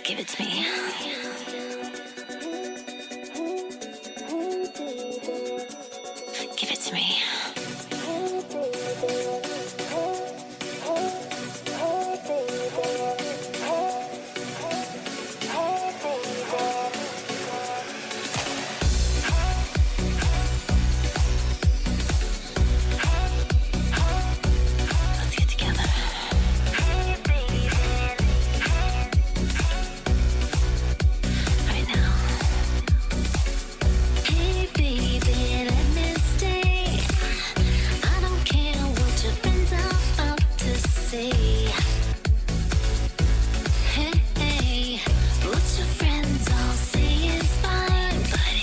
Give it to me. Give it to me. Let's get together. Right now. Hey baby, let me stay. I don't care what your friends are about to say. Hey, what your friends all say is fine, but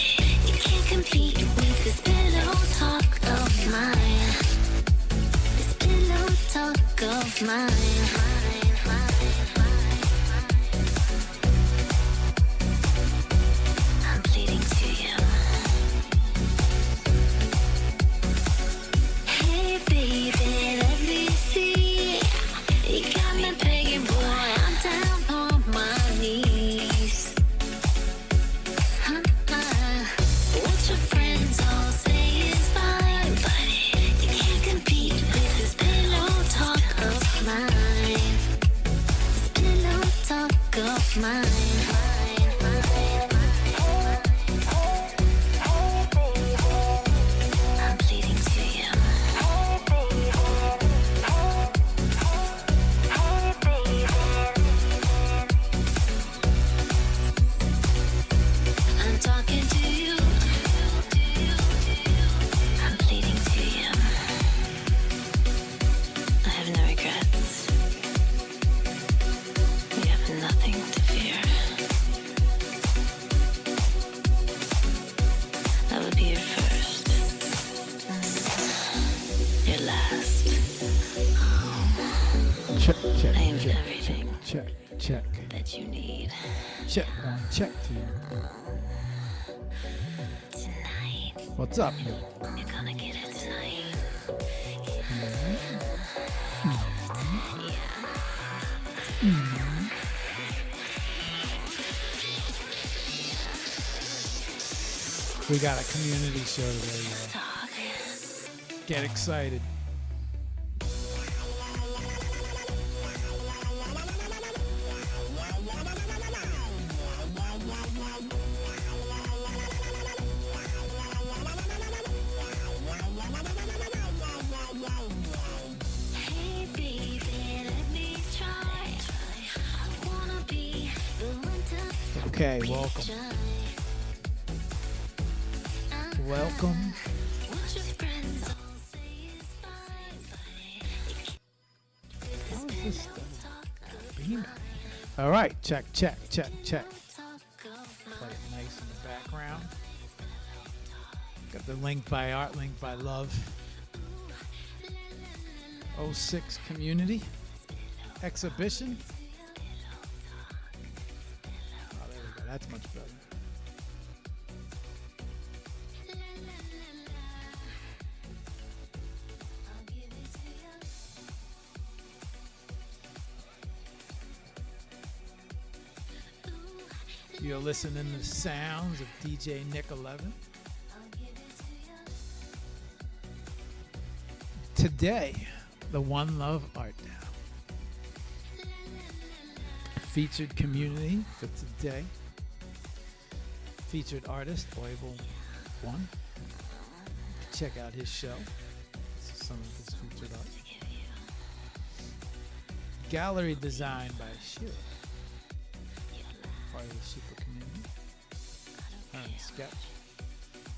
you can't compete with this pillow talk of mine. This pillow talk of mine. I'm pleading to you. Hey baby, let me see. You got me begging, boy, I'm down on my knees. What your friends all say is fine, but you can't compete with this pillow talk of mine. This pillow talk of mine. I'm pleading to you. I'm talking to you. I'm pleading to you. I have no regrets. You have nothing to fear. I will be your first, your last. Check, check, I am check, everything check, check, that you need check, one, check, two. tonight. What's up, yo? You're gonna get it tonight. We got a community show today, yo. Talk. Get excited. Hey baby, let me try. I wanna be the one to Okay, welcome. try. Welcome. What your friends all say is fine, but How is this pillow talk of beaming? All right, check, check, check, check. talk of Play it nice in the background. Got the link by art, link by love. 06 community exhibition. Oh, there we go. That's much better. You're listening to the sounds of DJ Nick 11. Today, the One Love Art Now. Featured community for today. Featured artist, Oival One. Check out his show. This is some of his featured art. Gallery designed by Sheila. Part of the super community.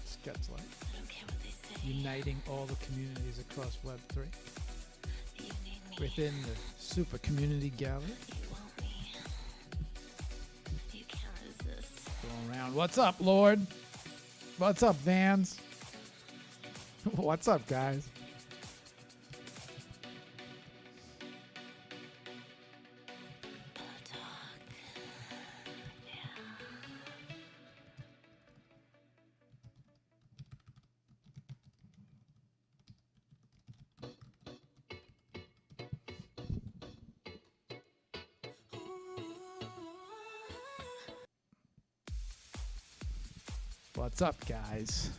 Sketch Life. Uniting all the communities across Web3 within the super community gallery. Going around. What's up, Lord? What's up, Vans? What's up, guys? What's up, guys?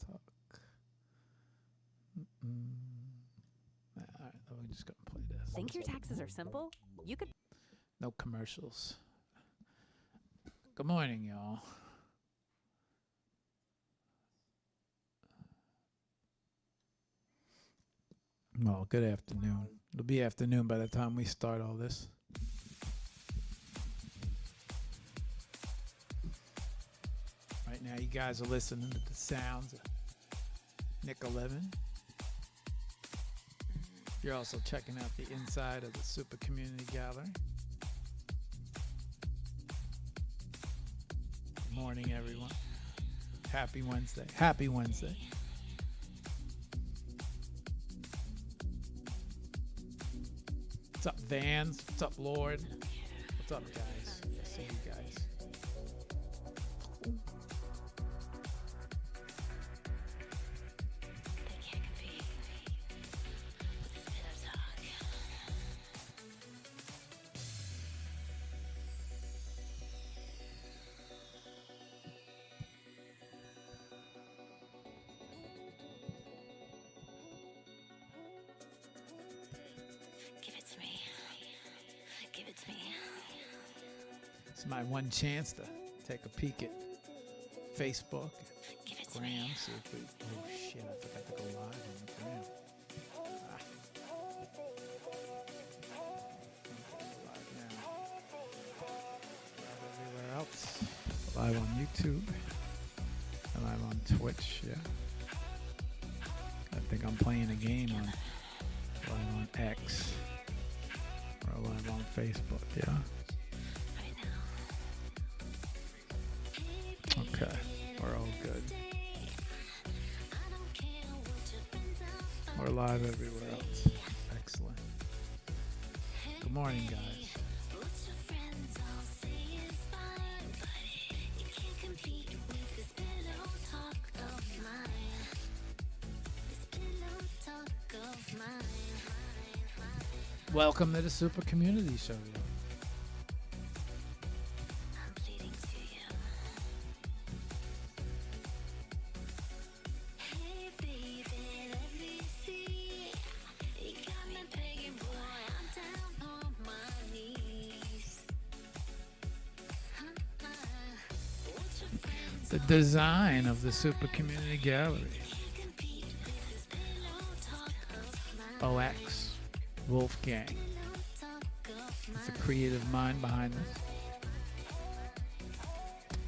Talk. All right, we're just gonna play this. Think your taxes are simple? You could. No commercials. Good morning, y'all. Well, good afternoon. It'll be afternoon by the time we start all this. Right now, you guys are listening to the sounds of Nick 11. You're also checking out the inside of the Super Community Gallery. Good morning, everyone. Happy Wednesday. Happy Wednesday. What's up, Vans? What's up, Lord? What's up, guys? I see you guys. It's my one chance to take a peek at Facebook, Gram, see if we. Oh shit! I forgot to go live on the Gram. Live now. Live everywhere else. Live on YouTube. And live on Twitch. Yeah. I think I'm playing a game on live on X or live on Facebook. Yeah. Okay, we're all good. We're live everywhere else. Excellent. Good morning, guys. Welcome to the Super Community Show. The design of the Super Community Gallery. OX Wolfgang. It's a creative mind behind this.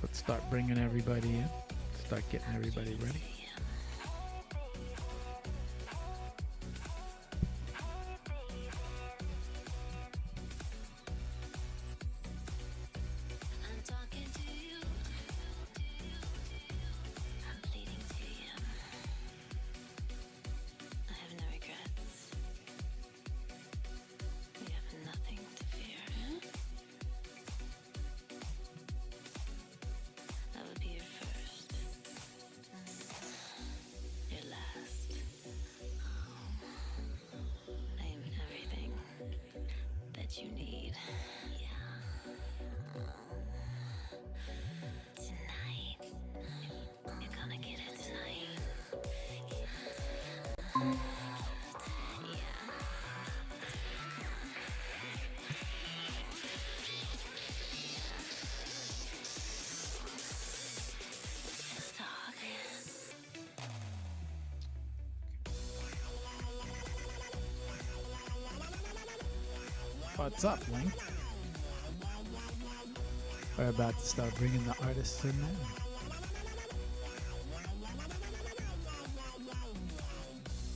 Let's start bringing everybody in. Start getting everybody ready. You need. Tonight, you're gonna get it tonight. Let's talk. What's up, Link? We're about to start bringing the artists in now.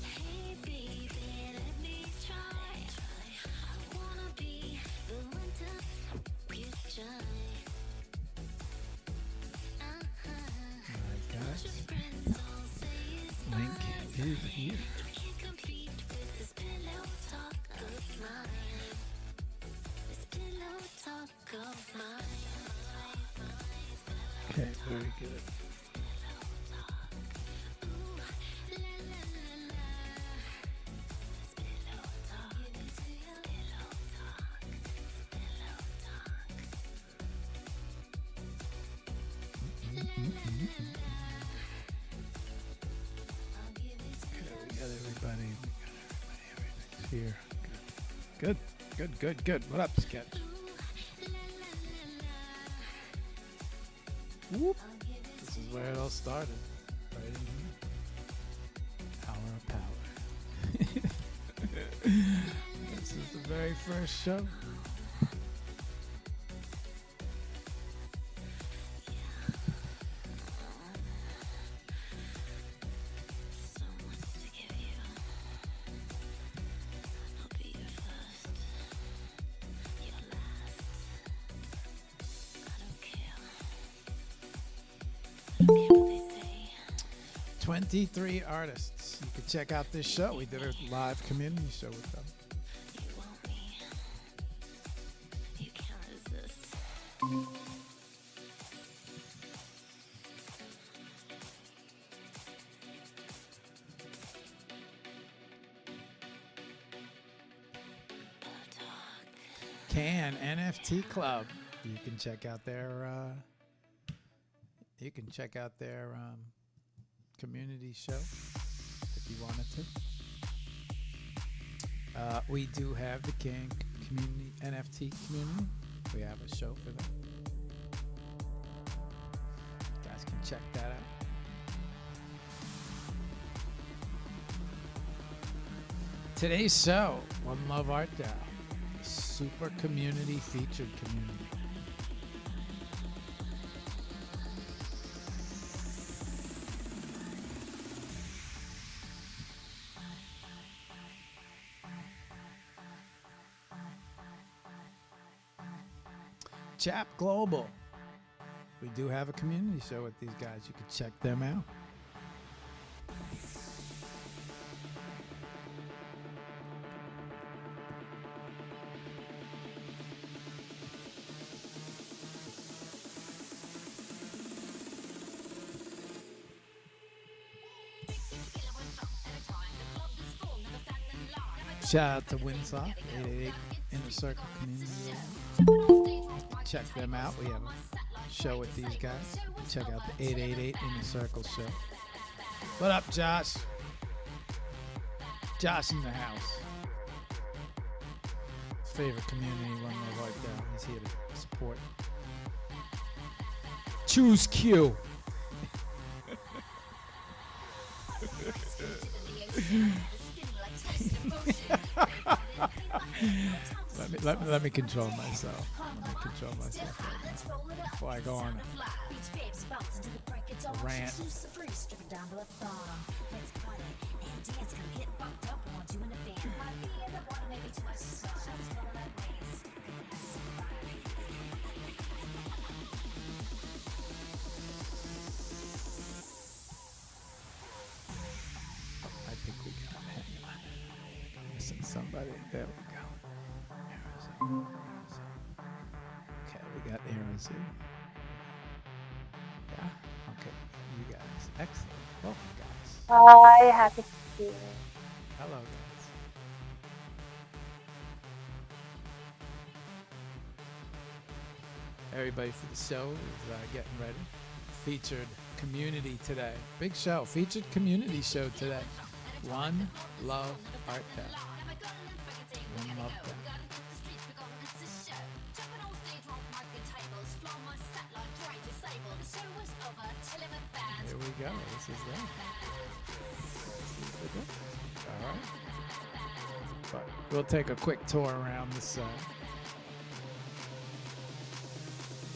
Hey baby, let me try. I wanna be the one to you joy. Alright, guys. Link is here. Can't compete with this pillow talk of mine. This pillow talk of mine. Okay, very good. Ooh, Okay, we got everybody. Everything's here. Good. Good. What up, Sketch? Whoop. This is where it all started. Right in here. Hour of Power. This is the very first show. Care what they say. 23 artists. You can check out this show. We did a live community show with them. You want me. You can't resist. Can NFT Club. You can check out their community show if you wanted to. We do have the Can community NFT community. We have a show for them. You guys can check that out. Today's show, One Love Art Down. Super community featured community. Chap Global. We do have a community show with these guys. You can check them out. Shout out to Winsock, 888 Inner Circle Community. Check them out. We have a show with these guys. Check out the 888 Inner Circle show. What up, Josh? Josh in the house. Favorite community, One Love Art Down. He's here to support. Choose Q. Let me control myself. Right now before I go on a rant. I think we got hang on. Missing somebody. There we go. Okay, we got Aaron's here. Yeah, okay, you guys. Excellent. Welcome, guys. Hi, happy to see you. Hello, guys. Everybody for the show is getting ready. Featured community today. Big show. Featured community show today. One Love Art Down. One Love Down. Here we go. This is that. This is the difference. All right. But we'll take a quick tour around this.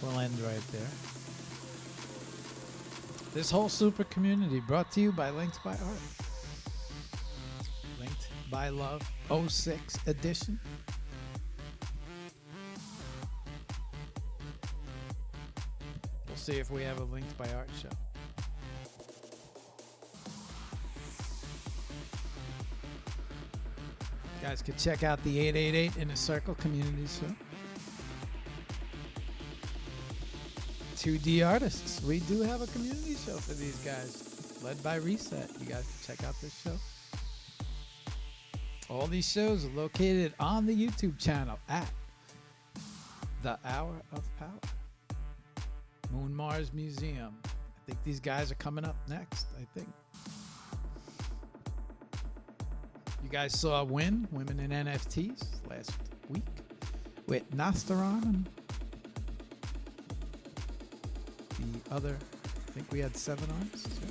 We'll end right there. This whole super community brought to you by Linked by Art. Linked by Love 06 edition. We'll see if we have a Linked by Art show. You guys can check out the 888 Inner Circle community show. 2D artists. We do have a community show for these guys, led by Reset. You guys can check out this show. All these shows are located on the YouTube channel at The Hour of Power. Moon Mars Museum. I think these guys are coming up next. I think. You guys saw Women in NFTs last week with Nastaron and the other. I think we had 7 artists. Yeah.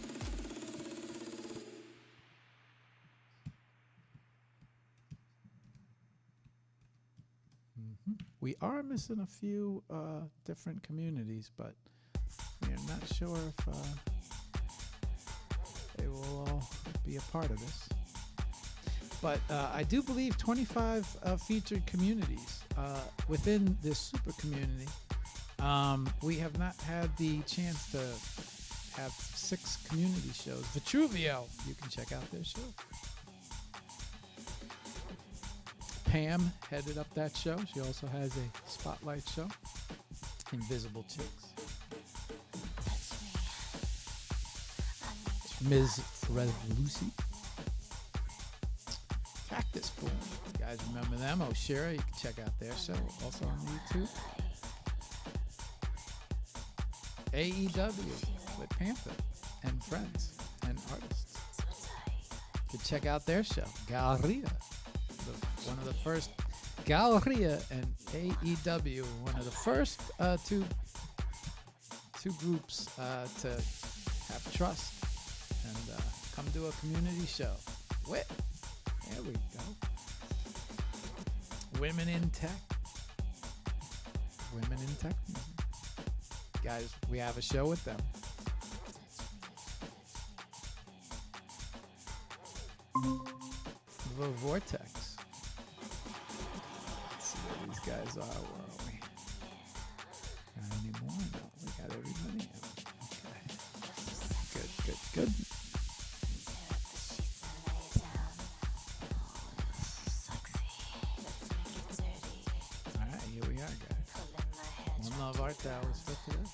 We are missing a few different communities, but we're not sure if they will all be a part of this. But I do believe 25 featured communities within this super community. We have not had the chance to have 6 community shows. Vitruvio, you can check out their show. Pam headed up that show. She also has a spotlight show, Invisible Chicks. Ms. Red Lucy. Cactus Boom. You guys remember them? Oshira, you can check out their show, also on YouTube. AEW with Panther and friends and artists. You can check out their show, Galleria. One of the first, Galleria and AEW, one of the first two groups to have trust and come to a community show. There we go. Women in Tech. Women in Tech. Guys, we have a show with them. The Vortex. These guys are, where are we? Got any more? No, we got everybody. Okay. Good. All right, here we are, guys. One Love Art Hours for today.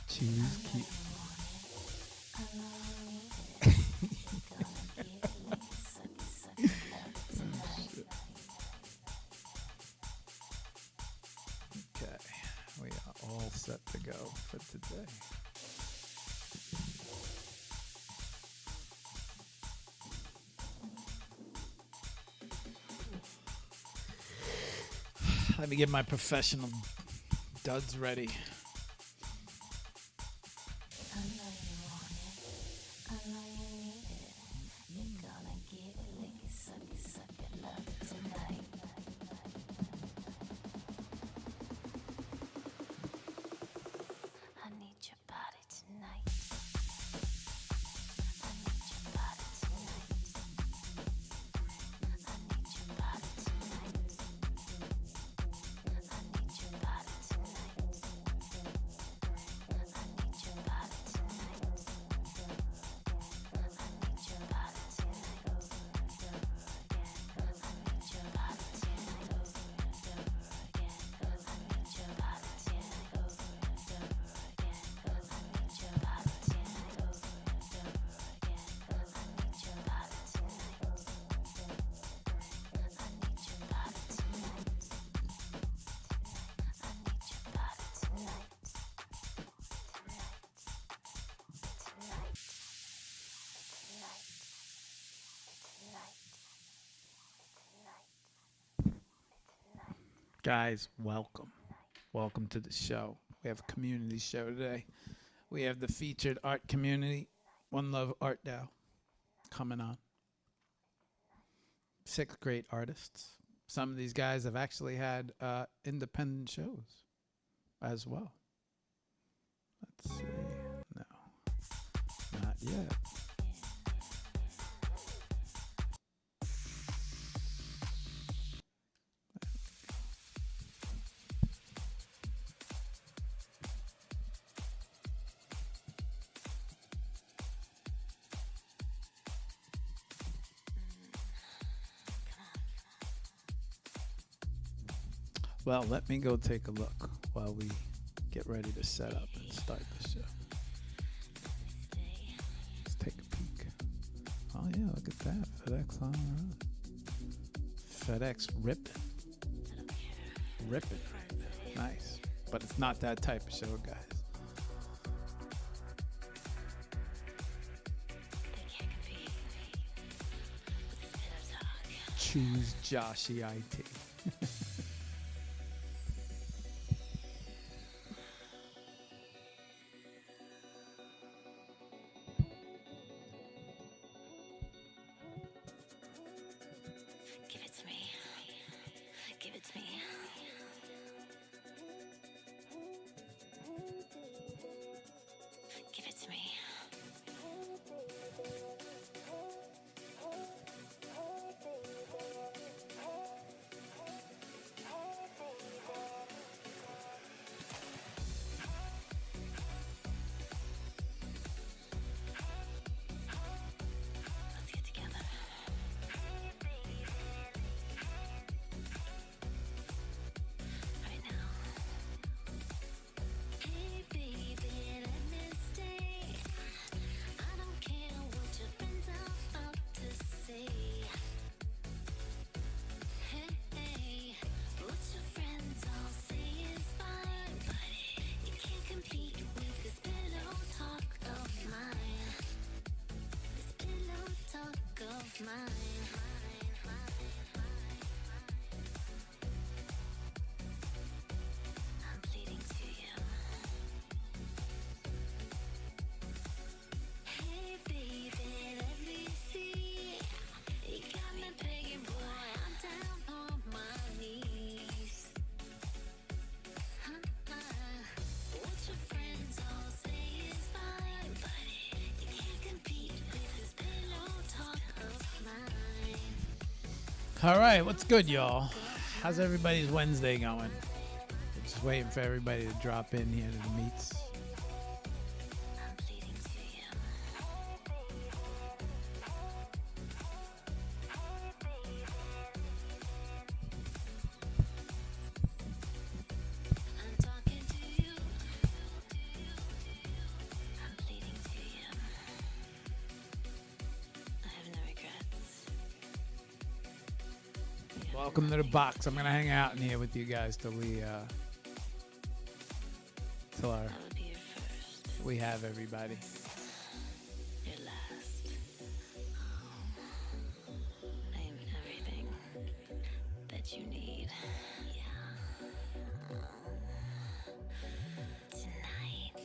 Choose cute. Okay, we are all set to go for today. Let me get my professional duds ready. Guys, welcome. Welcome to the show. We have a community show today. We have the featured art community, One Love Art DAO, coming on. 6 great artists. Some of these guys have actually had independent shows. as well. Let's see. No, not yet. Well, let me go take a look while we get ready to set up and start the show. Let's take a peek. Oh yeah, look at that. FedEx on the run. FedEx ripping. Ripping. Nice. But it's not that type of show, guys. Choose Joshy IT. All right, what's good, y'all? How's everybody's Wednesday going? Just waiting for everybody to drop in here to the meets. Welcome to the box. I'm gonna hang out in here with you guys till we have everybody. Your last. I am everything that you need. Yeah. Tonight.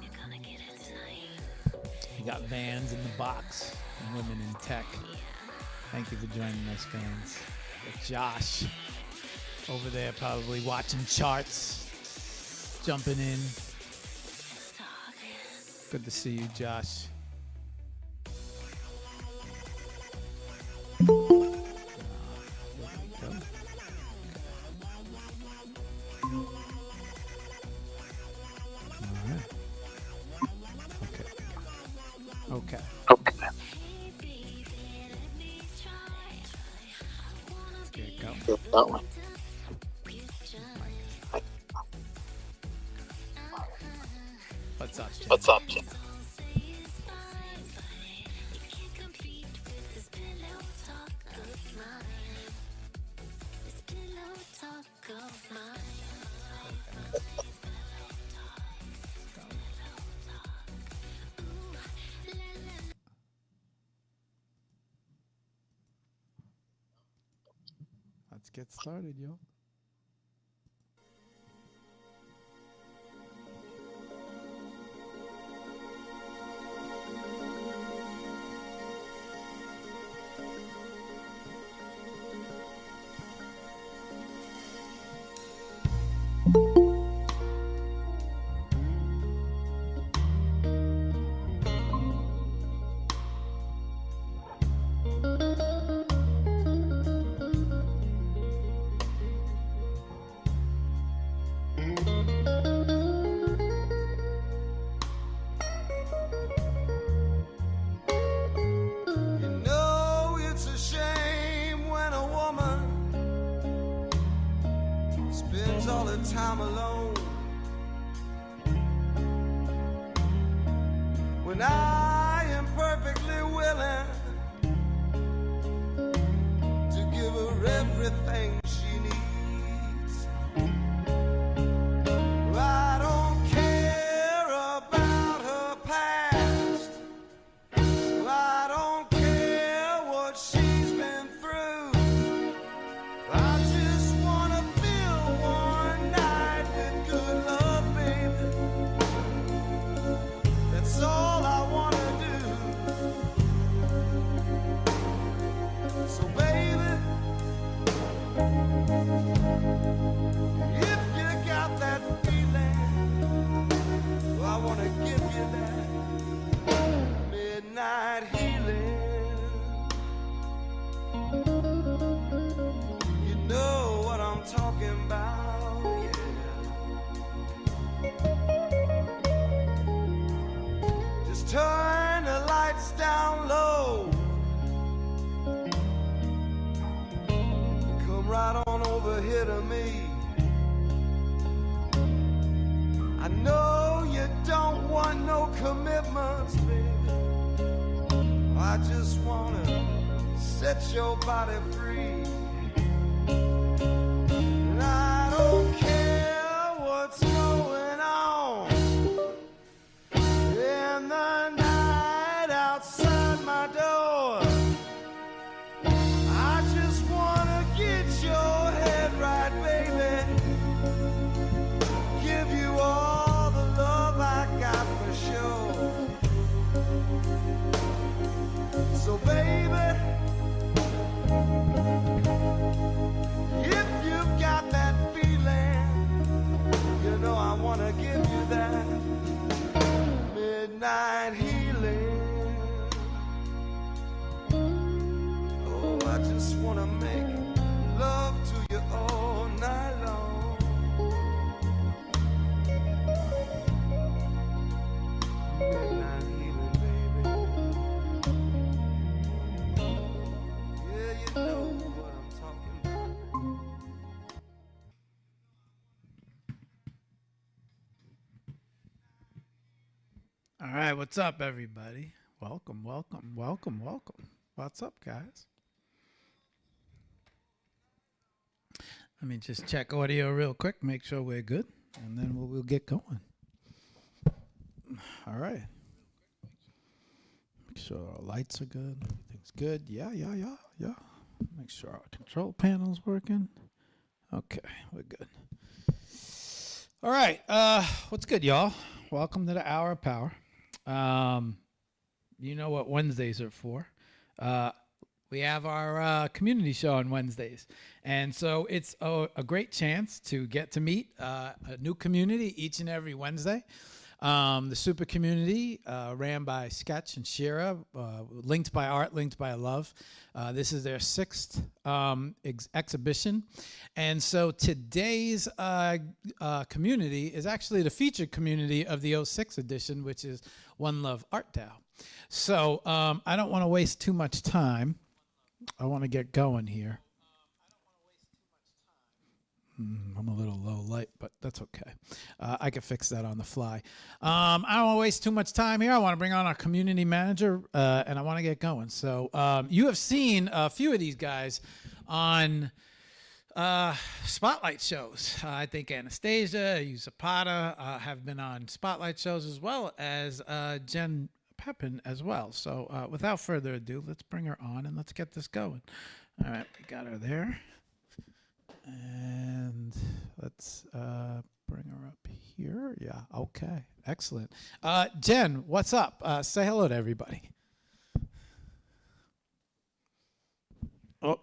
You're gonna get it tonight. We got Vans in the box and women in tech. Thank you for joining us, fans. Josh over there probably watching charts, jumping in. Good to see you, Josh. Okay. That one. What's up, Jim? What's up, Jim? Let's get started, yo. all the time alone. When I am perfectly willing to give her everything she needs. I don't care about her past. I don't care what she's been through. I just wanna fill one night with good love, baby. That's all I wanna do. So baby, if you got that feeling, well, I wanna give you that midnight healing. You know what I'm talking about, yeah. Just turn the lights down low. Come right on over here to me. I know you don't want no commitments, baby. I just wanna set your body free. And I don't care what's going on in the night outside my door. I just wanna get your head right, baby. Give you all the love I got for sure. So baby, if you've got that feeling, you know I wanna give you that midnight healing. Oh, I just wanna make love to you all night long. Midnight healing, baby. Yeah, you know what I'm talking about. All right, what's up, everybody? Welcome, welcome, welcome, welcome. What's up, guys? Let me just check audio real quick, make sure we're good, and then we'll get going. All right. Make sure our lights are good, everything's good. Yeah. Make sure our control panel's working. Okay, we're good. All right, what's good, y'all? Welcome to the Hour of Power. You know what Wednesdays are for. We have our community show on Wednesdays. And so it's a great chance to get to meet a new community each and every Wednesday. The Super Community, ran by Sketch and Shira, linked by art, linked by love. This is their 6th exhibition. And so today's community is actually the featured community of the 06 edition, which is One Love Art DAO. So I don't want to waste too much time. I want to get going here. I'm a little low light, but that's okay. I can fix that on the fly. I don't want to waste too much time here. I want to bring on our community manager, and I want to get going. So you have seen a few of these guys on spotlight shows. I think Anastasia, Zapata have been on spotlight shows, as well as Jen Pepin as well. So without further ado, let's bring her on and let's get this going. All right, we got her there. And let's bring her up here. Yeah, okay, excellent. Jen, what's up? Say hello to everybody. Oh,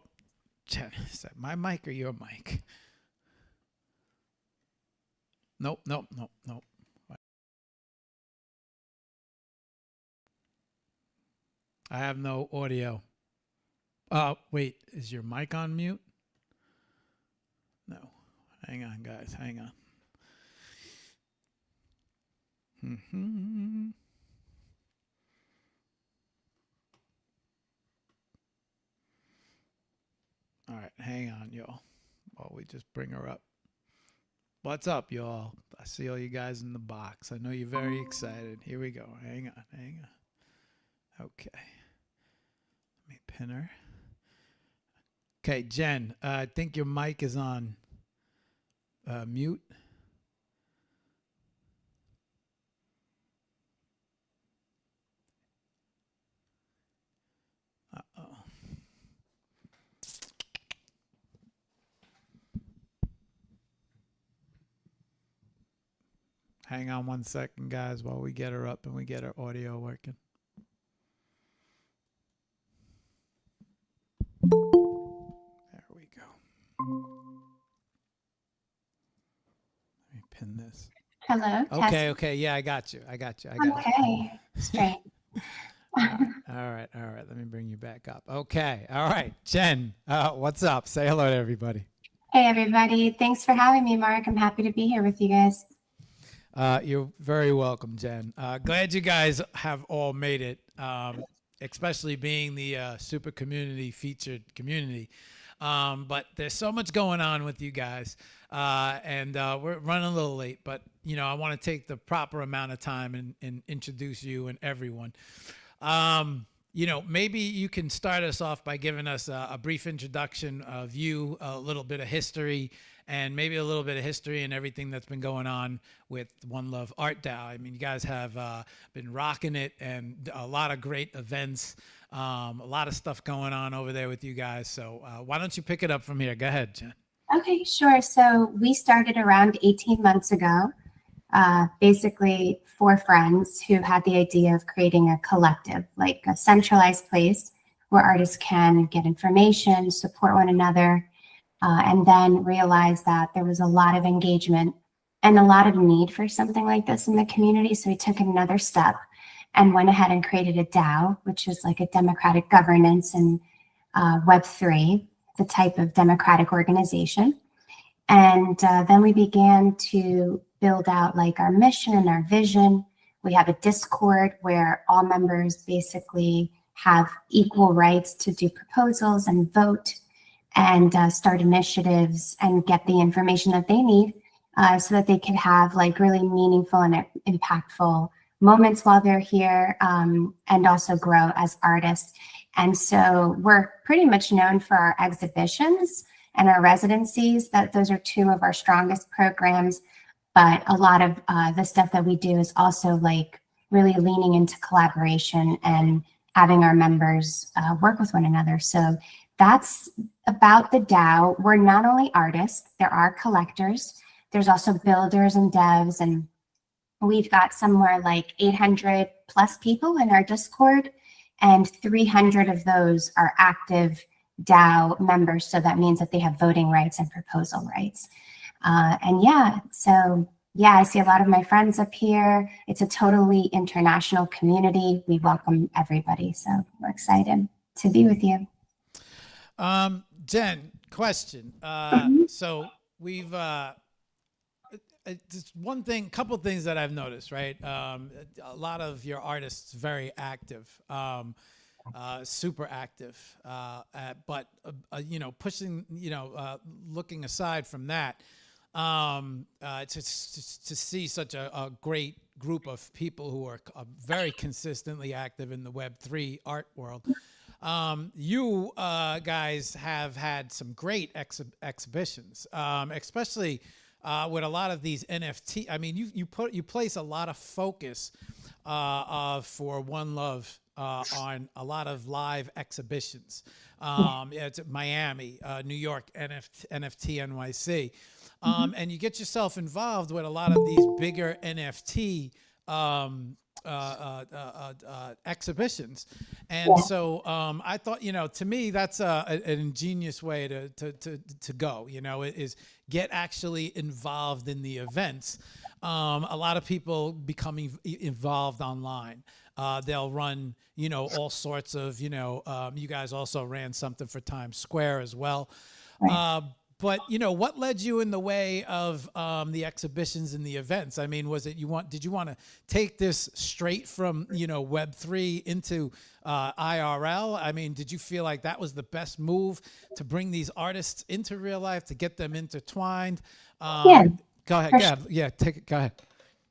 Jen, is that my mic or your mic? Nope. I have no audio. Wait, is your mic on mute? No. Hang on, guys. Hang on. All right. Hang on, y'all. While we just bring her up. What's up, y'all? I see all you guys in the box. I know you're very excited. Here we go. Hang on. Okay. Let me pin her. Okay, Jen, I think your mic is on mute. Uh-oh. Hang on 1 second, guys, while we get her up and we get her audio working. There we go. Let me pin this. Hello. Okay. Yeah, I got you. Okay. Straight. All right. Let me bring you back up. Okay. All right. Jen, what's up? Say hello to everybody. Hey, everybody. Thanks for having me, Mark. I'm happy to be here with you guys. You're very welcome, Jen. Glad you guys have all made it, especially being the super community featured community. But there's so much going on with you guys, and we're running a little late. But I want to take the proper amount of time and introduce you and everyone. Maybe you can start us off by giving us a brief introduction of you, a little bit of history, and maybe a little bit of history and everything that's been going on with One Love Art DAO. I mean, you guys have been rocking it, and a lot of great events, a lot of stuff going on over there with you guys. So why don't you pick it up from here? Go ahead, Jen. Okay, sure. So we started around 18 months ago, basically 4 friends who had the idea of creating a collective, like a centralized place where artists can get information, support one another, and then realize that there was a lot of engagement and a lot of need for something like this in the community. So we took another step and went ahead and created a DAO, which is like a democratic governance in Web3, the type of democratic organization. And then we began to build out like our mission and our vision. We have a Discord where all members basically have equal rights to do proposals and vote and start initiatives and get the information that they need so that they could have like really meaningful and impactful moments while they're here, and also grow as artists. And so we're pretty much known for our exhibitions and our residencies. That those are 2 of our strongest programs. But a lot of the stuff that we do is also like really leaning into collaboration and having our members work with one another. So that's about the DAO. We're not only artists, there are collectors. There's also builders and devs, and we've got somewhere like 800 plus people in our Discord, and 300 of those are active DAO members. So that means that they have voting rights and proposal rights. I see a lot of my friends up here. It's a totally international community. We welcome everybody. So we're excited to be with you. Jen, question. So we've just couple things that I've noticed, right? A lot of your artists very active, super active, but pushing, looking aside from that, to see such a great group of people who are very consistently active in the Web3 art world. You guys have had some great exhibitions, especially with a lot of these NFT. I mean, you place a lot of focus for One Love on a lot of live exhibitions. It's Miami, New York, NFT NYC. And you get yourself involved with a lot of these bigger NFT exhibitions. And so I thought, to me, that's an ingenious way to go, is get actually involved in the events. A lot of people becoming involved online. They'll run, all sorts of, you guys also ran something for Times Square as well. Right. But what led you in the way of the exhibitions and the events? I mean, did you want to take this straight from Web3 into IRL? I mean, did you feel like that was the best move to bring these artists into real life, to get them intertwined? Yeah. Go ahead. For Yeah, yeah. Take it. Go ahead.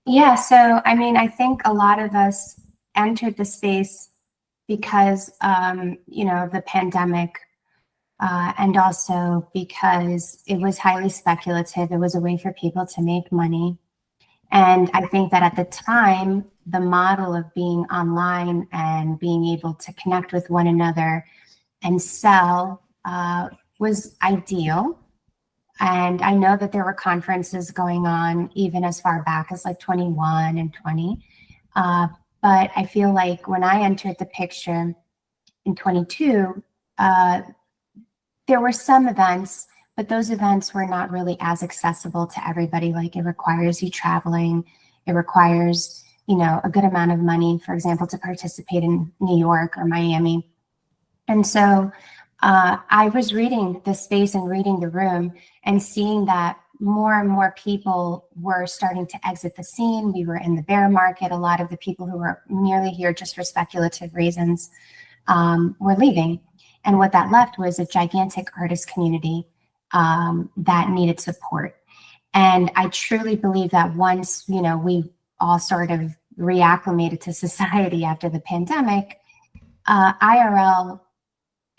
Yeah, so I mean, I think a lot of us entered the space because, of the pandemic, and also because it was highly speculative. It was a way for people to make money. And I think that at the time, the model of being online and being able to connect with one another and sell was ideal. And I know that there were conferences going on even as far back as like 21 and 20. Uh, but I feel like when I entered the picture in 22, there were some events, but those events were not really as accessible to everybody. Like it requires you traveling, it requires, a good amount of money, for example, to participate in New York or Miami. And so I was reading the space and reading the room and seeing that more and more people were starting to exit the scene. We were in the bear market. A lot of the people who were merely here just for speculative reasons were leaving. And what that left was a gigantic artist community that needed support. And I truly believe that once, we all sort of reacclimated to society after the pandemic, IRL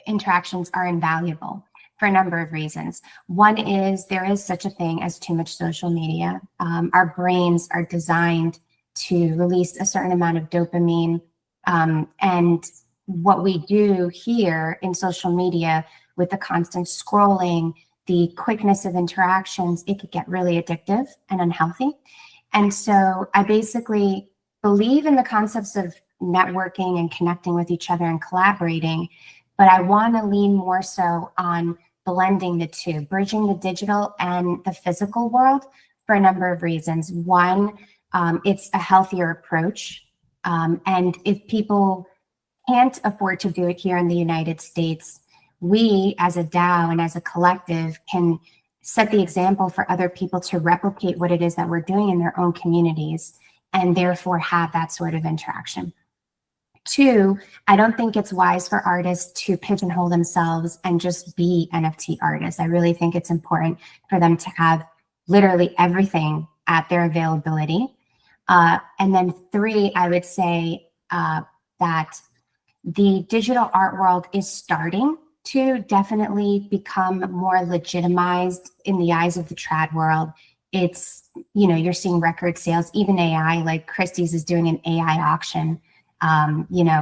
interactions are invaluable for a number of reasons. One is there is such a thing as too much social media. Our brains are designed to release a certain amount of dopamine. And what we do here in social media with the constant scrolling, the quickness of interactions, it could get really addictive and unhealthy. And so I basically believe in the concepts of networking and connecting with each other and collaborating, but I want to lean more so on blending the two, bridging the digital and the physical world for a number of reasons. One, it's a healthier approach. And if people can't afford to do it here in the United States, we as a DAO and as a collective can set the example for other people to replicate what it is that we're doing in their own communities and therefore have that sort of interaction. Two, I don't think it's wise for artists to pigeonhole themselves and just be NFT artists. I really think it's important for them to have literally everything at their availability. And then three, I would say that the digital art world is starting to definitely become more legitimized in the eyes of the trad world. It's, you're seeing record sales, even AI, like Christie's is doing an AI auction,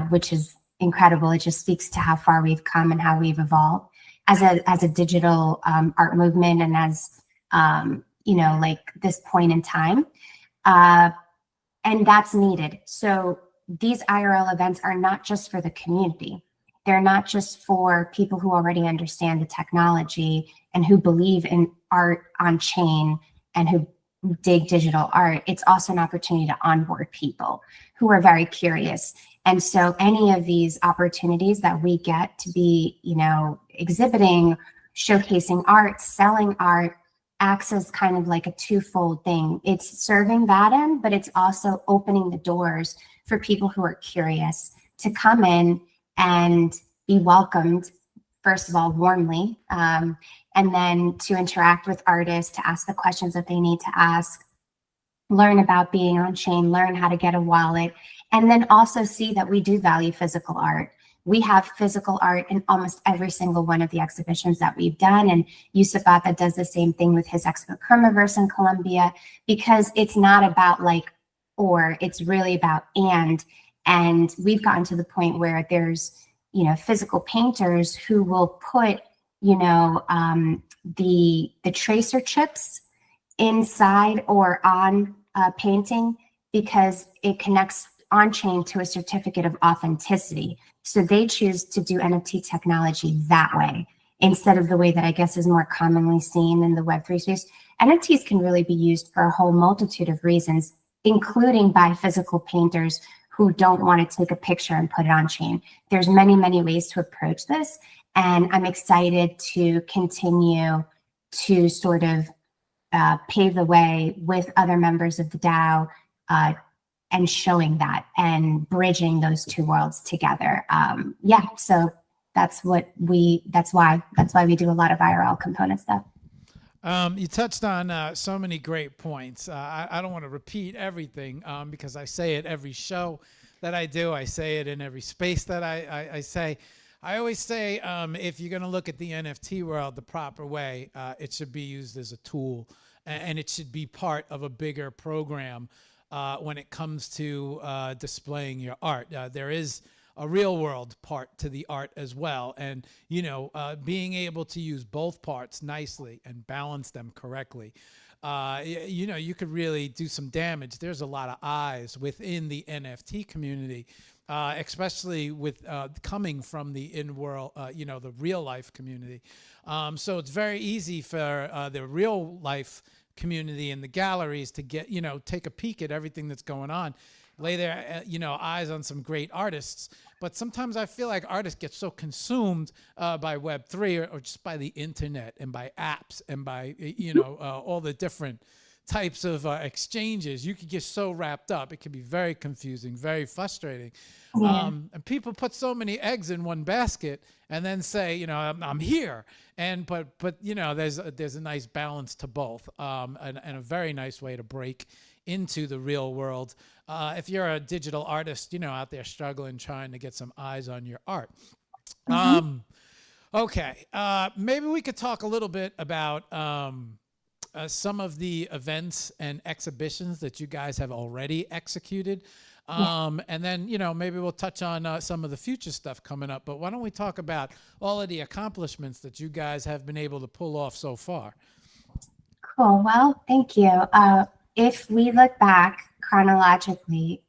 which is incredible. It just speaks to how far we've come and how we've evolved as a digital art movement and as, like this point in time. And that's needed. So these IRL events are not just for the community. They're not just for people who already understand the technology and who believe in art on chain and who dig digital art. It's also an opportunity to onboard people who are very curious. And so any of these opportunities that we get to be, exhibiting, showcasing art, selling art, acts as kind of like a twofold thing. It's serving that end, but it's also opening the doors for people who are curious to come in and be welcomed, first of all, warmly, and then to interact with artists, to ask the questions that they need to ask, learn about being on chain, learn how to get a wallet, and then also see that we do value physical art. We have physical art in almost every single one of the exhibitions that we've done. And Yusuf Atta does the same thing with his Expo in Colombia, because it's not about like, or it's really about and we've gotten to the point where there's, physical painters who will put, the tracer chips inside or on a painting because it connects on chain to a certificate of authenticity. So they choose to do NFT technology that way instead of the way that I guess is more commonly seen in the Web3 space. NFTs can really be used for a whole multitude of reasons, including by physical painters who don't want to take a picture and put it on chain. There's many, many ways to approach this. And I'm excited to continue to sort of pave the way with other members of the DAO and showing that and bridging those two worlds together. So that's why we do a lot of IRL component stuff. You touched on so many great points. I don't want to repeat everything because I say it every show that I do. I say it in every space that I say. I always say if you're going to look at the NFT world the proper way, it should be used as a tool, and it should be part of a bigger program when it comes to displaying your art. There is a real world part to the art as well. And, being able to use both parts nicely and balance them correctly, you could really do some damage. There's a lot of eyes within the NFT community, especially with coming from the in-world, the real life community. So it's very easy for the real life community and the galleries to get, take a peek at everything that's going on, lay their, eyes on some great artists. But sometimes I feel like artists get so consumed by Web3 or just by the internet and by apps and by, all the different types of exchanges. You could get so wrapped up. It can be very confusing, very frustrating. Yeah. And people put so many eggs in one basket and then say, I'm here. But there's a nice balance to both, and a very nice way to break into the real world. If you're a digital artist, out there struggling, trying to get some eyes on your art. Okay. Maybe we could talk a little bit about some of the events and exhibitions that you guys have already executed. And then, maybe we'll touch on some of the future stuff coming up. But why don't we talk about all of the accomplishments that you guys have been able to pull off so far? Cool. Well, thank you. If we look back chronologically,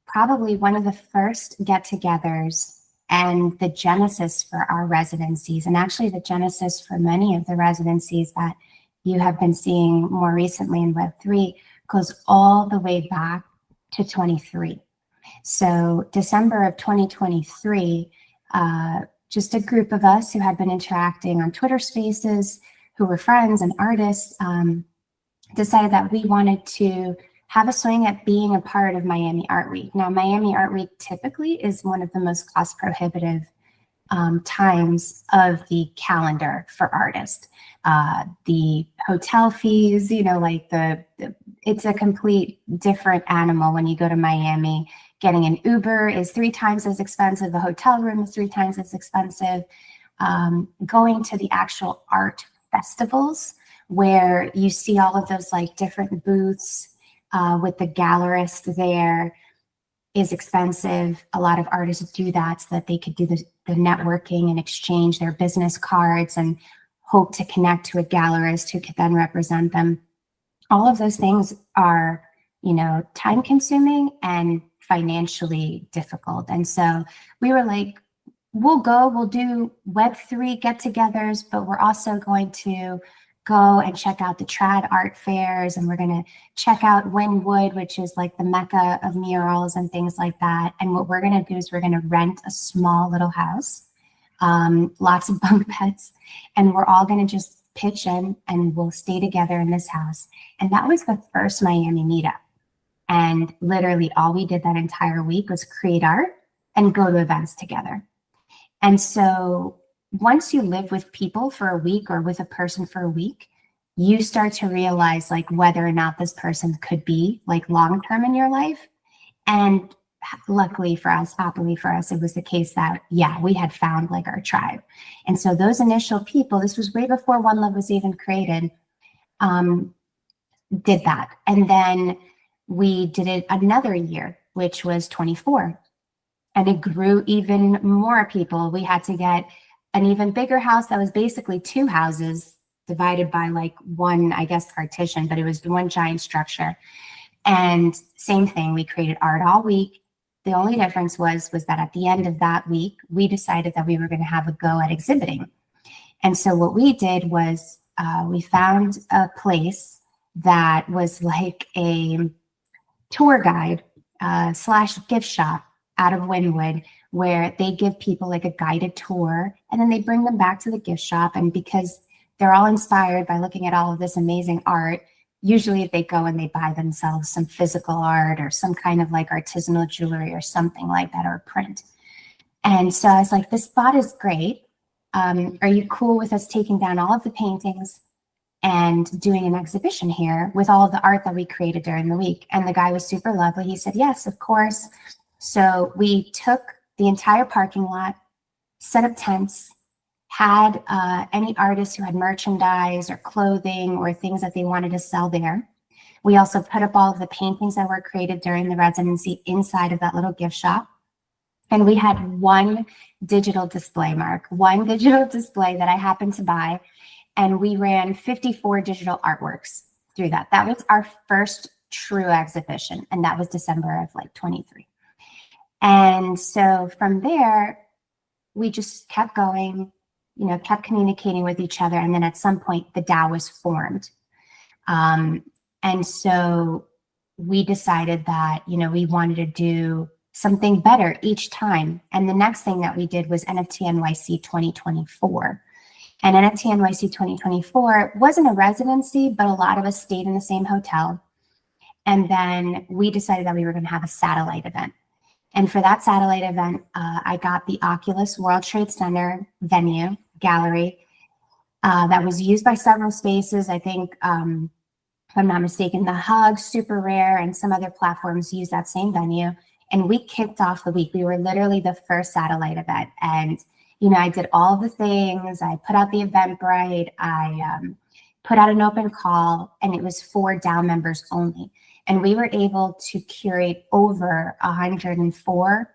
probably one of the first get-togethers and the genesis for our residencies, and actually the genesis for many of the residencies that you have been seeing more recently in Web3, goes all the way back to 23. So December of 2023, just a group of us who had been interacting on Twitter Spaces, who were friends and artists, decided that we wanted to have a swing at being a part of Miami Art Week. Now, Miami Art Week typically is one of the most cost prohibitive times of the calendar for artists. The hotel fees, it's a complete different animal when you go to Miami. Getting an Uber is 3 times as expensive. The hotel room is 3 times as expensive. Going to the actual art festivals where you see all of those different booths with the gallerist there is expensive. A lot of artists do that so that they could do the networking and exchange their business cards and hope to connect to a gallerist who could then represent them. All of those things are, time consuming and financially difficult. And so we were like, we'll do Web3 get-togethers, but we're also going to go and check out the trad art fairs, and we're going to check out Wynwood, which is the mecca of murals and things like that. And what we're going to do is we're going to rent a small little house, lots of bunk beds, and we're all going to just pitch in and we'll stay together in this house. And that was the first Miami meetup. And literally all we did that entire week was create art and go to events together. And so once you live with people for a week or with a person for a week, you start to realize whether or not this person could be long-term in your life. And luckily for us, happily for us, it was the case that, we had found our tribe. And so those initial people, this was way before One Love was even created, did that. And then we did it another year, which was 24. And it grew even more people. We had to get an even bigger house that was basically 2 houses divided by one, partition, but it was one giant structure. And same thing, we created art all week. The only difference was that at the end of that week, we decided that we were going to have a go at exhibiting. And so what we did was we found a place that was like a tour guide / gift shop out of Wynwood, where they give people a guided tour and then they bring them back to the gift shop. And because they're all inspired by looking at all of this amazing art, usually they go and they buy themselves some physical art or some kind of artisanal jewelry or something like that, or print. And so I was like, this spot is great. Are you cool with us taking down all of the paintings and doing an exhibition here with all of the art that we created during the week. And the guy was super lovely. He said, yes, of course. So we took the entire parking lot, set up tents, had any artists who had merchandise or clothing or things that they wanted to sell there. We also put up all of the paintings that were created during the residency inside of that little gift shop. And we had one digital display, Mark, one digital display that I happened to buy. And we ran 54 digital artworks through that. That was our first true exhibition. And that was December of like 23. And so from there, we just kept going, you know, kept communicating with each other. And then at some point, the DAO was formed. And so we decided that, you know, we wanted to do something better each time. And the next thing that we did was NFT NYC 2024. And NFT NYC 2024 wasn't a residency, but a lot of us stayed in the same hotel. And then we decided that we were going to have a satellite event. And for that satellite event, I got the Oculus World Trade Center venue, gallery, that was used by several spaces. I think, if I'm not mistaken, The Hug, Super Rare, and some other platforms use that same venue. And we kicked off the week. We were literally the first satellite event. And, you know, I did all the things. I put out the Eventbrite. I put out an open call, and it was for DAO members only. And we were able to curate over 104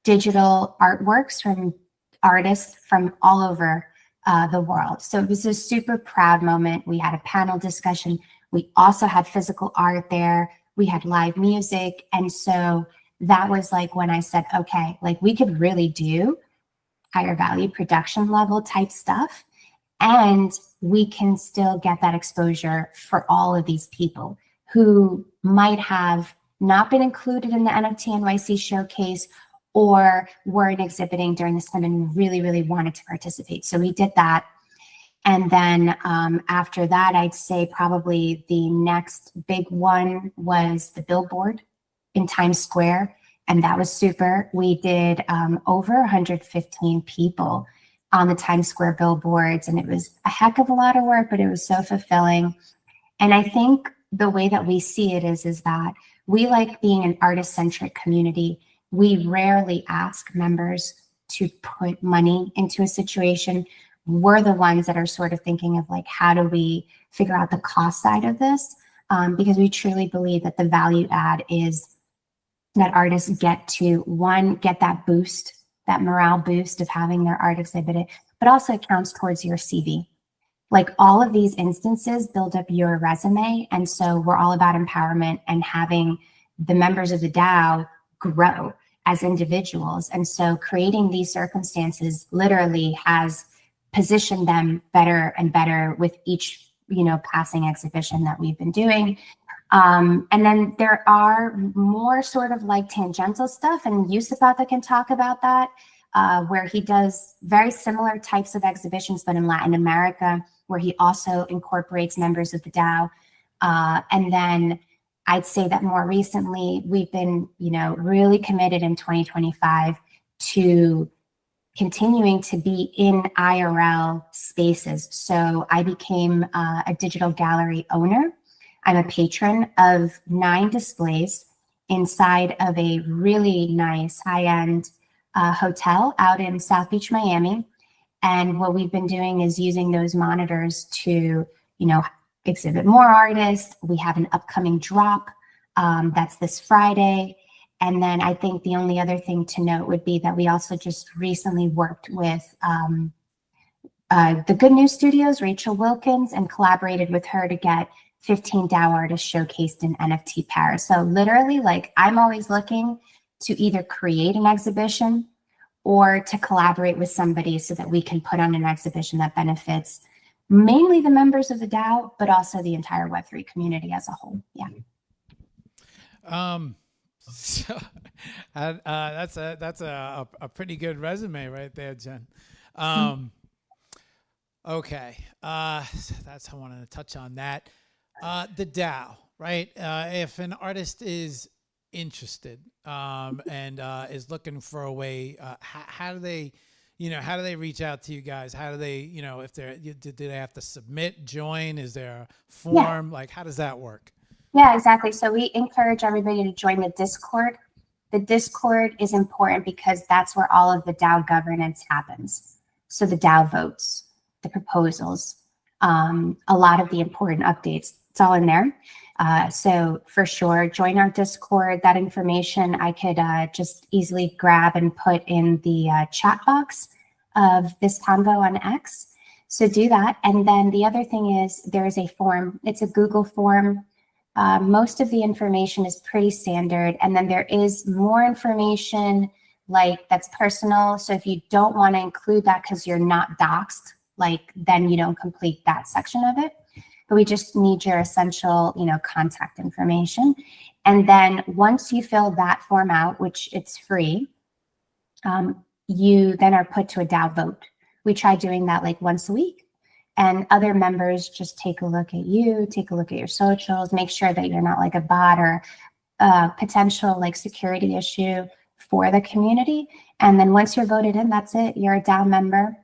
digital artworks from artists from all over the world. So it was a super proud moment. We had a panel discussion. We also had physical art there. We had live music. And so that was like when I said, okay, like we could really do higher value production level type stuff. And we can still get that exposure for all of these people who might have not been included in the NFT NYC showcase or weren't exhibiting during this time and really, really wanted to participate. So we did that. And then after that, I'd say probably the next big one was the billboard in Times Square. And that was super. We did over 115 people on the Times Square billboards. And it was a heck of a lot of work, but it was so fulfilling. And I think the way that we see it is that we like being an artist-centric community. We rarely ask members to put money into a situation. We're the ones that are sort of thinking of like, how do we figure out the cost side of this? Because we truly believe that the value add is that artists get to, one, get that boost, that morale boost of having their art exhibited, but also it counts towards your CV. Like all of these instances build up your resume. And so we're all about empowerment and having the members of the DAO grow as individuals. And so creating these circumstances literally has positioned them better and better with each, you know, passing exhibition that we've been doing. And then there are more sort of like tangential stuff, and Yusufata can talk about that, where he does very similar types of exhibitions, but in Latin America, where he also incorporates members of the DAO. And then I'd say that more recently, we've been, you know, really committed in 2025 to continuing to be in IRL spaces. So I became a digital gallery owner. I'm a patron of 9 displays inside of a really nice high-end hotel out in South Beach, Miami. And what we've been doing is using those monitors to, you know, exhibit more artists. We have an upcoming drop that's this Friday. And then I think the only other thing to note would be that we also just recently worked with the Good News Studios, Rachel Wilkins, and collaborated with her to get 15 DAO artists showcased in NFT Paris. So literally, like, I'm always looking to either create an exhibition or to collaborate with somebody so that we can put on an exhibition that benefits mainly the members of the DAO, but also the entire Web3 community as a whole. Yeah. So that's a pretty good resume right there, Jen. Okay, so that's I wanted to touch on that. The DAO, right? If an artist is interested and is looking for a way, how do they how do they reach out to you guys? How do they, if they're, do they have to submit, join? Is there a form? Like, how does that work? Yeah, exactly. So we encourage everybody to join the Discord. The Discord is important because that's where all of the DAO governance happens. So the DAO votes, the proposals, a lot of the important updates, it's all in there. So for sure, join our Discord. That information I could just easily grab and put in the chat box of this convo on X. So do that. And then the other thing is there is a form. It's a Google form. Most of the information is pretty standard. And then there is more information like that's personal. So if you don't want to include that because you're not doxxed, like then you don't complete that section of it. But we just need your essential, contact information. And then once you fill that form out, which it's free, you then are put to a DAO vote. We try doing that like once a week. And other members just take a look at you, take a look at your socials, make sure that you're not like a bot or a potential like security issue for the community. And then once you're voted in, that's it. You're a DAO member.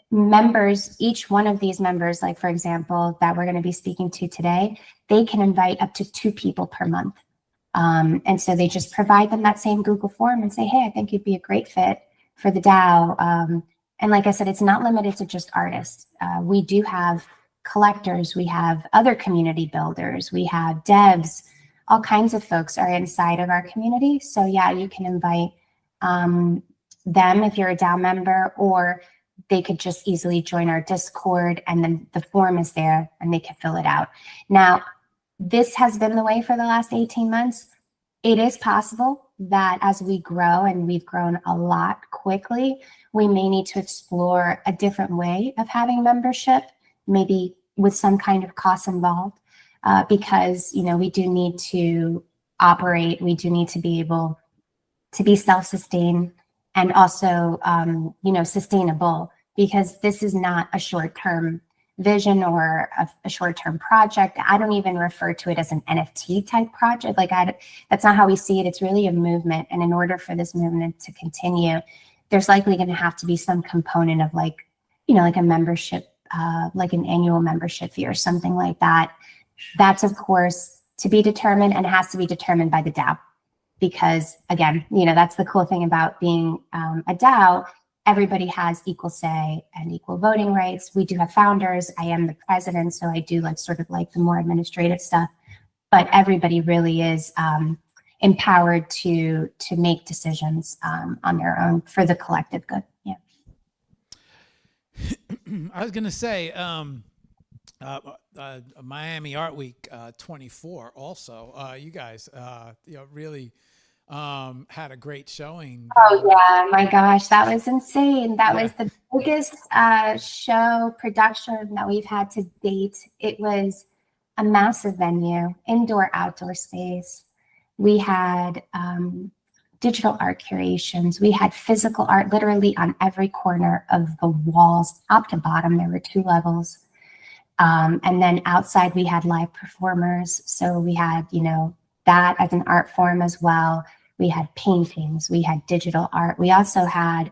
Members, each one of these members, like for example, that we're going to be speaking to today, they can invite up to 2 people per month. And so they just provide them that same Google form and say, hey, I think you'd be a great fit for the DAO. And like I said, it's not limited to just artists. We do have collectors, we have other community builders, we have devs, all kinds of folks are inside of our community. So yeah, you can invite them if you're a DAO member, or they could just easily join our Discord, and then the form is there and they can fill it out. Now, this has been the way for the last 18 months. It is possible that as we grow, and we've grown a lot quickly, we may need to explore a different way of having membership, maybe with some kind of cost involved, because, we do need to operate. We do need to be able to be self-sustained and also, sustainable, because this is not a short-term vision or a short-term project. I don't even refer to it as an NFT type project. That's not how we see it. It's really a movement. And in order for this movement to continue, there's likely going to have to be some component of like a membership, like an annual membership fee or something like that. That's of course to be determined, and it has to be determined by the DAO. Because again, that's the cool thing about being a DAO. Everybody has equal say and equal voting rights. We do have founders. I am the president, so I do the more administrative stuff. But everybody really is empowered to make decisions on their own for the collective good. Yeah. I was gonna say, Miami Art Week 24. Also, you guys, really. Had a great showing. Oh yeah, my gosh, that was insane. That was the biggest show production that we've had to date. It was a massive venue, indoor, outdoor space. We had digital art curations. We had physical art literally on every corner of the walls, top to bottom. There were 2 levels. And then outside we had live performers. So we had, that as an art form as well. We had paintings, we had digital art. We also had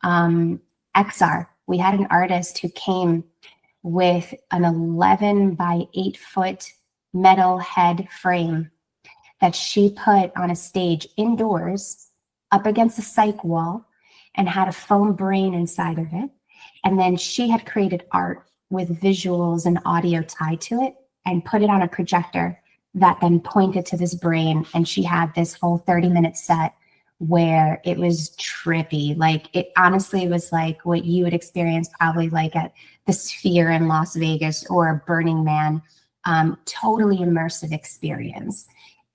XR. We had an artist who came with an 11 by 8 foot metal head frame that she put on a stage indoors up against a cyc wall and had a foam brain inside of it. And then she had created art with visuals and audio tied to it and put it on a projector that then pointed to this brain. And she had this whole 30-minute set where it was trippy. It honestly was like what you would experience probably like at the Sphere in Las Vegas or Burning Man, totally immersive experience.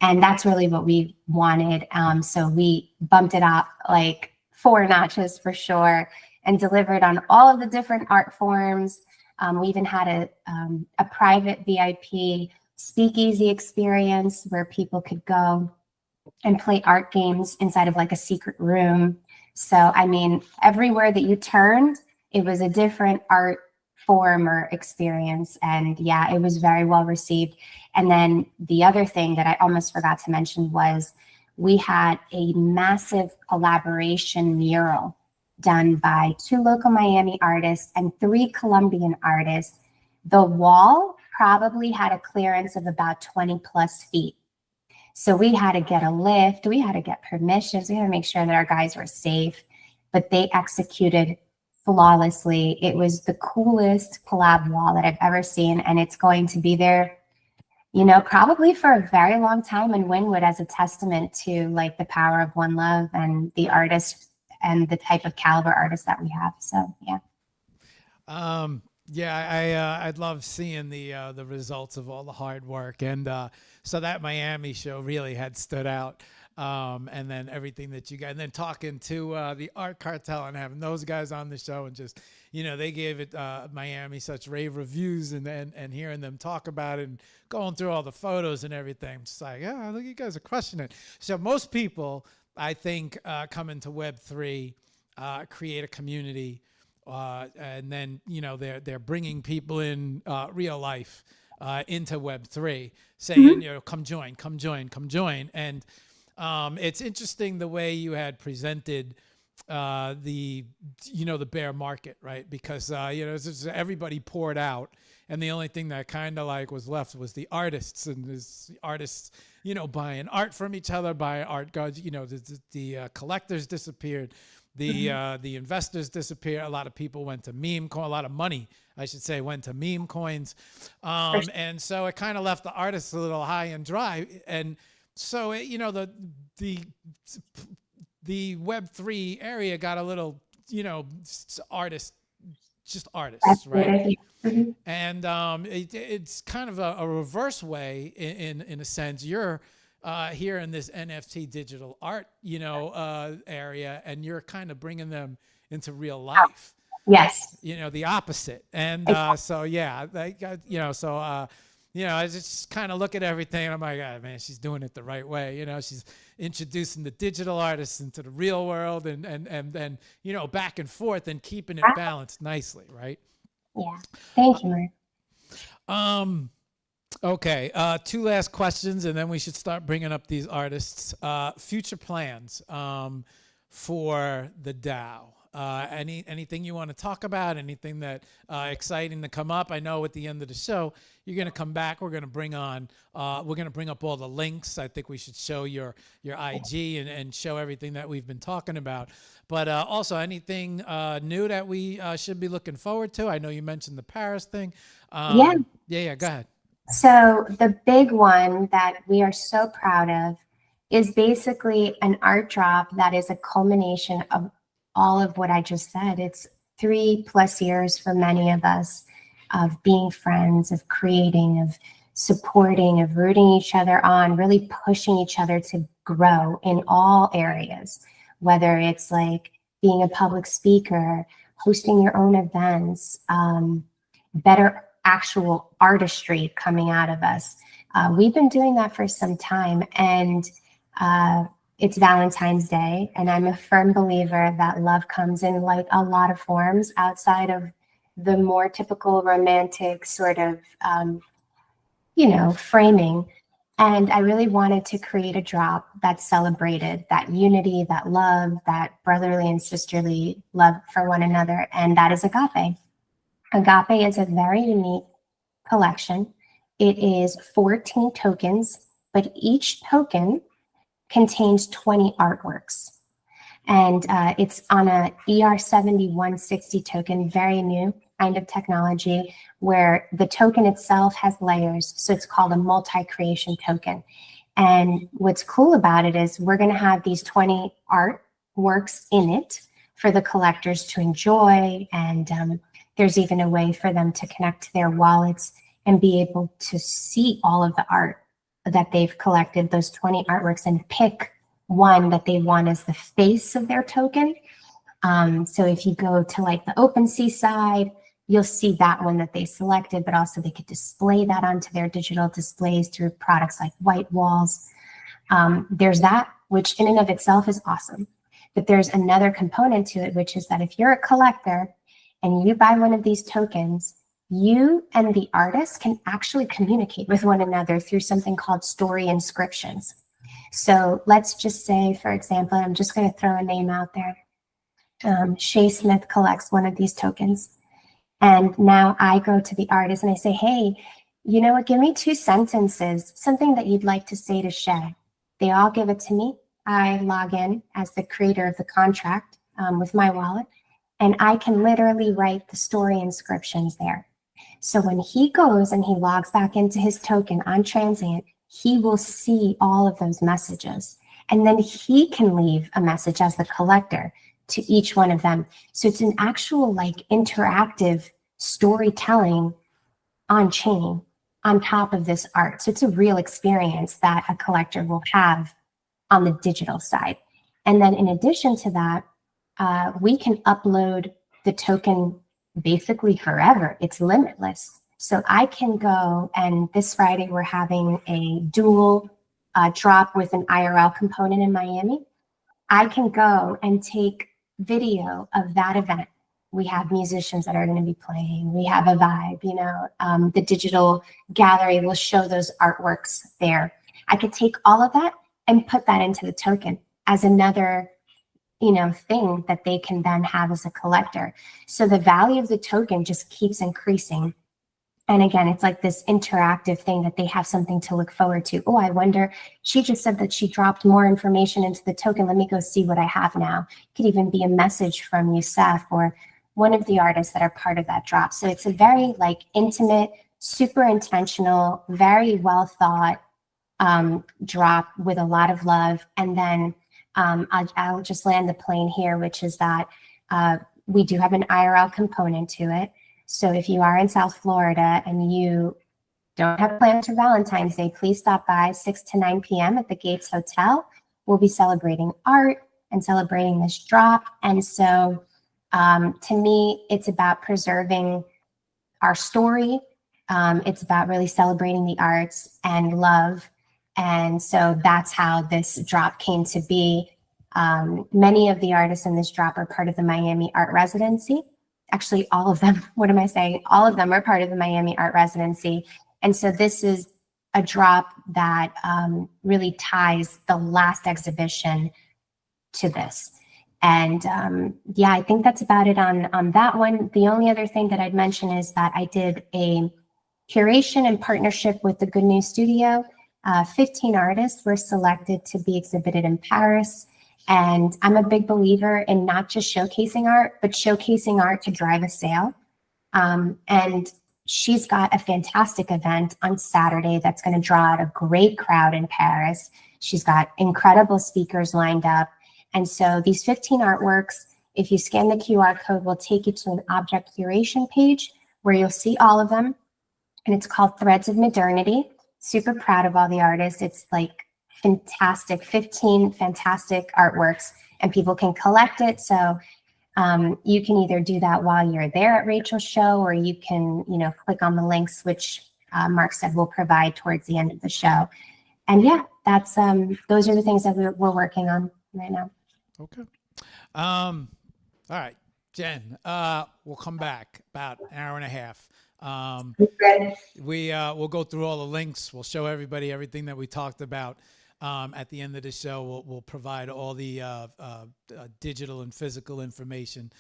And that's really what we wanted. So we bumped it up like 4 notches for sure and delivered on all of the different art forms. We even had a private VIP speakeasy experience where people could go and play art games inside of like a secret room. So, I mean, everywhere that you turned, it was a different art form or experience. And yeah, it was very well received. And then the other thing that I almost forgot to mention was we had a massive collaboration mural done by 2 local Miami artists and 3 Colombian artists. The wall probably had a clearance of about 20 plus feet. So we had to get a lift, we had to get permissions, we had to make sure that our guys were safe, but they executed flawlessly. It was the coolest collab wall that I've ever seen, and it's going to be there, you know, probably for a very long time in Wynwood as a testament to like the power of One Love and the artists and the type of caliber artists that we have. So yeah. Yeah, I'd love seeing the results of all the hard work, and so that Miami show really had stood out, and then everything that you got, and then talking to the Art Cartel and having those guys on the show, and just, you know, they gave it Miami such rave reviews, and hearing them talk about it and going through all the photos and everything, just like, oh, look, you guys are crushing it. So most people, I think, come into Web3, create a community. And then, you know, they're bringing people in real life into Web3, saying, you know, come join. And it's interesting the way you had presented the bear market, right? Because, you know, everybody poured out, and the only thing that kind of like was left was the artists, and the artists, you know, buying art from each other, buying art gods, you know, the collectors disappeared. The investors disappear. A lot of people went to meme coin. A lot of money, I should say, went to meme coins, and so it kind of left the artists a little high and dry. And so you know, the Web3 area got a little, you know, artists, right? And it's kind of a reverse way in a sense. You're here in this NFT digital art, you know, area, and you're kind of bringing them into real life. Yes. You know, the opposite. And so, yeah, you know, so, you know, I just kind of look at everything and I'm like, oh, man, she's doing it the right way. You know, she's introducing the digital artists into the real world, and you know, back and forth, and keeping it balanced nicely, right? Yeah. Thank you, Marc. Okay, 2 last questions, and then we should start bringing up these artists. Future plans for the DAO. Anything you want to talk about? Anything that exciting to come up? I know at the end of the show you're going to come back. We're going to bring on. We're going to bring up all the links. I think we should show your IG and show everything that we've been talking about. But also anything new that we should be looking forward to. I know you mentioned the Paris thing. Yeah. Go ahead. So the big one that we are so proud of is basically an art drop that is a culmination of all of what I just said. It's 3+ years for many of us of being friends, of creating, of supporting, of rooting each other on, really pushing each other to grow in all areas, whether it's like being a public speaker, hosting your own events, better actual artistry coming out of us. We've been doing that for some time, and it's Valentine's Day, and I'm a firm believer that love comes in like a lot of forms outside of the more typical romantic sort of, you know, framing. And I really wanted to create a drop that celebrated that unity, that love, that brotherly and sisterly love for one another, and that is Agape. Agape is a very unique collection. It is 14 tokens, but each token contains 20 artworks. And it's on a ER7160 token, very new kind of technology, where the token itself has layers. So it's called a multi-creation token. And what's cool about it is we're going to have these 20 artworks in it for the collectors to enjoy. And there's even a way for them to connect to their wallets and be able to see all of the art that they've collected, those 20 artworks, and pick one that they want as the face of their token. So if you go to like the OpenSea side, you'll see that one that they selected, but also they could display that onto their digital displays through products like White Walls. There's that, which in and of itself is awesome. But there's another component to it, which is that if you're a collector and you buy one of these tokens, you and the artist can actually communicate with one another through something called story inscriptions. So let's just say, for example, I'm just going to throw a name out there. Shay Smith collects one of these tokens. And now I go to the artist and I say, hey, you know what? Give me 2 sentences, something that you'd like to say to Shay. They all give it to me. I log in as the creator of the contract with my wallet, and I can literally write the story inscriptions there. So when he goes and he logs back into his token on Transient, he will see all of those messages. And then he can leave a message as the collector to each one of them. So it's an actual like interactive storytelling on chain on top of this art. So it's a real experience that a collector will have on the digital side. And then in addition to that, we can upload the token basically forever. It's limitless. So I can go, and this Friday we're having a dual drop with an IRL component in Miami. I can go and take video of that event. We have musicians that are going to be playing. We have a vibe, you know, the digital gallery will show those artworks there. I could take all of that and put that into the token as another, you know, thing that they can then have as a collector. So the value of the token just keeps increasing. And again, it's like this interactive thing that they have something to look forward to. Oh, I wonder, she just said that she dropped more information into the token. Let me go see what I have now. It could even be a message from Youssef or one of the artists that are part of that drop. So it's a very like intimate, super intentional, very well thought drop with a lot of love. And then I'll just land the plane here, which is that we do have an IRL component to it. So if you are in South Florida and you don't have plans for Valentine's Day, please stop by 6 to 9 p.m. at the Gates Hotel. We'll be celebrating art and celebrating this drop. And so to me, it's about preserving our story. It's about really celebrating the arts and love. And so that's how this drop came to be. Many of the artists in this drop are part of the Miami Art Residency. Actually, all of them, what am I saying? All of them are part of the Miami Art Residency. And so this is a drop that really ties the last exhibition to this. And yeah, I think that's about it on that one. The only other thing that I'd mention is that I did a curation in partnership with the Good News Studio. 15 artists were selected to be exhibited in Paris. And I'm a big believer in not just showcasing art, but showcasing art to drive a sale. And she's got a fantastic event on Saturday that's going to draw out a great crowd in Paris. She's got incredible speakers lined up. And so these 15 artworks, if you scan the QR code, will take you to an object curation page where you'll see all of them. And it's called Threads of Modernity. Super proud of all the artists. It's like fantastic, 15 fantastic artworks, and people can collect it. So you can either do that while you're there at Rachel's show, or you can, you know, click on the links, which Marc said we'll provide towards the end of the show. And yeah, that's those are the things that we're working on right now. Okay. All right, Jen, we'll come back about an hour and a half. We'll go through all the links. We'll show everybody everything that we talked about. At the end of the show, we'll provide all the digital and physical information,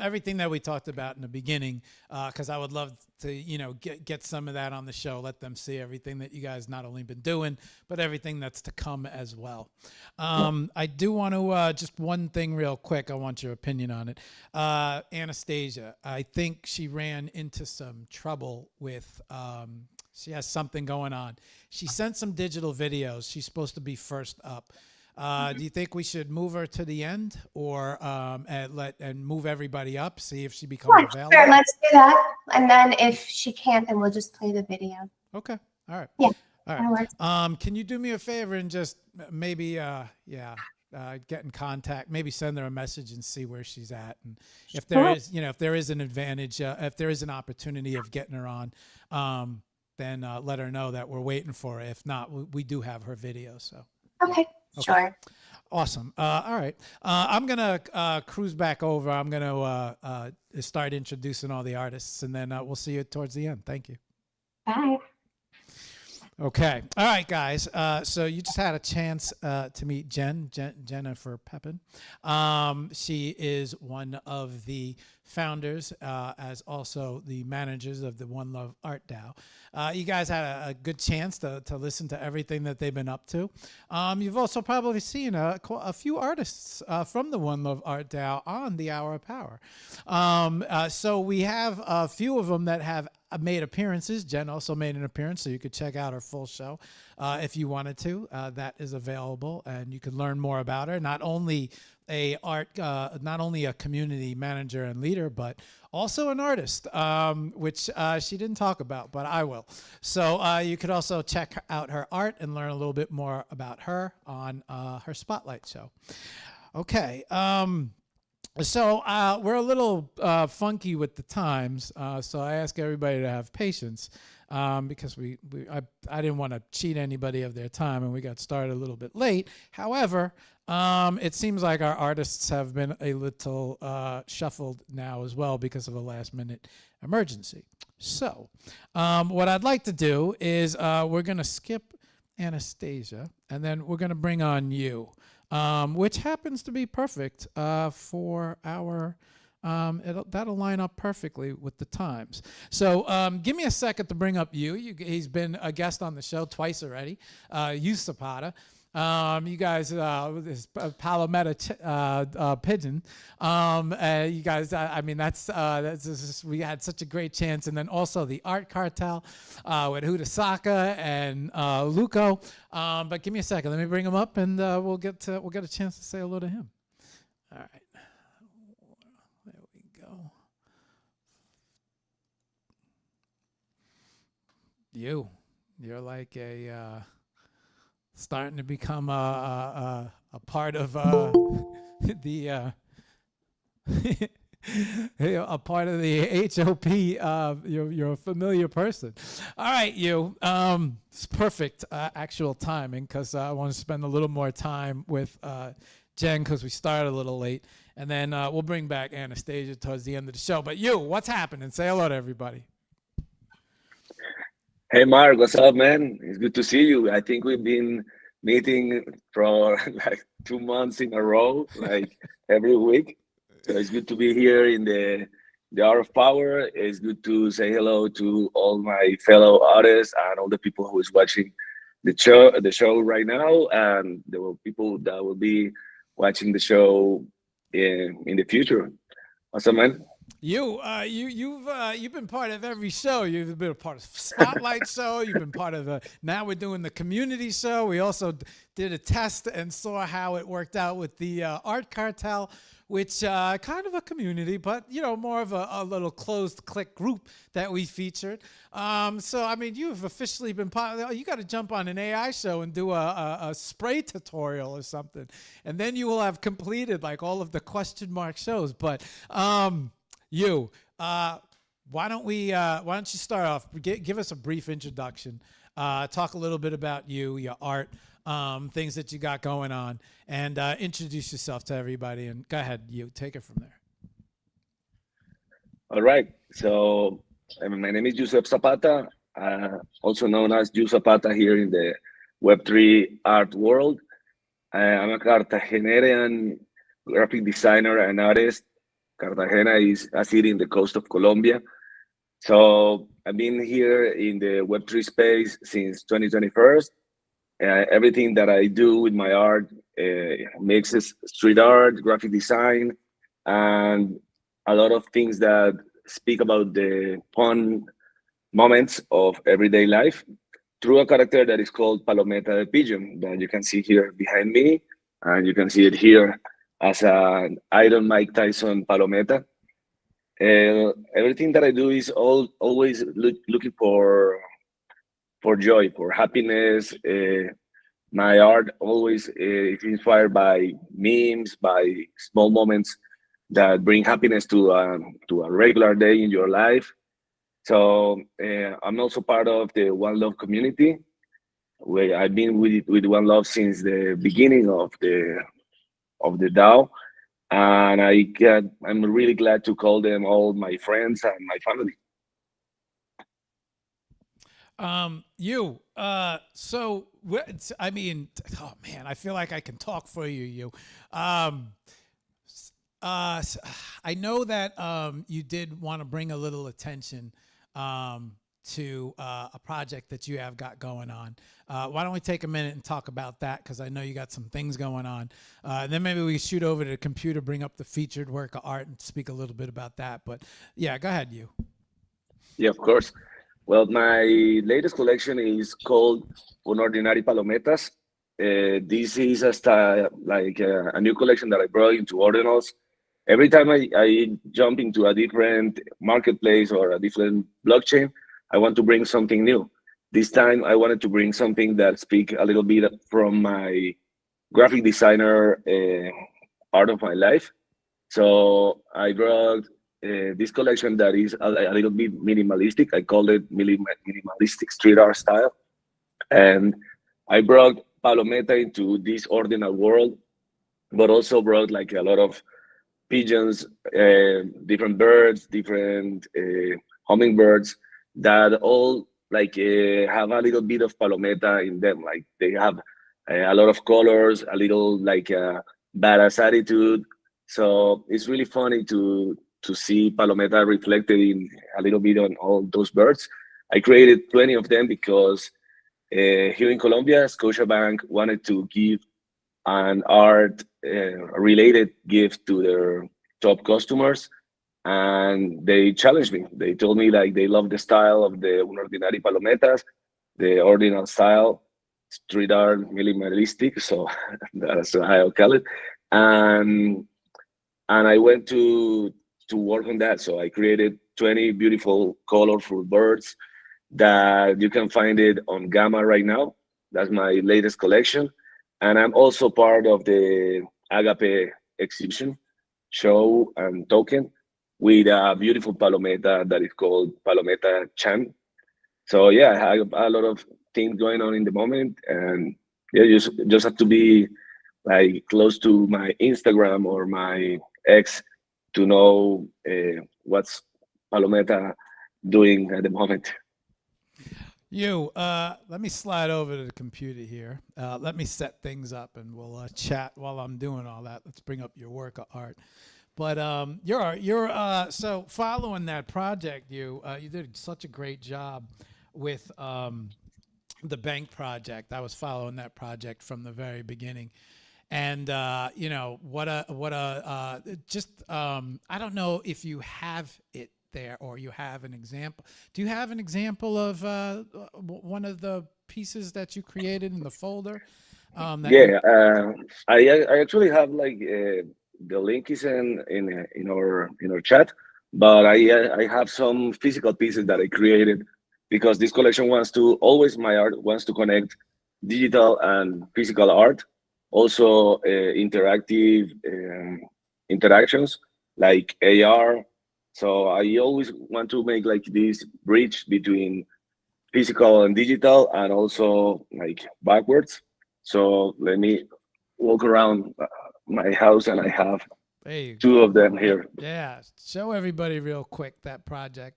everything that we talked about in the beginning, because I would love to, you know, get some of that on the show, let them see everything that you guys not only been doing, but everything that's to come as well. I do want to, just one thing real quick, I want your opinion on it. Anastasia, I think she ran into some trouble with, she has something going on. She sent some digital videos. She's supposed to be first up. Do you think we should move her to the end, or and move everybody up, see if she becomes available? Sure, let's do that. And then if she can't, then we'll just play the video. Okay. All right. Yeah. All That works. right. Can you do me a favor and just maybe get in contact, maybe send her a message and see where she's at, and if there is, you know, if there is an advantage, if there is an opportunity of getting her on, then let her know that we're waiting for her. If not, we do have her video. So Okay. Sure. Awesome. All right. I'm going to cruise back over. I'm going to start introducing all the artists, and then we'll see you towards the end. Thank you. Bye. Okay. All right, guys. So you just had a chance to meet Jennifer Pepin. She is one of the founders, as also the managers of the One Love Art DAO. You guys had a good chance to listen to everything that they've been up to. You've also probably seen a few artists from the One Love Art DAO on the Hour of Power. So we have a few of them that have made appearances. Jen also made an appearance, so you could check out her full show if you wanted to. That is available, and you can learn more about her. Not only not only a community manager and leader, but also an artist, which she didn't talk about, but I will. So you could also check out her art and learn a little bit more about her on her Spotlight show. Okay. So we're a little funky with the times, so I ask everybody to have patience because I didn't want to cheat anybody of their time, and we got started a little bit late. However, it seems like our artists have been a little shuffled now as well because of a last-minute emergency. So what I'd like to do is we're going to skip Anastasia, and then we're going to bring on you. Which happens to be perfect for our, that'll line up perfectly with the times. So give me a second to bring up you. He's been a guest on the show twice already, you Zapata. You guys, this Palometa pigeon. You guys, I mean, that's we had such a great chance. And then also the Art Cartel with Hudasaka and Luco. But give me a second. Let me bring him up, and we'll get a chance to say hello to him. All right. There we go. You're like a starting to become a part of the a part of the HOP. You're a familiar person. All right, you. It's perfect actual timing because I want to spend a little more time with Jen because we started a little late, and then we'll bring back Anastasia towards the end of the show. But you, what's happening? Say hello to everybody. Hey, Marc, what's up, man? It's good to see you. I think we've been meeting for like 2 months in a row, like every week. So it's good to be here in the Hour of Power. It's good to say hello to all my fellow artists and all the people who is watching the show right now, and the people that will be watching the show in the future. What's up, man? You've been part of every show. You've been a part of Spotlight show. You've been part of now we're doing the community show. We also did a test and saw how it worked out with the Art Cartel, which kind of a community, but more of a little closed click group that we featured. So I mean, you've officially been part. You got to jump on an AI show and do a spray tutorial or something, and then you will have completed like all of the question mark shows. But why don't you start off? Give us a brief introduction. Talk a little bit about you, your art, things that you got going on, and introduce yourself to everybody. And go ahead, you take it from there. All right. So my name is Josep Zapata, also known as Ju Zapata here in the Web3 art world. I'm a Cartagenerian graphic designer and artist. Cartagena is a city in the coast of Colombia. So I've been here in the Web3 space since 2021. Everything that I do with my art mixes street art, graphic design, and a lot of things that speak about the fun moments of everyday life through a character that is called Palometa the Pigeon that you can see here behind me, and you can see it here as an Iron Mike Tyson Palometa. Everything that I do is always looking for joy, for happiness. My art always is inspired by memes, by small moments that bring happiness to a regular day in your life. So I'm also part of the One Love community, where I've been with One Love since the beginning of the DAO, and I'm really glad to call them all my friends and my family. I mean, oh man, I feel like I can talk for you. Um, s- I know that you did want to bring a little attention um, to a project that you have got going on. Why don't we take a minute and talk about that? Because I know you got some things going on. And then maybe we shoot over to the computer, bring up the featured work of art, and speak a little bit about that. But yeah, go ahead, you. Yeah, of course. Well, my latest collection is called Unordinary Palometas. This is a style, like a new collection that I brought into Ordinals. Every time I jump into a different marketplace or a different blockchain, I want to bring something new. This time, I wanted to bring something that speak a little bit from my graphic designer art of my life. So I brought this collection that is a little bit minimalistic. I call it minimalistic street art style. And I brought Palometa into this ordinal world, but also brought like a lot of pigeons, different birds, different hummingbirds that all like have a little bit of Palometa in them. Like they have a lot of colors, a little like badass attitude. So it's really funny to see Palometa reflected in a little bit on all those birds. I created 20 of them because here in Colombia, Scotiabank wanted to give an art related gift to their top customers, and they challenged me. They told me like they love the style of the Unordinary Palometas, the ordinal style, street art, minimalistic. So that's how I call it. And I went to work on that. So I created 20 beautiful, colorful birds that you can find it on Gamma right now. That's my latest collection, and I'm also part of the Agape exhibition show and token with a beautiful palometa that is called Palometa Chan. So yeah, I have a lot of things going on in the moment, and yeah, just have to be like close to my Instagram or my ex to know what's Palometa doing at the moment. Let me slide over to the computer here. Let me set things up, and we'll chat while I'm doing all that. Let's bring up your work of art. But so following that project, you did such a great job with the bank project. I was following that project from the very beginning, and I don't know if you have it there or you have an example. Do you have an example of one of the pieces that you created in the folder? That you Yeah, I actually have like the link is in our chat, but I have some physical pieces that I created because this collection wants to always my art wants to connect digital and physical art, also interactive interactions like AR. So I always want to make like this bridge between physical and digital, and also like backwards. So let me walk around my house, and I have there you two go. of them here. Yeah, show everybody real quick that project.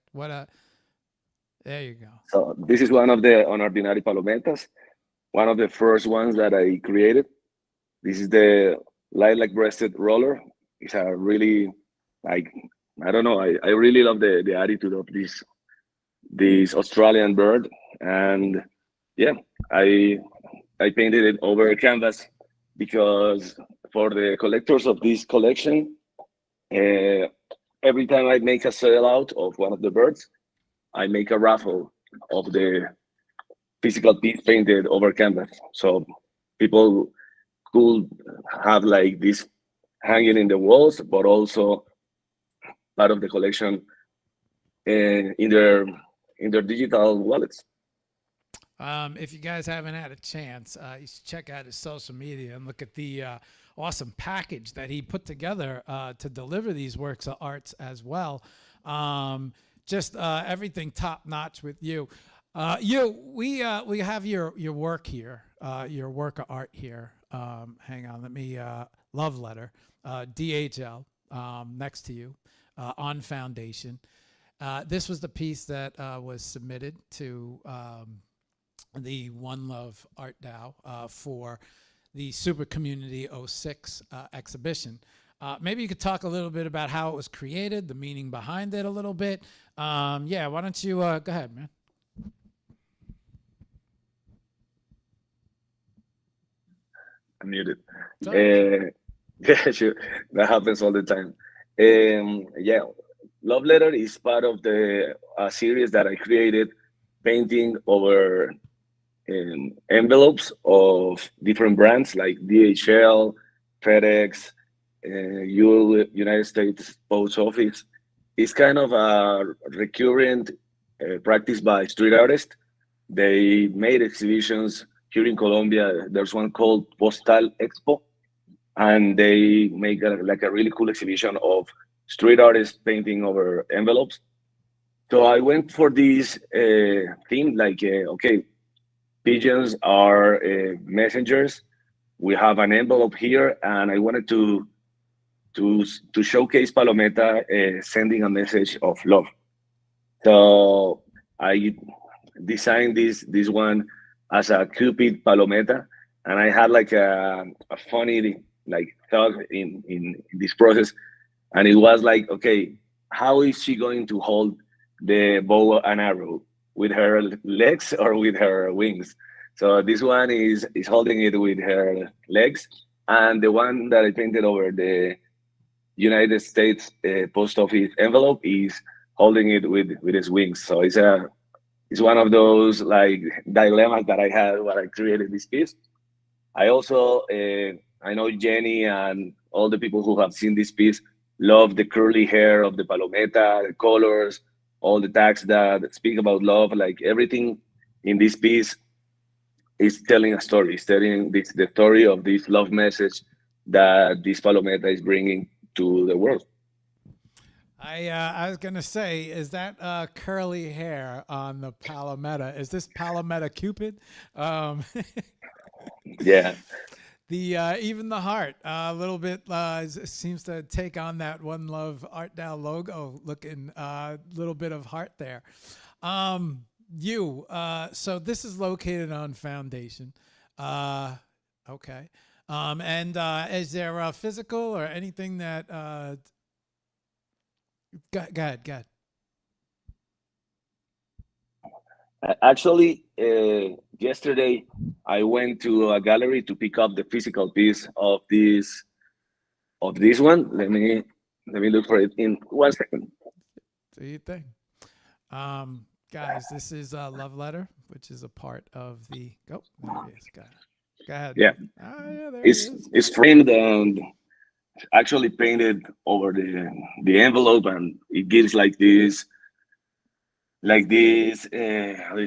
There you go. So this is one of the unordinary palometas, one of the first ones that I created. This is the lilac-breasted roller. It's a really like I don't know. I really love the attitude of this Australian bird, and yeah, I I painted it over a canvas because for the collectors of this collection, uh, every time I make a sellout of one of the birds, I make a raffle of the physical piece painted over canvas. So people could have like this hanging in the walls, but also part of the collection in their digital wallets. If you guys haven't had a chance, you should check out his social media and look at the awesome package that he put together to deliver these works of arts as well. Just everything top notch with you. We have your work here, your work of art here. Hang on, let me love letter DHL next to you on foundation. This was the piece that was submitted to the One Love Art DAO for the Super Community '06 exhibition. Maybe you could talk a little bit about how it was created, the meaning behind it a little bit. Yeah, why don't you go ahead, man? I'm muted. Sorry. Yeah, sure. That happens all the time. Yeah, Love Letter is part of the series that I created, painting over envelopes of different brands like DHL, FedEx, United States Post Office. It's kind of a recurrent practice by street artists. They made exhibitions here in Colombia. There's one called Postal Expo, and they make like a really cool exhibition of street artists painting over envelopes. So I went for this theme, like, okay, pigeons are messengers. We have an envelope here, and I wanted to showcase Palometa sending a message of love. So I designed this one as a Cupid Palometa, and I had like a funny like thought in this process, and it was like, okay, how is she going to hold the bow and arrow, with her legs or with her wings? So this one is holding it with her legs, and the one that I painted over the United States Post Office envelope is holding it with his wings. So it's one of those like dilemmas that I had when I created this piece. I also I know Jenny and all the people who have seen this piece love the curly hair of the Palometa, the colors, all the tags that speak about love. Like everything in this piece is telling a story. It's telling the story of this love message that this Palometa is bringing to the world. I was gonna say, is that curly hair on the Palometa? Is this Palometa Cupid? Yeah. The even the heart a little bit seems to take on that One Love Art DAO logo looking little bit of heart there. So this is located on Foundation. Okay. And is there a physical or anything that go ahead. Actually, yesterday I went to a gallery to pick up the physical piece of this one. Let me look for it in 1 second. Do you think? Guys, this is a love letter, which is a part of the. Oh, there it is. Go ahead. Yeah. There it's framed and actually painted over the envelope, and it gives like this how do you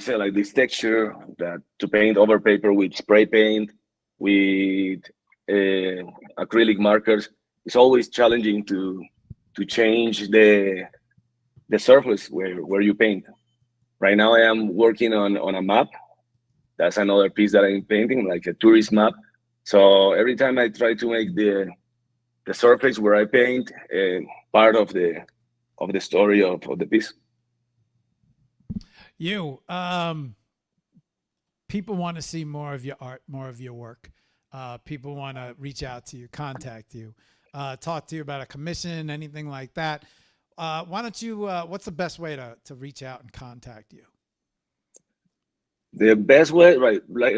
say, like this texture that to paint over paper with spray paint, with acrylic markers. It's always challenging to change the surface where you paint. Right now I am working on a map. That's another piece that I'm painting, like a tourist map. So every time I try to make the surface where I paint part of the story of the piece. People want to see more of your art, more of your work. People want to reach out to you, contact you, talk to you about a commission, anything like that. Why don't you, what's the best way to reach out and contact you? The best way, right, like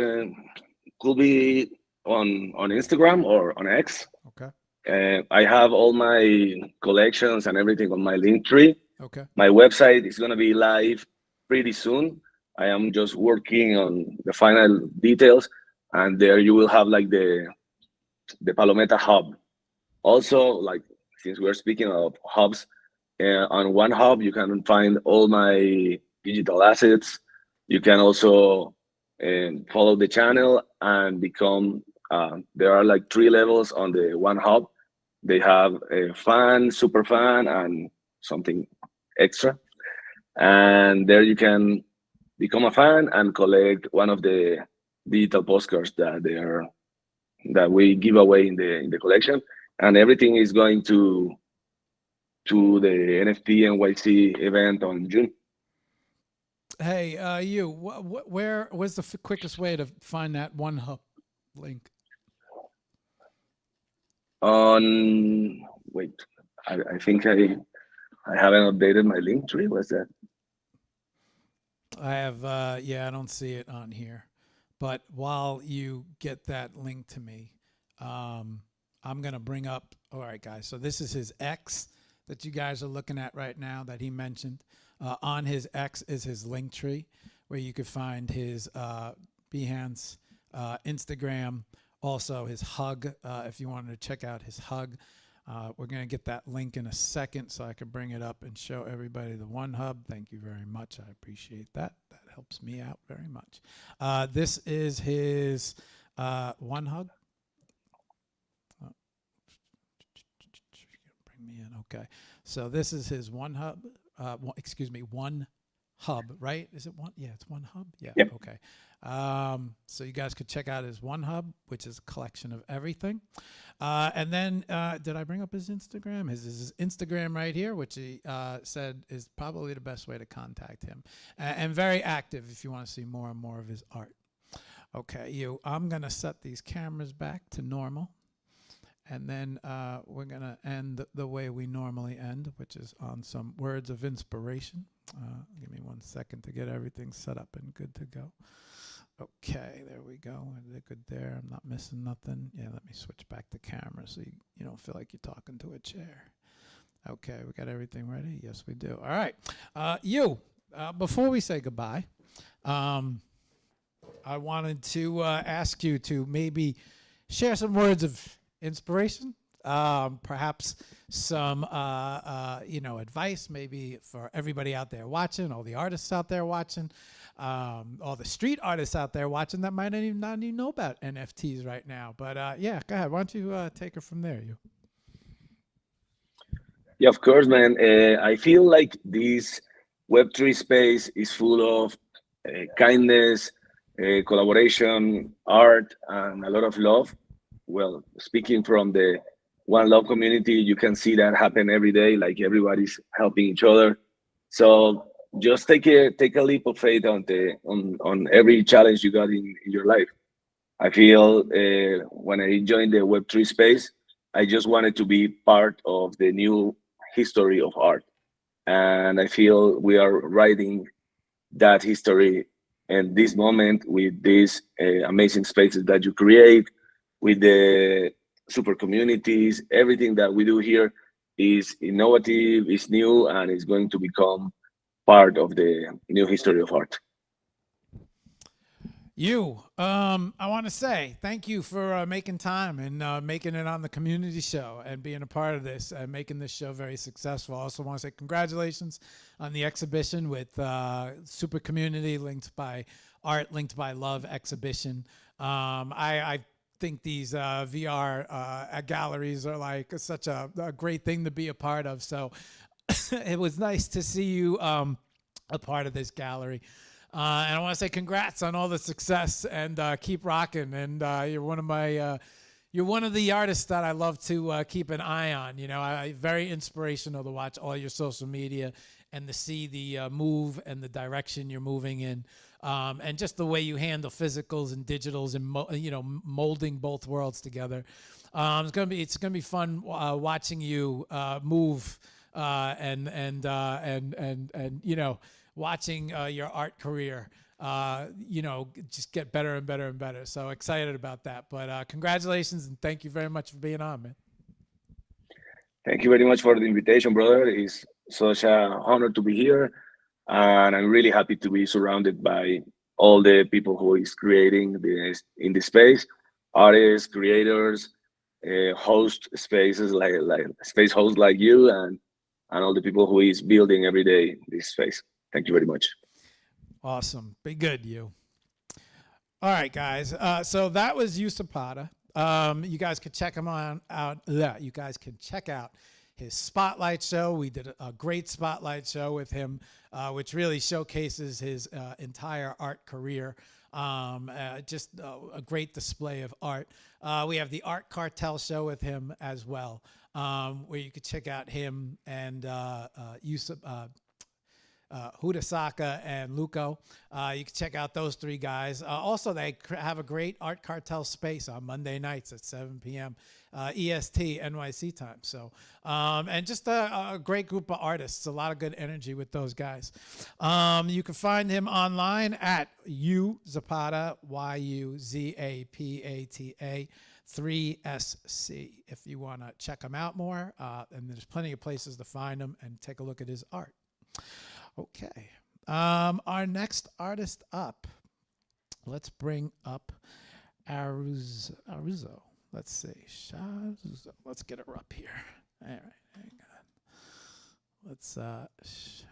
could be on Instagram or on X. Okay. I have all my collections and everything on my link tree. Okay. My website is going to be live pretty soon. I am just working on the final details, and there you will have like the Palometa hub. Also, like since we're speaking of hubs, on one hub you can find all my digital assets. You can also follow the channel and become. There are like 3 levels on the one hub. They have a fan, super fan, and something extra. And there you can become a fan and collect one of the digital postcards that we give away in the collection. And everything is going to to the NFT NYC event on June. Hey, you, where's the quickest way to find that One Hub link? Wait, I think I haven't updated my link tree. What's that? I have, yeah, I don't see it on here. But while you get that link to me, I'm going to bring up, all right, guys. So this is his X that you guys are looking at right now that he mentioned. On his X is his link tree where you could find his Behance, Instagram, also his Hug. If you wanted to check out his Hug, we're going to get that link in a second so I can bring it up and show everybody the One Hub. Thank you very much. I appreciate that. That helps me out very much. This is his One Hub. Oh. Bring me in. Okay. So this is his One Hub. Excuse me, One Hub, right? Is it one? Yeah, it's One Hub. Yeah. Yep. Okay. So you guys could check out his One Hub, which is a collection of everything. And then, did I bring up his Instagram? His Instagram right here, which he said is probably the best way to contact him. And very active if you want to see more and more of his art. Okay, I'm going to set these cameras back to normal. And then we're going to end the way we normally end, which is on some words of inspiration. Give me 1 second to get everything set up and good to go. Okay, there we go. They're good there. I'm not missing nothing. Yeah, let me switch back the camera so you don't feel like you're talking to a chair. Okay, we got everything ready? Yes, we do. All right. Before we say goodbye, I wanted to ask you to maybe share some words of inspiration, perhaps some advice maybe for everybody out there watching, all the artists out there watching, all the street artists out there watching that might not even know about NFTs right now. But yeah, go ahead. Why don't you take it from there, you? Yeah, of course, man. I feel like this Web3 space is full of kindness, collaboration, art, and a lot of love. Well, speaking from the One Love community, you can see that happen every day. Like everybody's helping each other. So just take a leap of faith on every challenge you got in your life. I feel when I joined the Web3 space, I just wanted to be part of the new history of art, and I feel we are writing that history in this moment with these amazing spaces that you create, with the super communities. Everything that we do here is innovative, is new, and is going to become part of the new history of art. I want to say thank you for making time and making it on the community show and being a part of this and making this show very successful. I also want to say congratulations on the exhibition with Super Community, linked by Art, linked by Love exhibition. I think these VR galleries are like such a great thing to be a part of. So it was nice to see you a part of this gallery. And I want to say congrats on all the success and keep rocking. And you're one of the artists that I love to keep an eye on. You know, very inspirational to watch all your social media and to see the move and the direction you're moving in. And just the way you handle physicals and digitals and molding both worlds together. It's gonna be fun watching you move and watching your art career just get better and better and better. So excited about that. But congratulations and thank you very much for being on, man. Thank you very much for the invitation, brother. It's such an honor to be here. And I'm really happy to be surrounded by all the people who is creating this in this space, artists, creators, host spaces like space hosts like you, and all the people who is building every day this space. Thank you very much. Awesome. Be good, you. All right, guys. So that was Zapata. You guys can check him out. You guys can check out his spotlight show. We did a great spotlight show with him, which really showcases his entire art career. Just a great display of art. We have the Art Cartel show with him as well, where you could check out him and Yusuf. Hudasaka and Luco. You can check out those three guys. Also, they have a great Art Cartel space on Monday nights at 7 p.m. EST NYC time. So, and just a great group of artists. A lot of good energy with those guys. You can find him online at Zapata, Yuzapata 3SC if you want to check him out more. And there's plenty of places to find him and take a look at his art. Okay. Our next artist up. Let's bring up Aruzo. Let's see. Sharuzo. Let's get her up here. All right. Hang on. Let's Aruzo.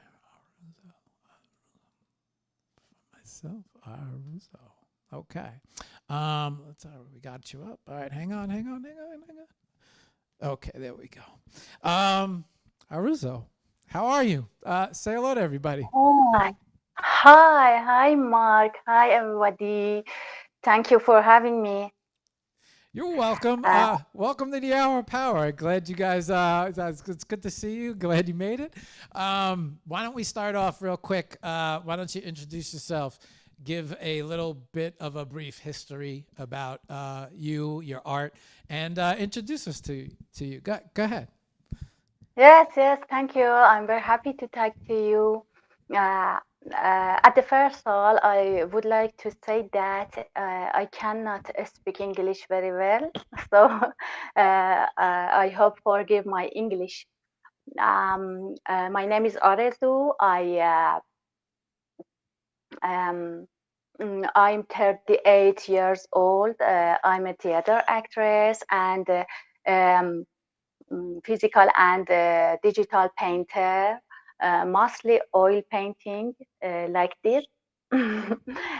Myself. Aruzo. Okay. We got you up. All right. Hang on. Okay. There we go. Aruzo. How are you? Say hello to everybody. Hi, Mark. Hi, everybody. Thank you for having me. You're welcome. Welcome to the Hour of Power. Glad you guys. It's good to see you. Glad you made it. Why don't we start off real quick? Why don't you introduce yourself? Give a little bit of a brief history about you, your art, and introduce us to you. Go ahead. Yes, thank you. I'm very happy to talk to you. At the first of all, I would like to say that I cannot speak English very well, so I hope forgive my English. My name is Arezu. I'm 38 years old. I'm a theater actress and physical and digital painter, mostly oil painting like this. When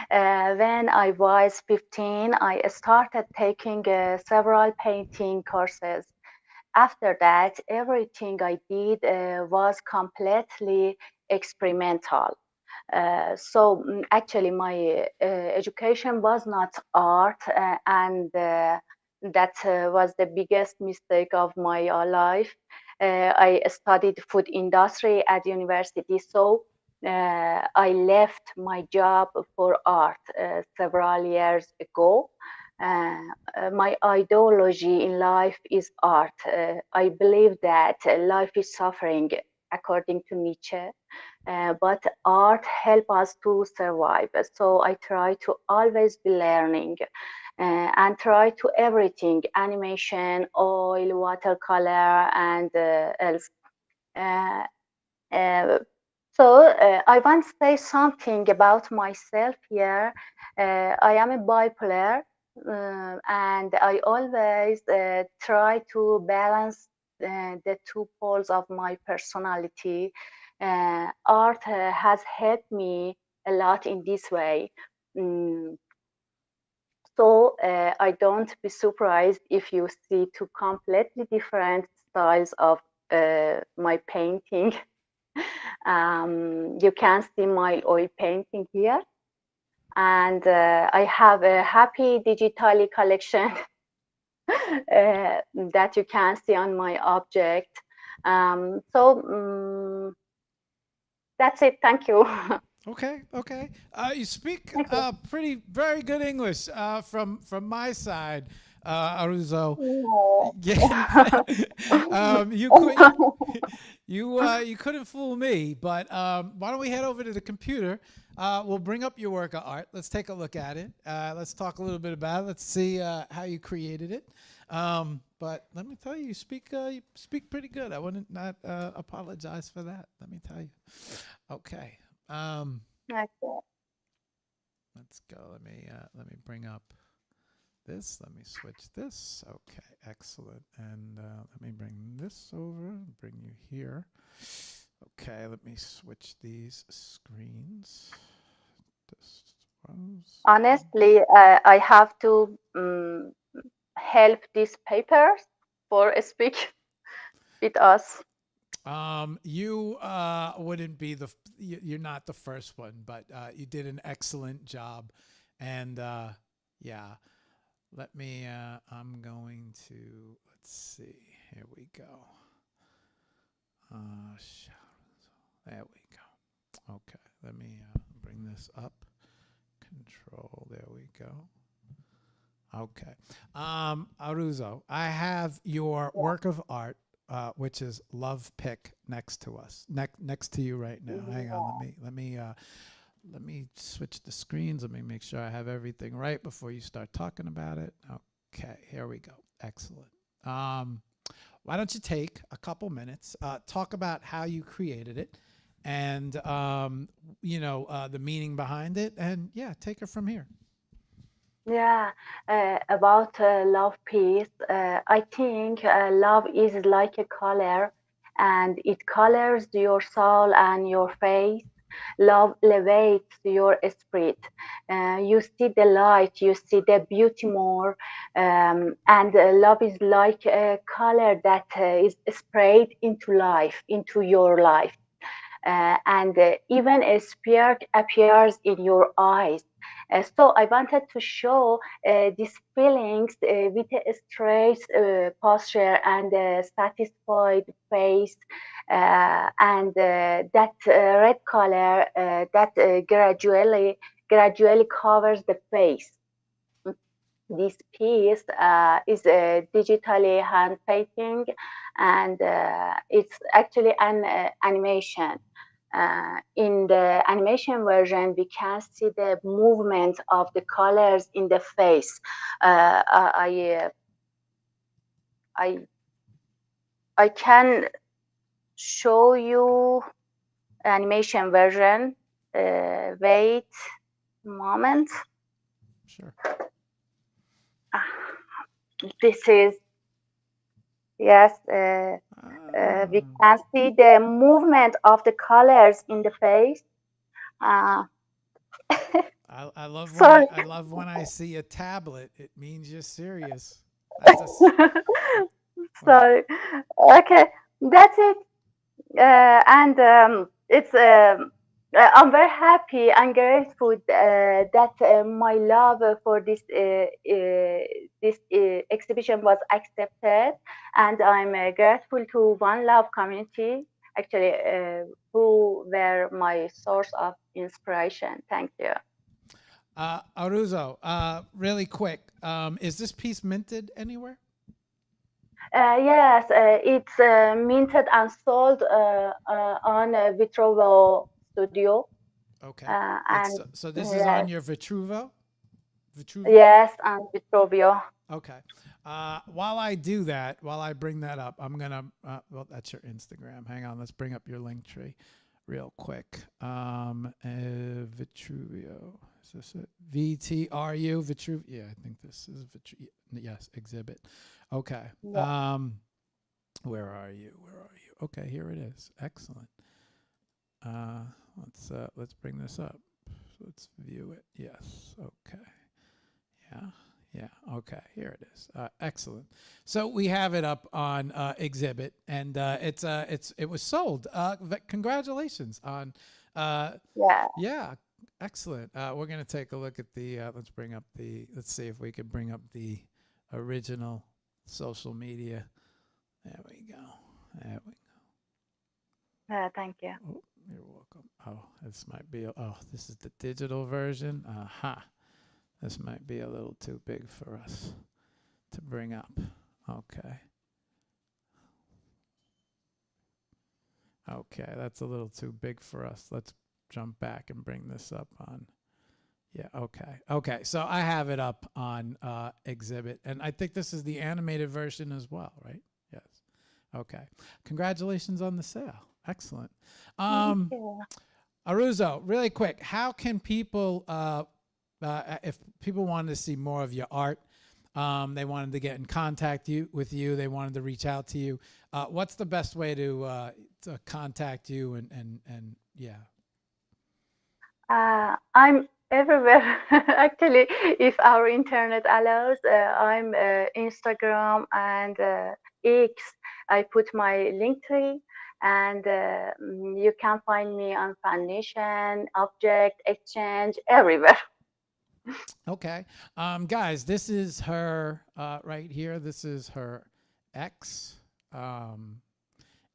I was 15, I started taking several painting courses. After that, everything I did was completely experimental. Actually, my education was not art, and that was the biggest mistake of my life. I studied food industry at university, so I left my job for art several years ago. My ideology in life is art. I believe that life is suffering, according to Nietzsche, but art help us to survive. So I try to always be learning and try to everything: animation, oil, watercolor, and else. Uh, uh, I want to say something about myself here. I am a bipolar, and I always try to balance the two poles of my personality. Art has helped me a lot in this way. Mm, I don't be surprised if you see two completely different styles of my painting. You can see my oil painting here, and I have a happy digitally collection that you can see on my object. That's it. Thank you. Okay. You speak very good English from my side, Aruzo. Yeah. You couldn't fool me, but why don't we head over to the computer? We'll bring up your work of art. Let's take a look at it. Let's talk a little bit about it. Let's see how you created it. But let me tell you, you speak pretty good. I wouldn't not apologize for that. Let me tell you. Okay. Let's go. Let me bring up this. Let me switch this. Okay, excellent. And let me bring this over. Bring you here. Okay, let me switch these screens. Honestly, I have to help these papers for speak with us. You wouldn't be you're not the first one, but you did an excellent job And yeah, let me. I'm going to. Let's see. Here we go. There we go. Okay, let me bring this up. Control. There we go. Okay. Aruzo, I have your work of art, which is Love Pick, next to us, next to you right now. Hang on, let me switch the screens. Let me make sure I have everything right before you start talking about it. Okay, here we go. Excellent. Why don't you take a couple minutes, talk about how you created it, and the meaning behind it, and yeah, take it from here. Yeah, about love piece, I think love is like a color and it colors your soul and your face. Love elevates your spirit. You see the light, you see the beauty more. And love is like a color that is sprayed into life, into your life. And even a spark appears in your eyes. So I wanted to show these feelings with a straight posture and a satisfied face, and that red color that gradually covers the face. This piece is a digitally hand painting, and it's actually an animation. In the animation version, we can see the movement of the colors in the face. I I can show you animation version. Wait a moment. Sure. This is yes. We can see the movement of the colors in the face. Uh, I love when sorry. I love when I see a tablet. It means you're serious. That's when Sorry. Okay, that's it. And it's I'm very happy and grateful that my love for this exhibition was accepted, and I'm grateful to One Love community actually who were my source of inspiration. Thank you. Aruzo, really quick, is this piece minted anywhere? Yes, it's minted and sold on Vitrovo Studio. Okay. It's And so this is on yes, your Vitruvo? Vitruvian? yes, and Vitrovio. Okay. While I do that, while I bring that up, I'm gonna. Well, that's your Instagram. Hang on, let's bring up your link tree, real quick. Vitruvio. Is this it? VTRU Vitruvio. Yeah, I think this is Vitruvio. Yes, exhibit. Okay. Yeah. Where are you? Where are you? Okay, here it is. Excellent. Uh, let's bring this up. Let's view it. Yes. Okay. Yeah. Yeah. Okay. Here it is. Excellent. So we have it up on exhibit, and it was sold. Congratulations on. Yeah. Yeah. Excellent. We're gonna take a look at the. Let's see if we can bring up the original social media. There we go. There we Thank you. go. Oh, you're welcome. Oh, this might be. This is the digital version. Aha. This might be a little too big for us to bring up. Okay. Okay, that's a little too big for us. Let's jump back and bring this up on. Yeah, okay. Okay, so I have it up on exhibit, and I think this is the animated version as well, right? Yes. Okay. Congratulations on the sale. Excellent. Thank you. Aruzo, really quick, how can people, if people wanted to see more of your art, they wanted to get in contact with you, they wanted to reach out to you, what's the best way to contact you and yeah. I'm everywhere. Actually, if our internet allows, I'm Instagram and X. I put my link tree, and you can find me on Foundation, Object, Exchange, everywhere. Okay. Guys, this is her right here. This is her ex. And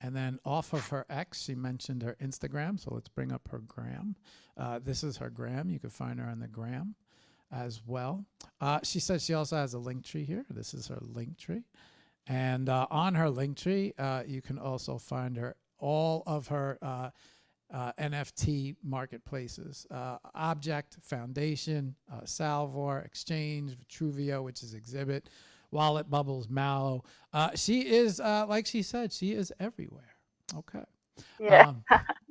then off of her ex, she mentioned her Instagram. So let's bring up her gram. This is her gram. You can find her on the gram as well. She says she also has a link tree here. This is her link tree. And on her link tree, you can also find her all of her NFT marketplaces: Object, Foundation, Salvor, Exchange, Vitruvio, which is Exhibit, Wallet, Bubbles, Mallow. She is, like she said, she is everywhere. Okay. Yeah.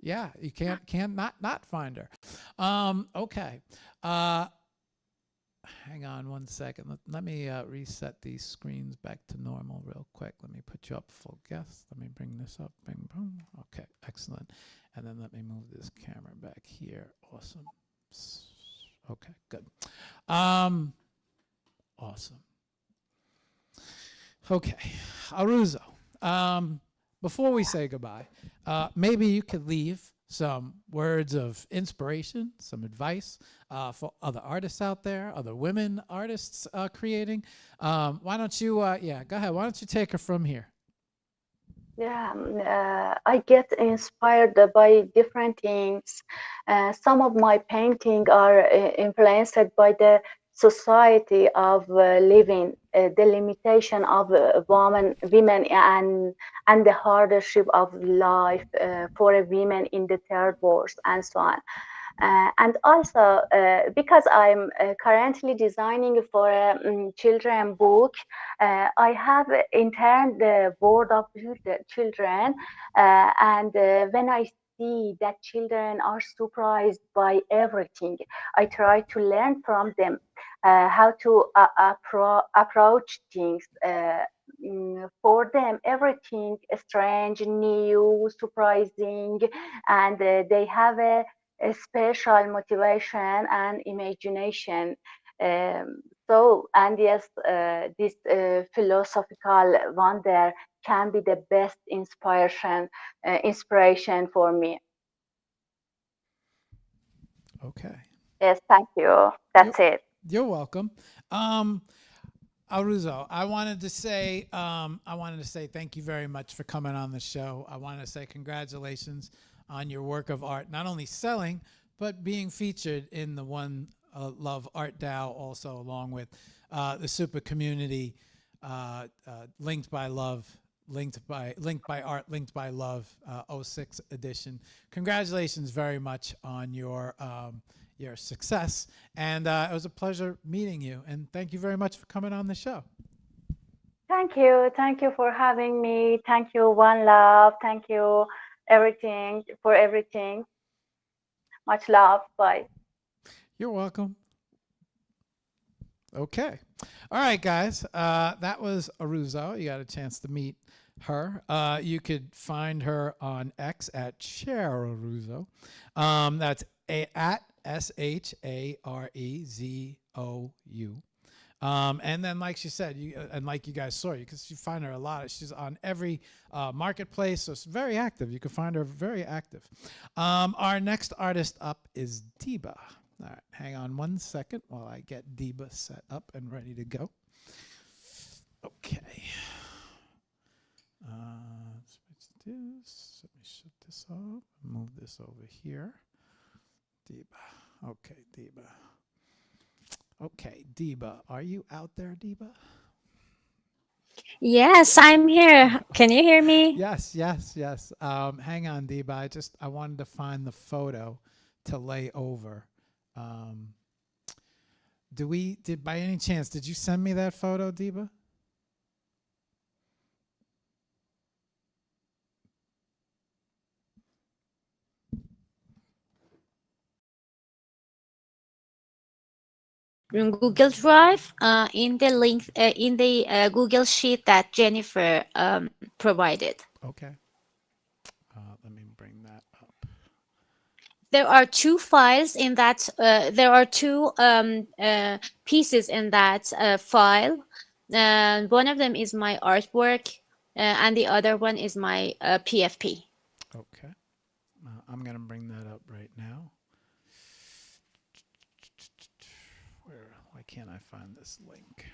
Yeah, you can't not find her. Okay. Hang on one second. Let me reset these screens back to normal real quick. Let me put you up full guest. Let me bring this up. Bing, boom. Okay, excellent. And then let me move this camera back here. Awesome. Okay, good. Awesome. Okay, Aruzo. Before we say goodbye, maybe you could leave some words of inspiration, some advice for other artists out there, other women artists creating. Why don't you, yeah, go ahead. Why don't you take her from here? Yeah, I get inspired by different things. Some of my paintings are influenced by the society of living, the limitation of women, and the hardship of life for a women in the third world, and so on. And also, because I'm currently designing for a children book, I have interned the world of children, and when I see that children are surprised by everything, I try to learn from them how to approach things. For them, everything is strange, new, surprising, and they have a special motivation and imagination. And yes, this philosophical wonder can be the best inspiration for me. Okay. Yes, thank you. You're, That's it. you're welcome. Aruzo, I wanted to say thank you very much for coming on the show. I wanted to say congratulations on your work of art, not only selling, but being featured in the One Love Art DAO, also along with the Super Community, Linked by Love, Linked by Art, Linked by Love, '06 edition. Congratulations very much on your success, and it was a pleasure meeting you. And thank you very much for coming on the show. Thank you for having me. Thank you, One Love. Thank you, everything for everything. Much love. Bye. You're welcome. Okay. All right, guys. That was Aruzo. You got a chance to meet her. You could find her on X at Sharearuzo. That's at SHAREZOU. And then, like she said, and like you guys saw, because you find her a lot. She's on every marketplace, so it's very active. You can find her very active. Our next artist up is Deba. All right, hang on one second while I get Deba set up and ready to go. Okay. Switch this. Let me shut this off. Move this over here. Deba. Okay, Deba. Okay, Deba. Are you out there, Deba? Yes, I'm here. Can you hear me? Yes. Hang on, Deba. I wanted to find the photo to lay over. Did by any chance, did you send me that photo, Deba? Google Drive, in the link, in the Google Sheet that Jennifer provided. Okay. Let me bring that up. There are two files in that. There are two pieces in that file. One of them is my artwork, and the other one is my PFP. Okay. I'm going to bring that up right now. Where can't I find this link?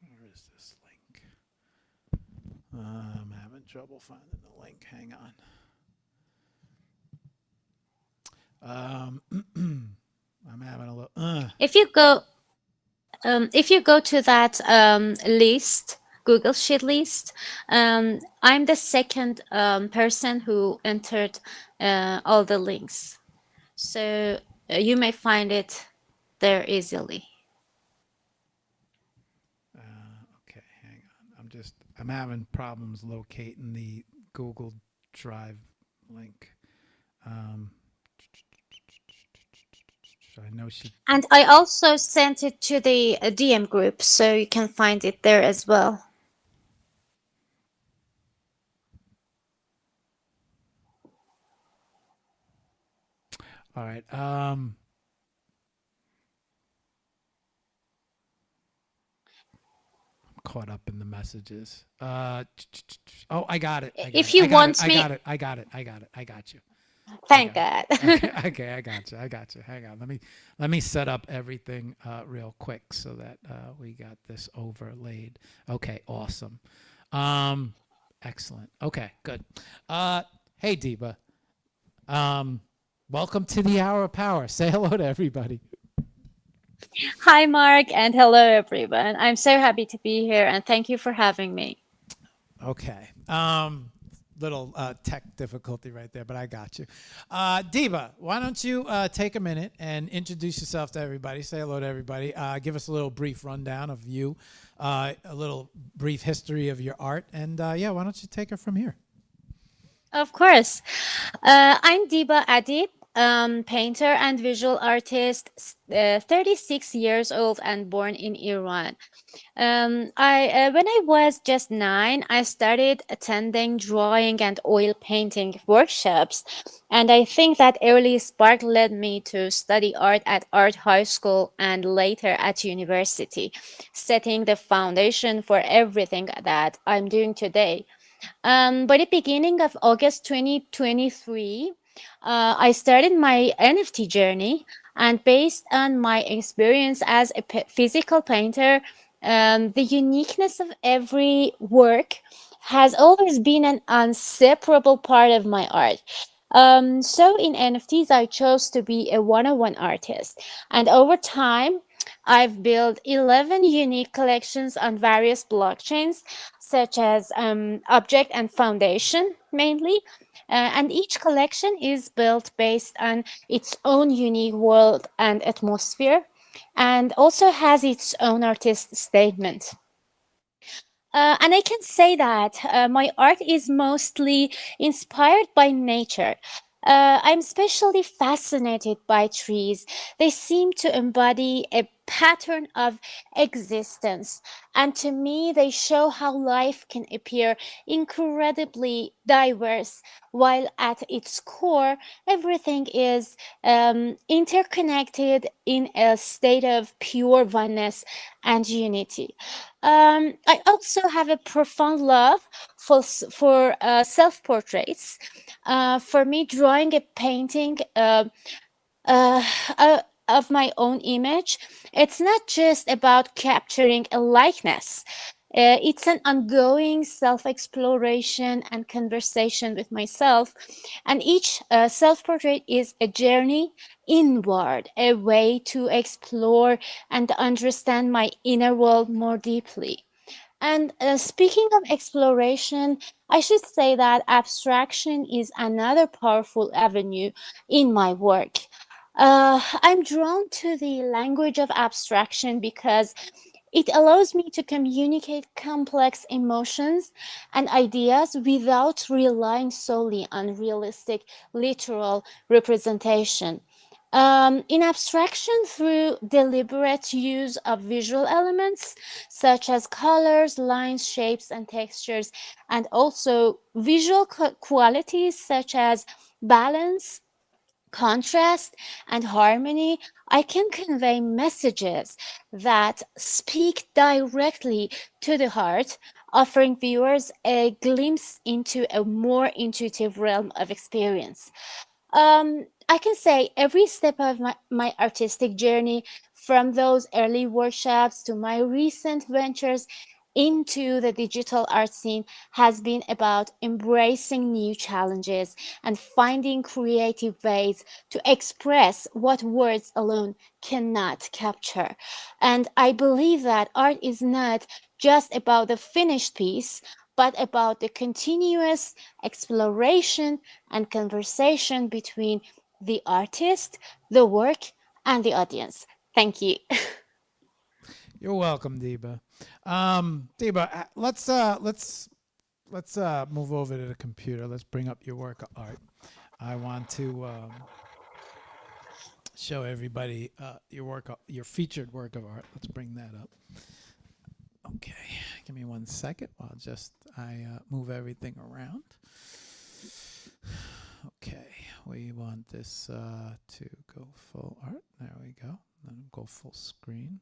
Where is this link? I'm having trouble finding the link. Hang on. I'm having a little. If you go to that list, Google Sheet list, I'm the second person who entered all the links, so you may find it there easily. Okay, hang on. I'm having problems locating the Google Drive link. I know she. And I also sent it to the DM group, so you can find it there as well. All right. Caught up in the messages. Oh, I got it. If you want me, I got you. Thank God. Okay, I got you. Hang on. Let me set up everything real quick so that we got this overlaid. Okay, awesome. Excellent. Okay, good. Hey, Diba. Welcome to the Hour of Power. Say hello to everybody. Hi, Mark, and hello, everyone. I'm so happy to be here, and thank you for having me. Okay. Little tech difficulty right there, but I got you. Diba, why don't you take a minute and introduce yourself to everybody, say hello to everybody, give us a little brief rundown of you, a little brief history of your art, and yeah, why don't you take it from here? Of course. I'm Diba Adib, painter and visual artist, 36 years old and born in Iran. When I was just 9, I started attending drawing and oil painting workshops, and I think that early spark led me to study art at art high school and later at university, setting the foundation for everything that I'm doing today. By the beginning of August 2023, I started my NFT journey, and based on my experience as a physical painter, the uniqueness of every work has always been an inseparable part of my art. So in NFTs, I chose to be a one-on-one artist, and over time, I've built 11 unique collections on various blockchains, such as Object and Foundation mainly. And each collection is built based on its own unique world and atmosphere, and also has its own artist statement. And I can say that my art is mostly inspired by nature. I'm especially fascinated by trees. They seem to embody a pattern of existence. And to me, they show how life can appear incredibly diverse, while at its core, everything is interconnected in a state of pure oneness and unity. I also have a profound love for self portraits. For me, drawing a painting uh, of my own image, it's not just about capturing a likeness. It's an ongoing self exploration and conversation with myself. And each self portrait is a journey inward, a way to explore and understand my inner world more deeply. And speaking of exploration, I should say that abstraction is another powerful avenue in my work. I'm drawn to the language of abstraction because it allows me to communicate complex emotions and ideas without relying solely on realistic, literal representation. In abstraction, through deliberate use of visual elements such as colors, lines, shapes, and textures, and also visual qualities such as balance, contrast, and harmony, I can convey messages that speak directly to the heart, offering viewers a glimpse into a more intuitive realm of experience. I can say every step of my artistic journey, from those early workshops to my recent ventures into the digital art scene, has been about embracing new challenges and finding creative ways to express what words alone cannot capture. And I believe that art is not just about the finished piece, but about the continuous exploration and conversation between the artist, the work, and the audience. Thank you. You're welcome, Deba. Deba, let's move over to the computer. Let's bring up your work of art. I want to show everybody your featured work of art. Let's bring that up. Okay, give me 1 second while I move everything around. Okay, we want this to go full art. There we go. Then go full screen.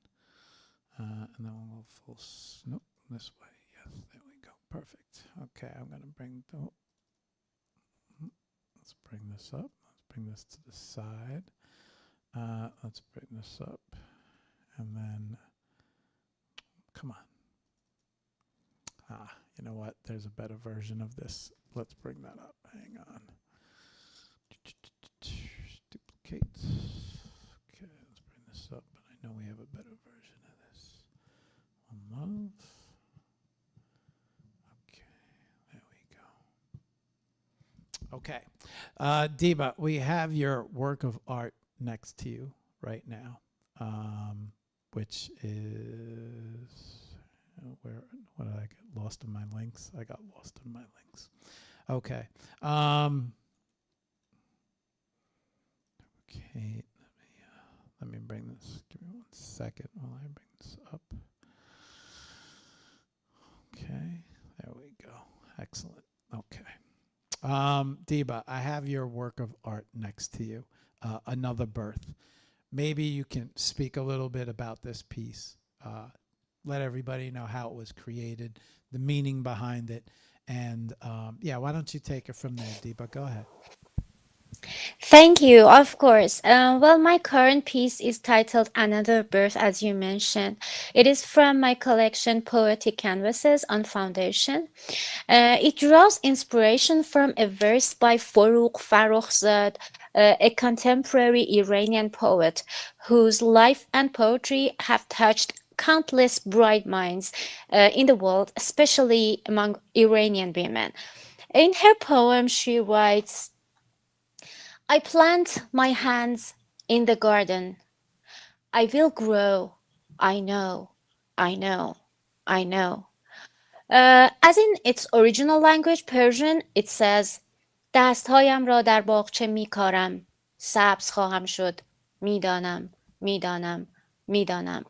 And then we'll go full, nope, this way. Yes, there we go. Perfect. Okay, I'm going to let's bring this up. Let's bring this to the side. Let's bring this up. And then, come on. You know what? There's a better version of this. Let's bring that up. Hang on. Duplicate. Okay, let's bring this up. But I know we have a better version of this. One love. Okay, there we go. Okay. Deba, we have your work of art next to you right now, which is... what did I get lost in my links? I got lost in my links. Okay. Okay. Let me bring this. Give me 1 second while I bring this up. Okay. There we go. Excellent. Okay. Deba, I have your work of art next to you. Another Birth. Maybe you can speak a little bit about this piece. Let everybody know how it was created, the meaning behind it, and why don't you take it from there, Deba? Go ahead. Thank you, of course. Well, my current piece is titled Another Birth, as you mentioned. It is from my collection Poetic Canvases on Foundation. It draws inspiration from a verse by Forough Farrokhzad, a contemporary Iranian poet whose life and poetry have touched countless bright minds in the world, especially among Iranian women. In her poem, she writes, I plant my hands in the garden. I will grow. I know. I know. I know. As in its original language, Persian, it says, دستهایم را در باغچه می کارم. سبز خواهم شد. میدانم. میدانم. میدانم.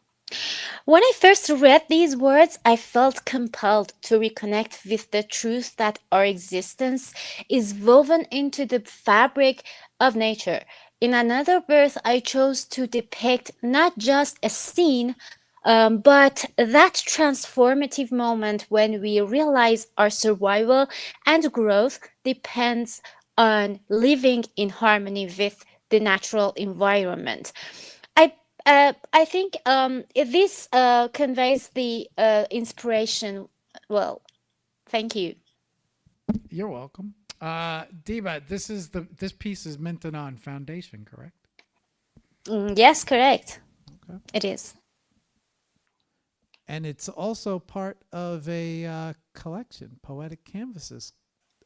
When I first read these words, I felt compelled to reconnect with the truth that our existence is woven into the fabric of nature. In Another Birth, I chose to depict not just a scene, but that transformative moment when we realize our survival and growth depends on living in harmony with the natural environment. I think this conveys the inspiration well. Thank you. You're welcome. Deba, this piece is minted on Foundation, correct? Yes, correct. Okay. It is. And it's also part of a collection, Poetic Canvases,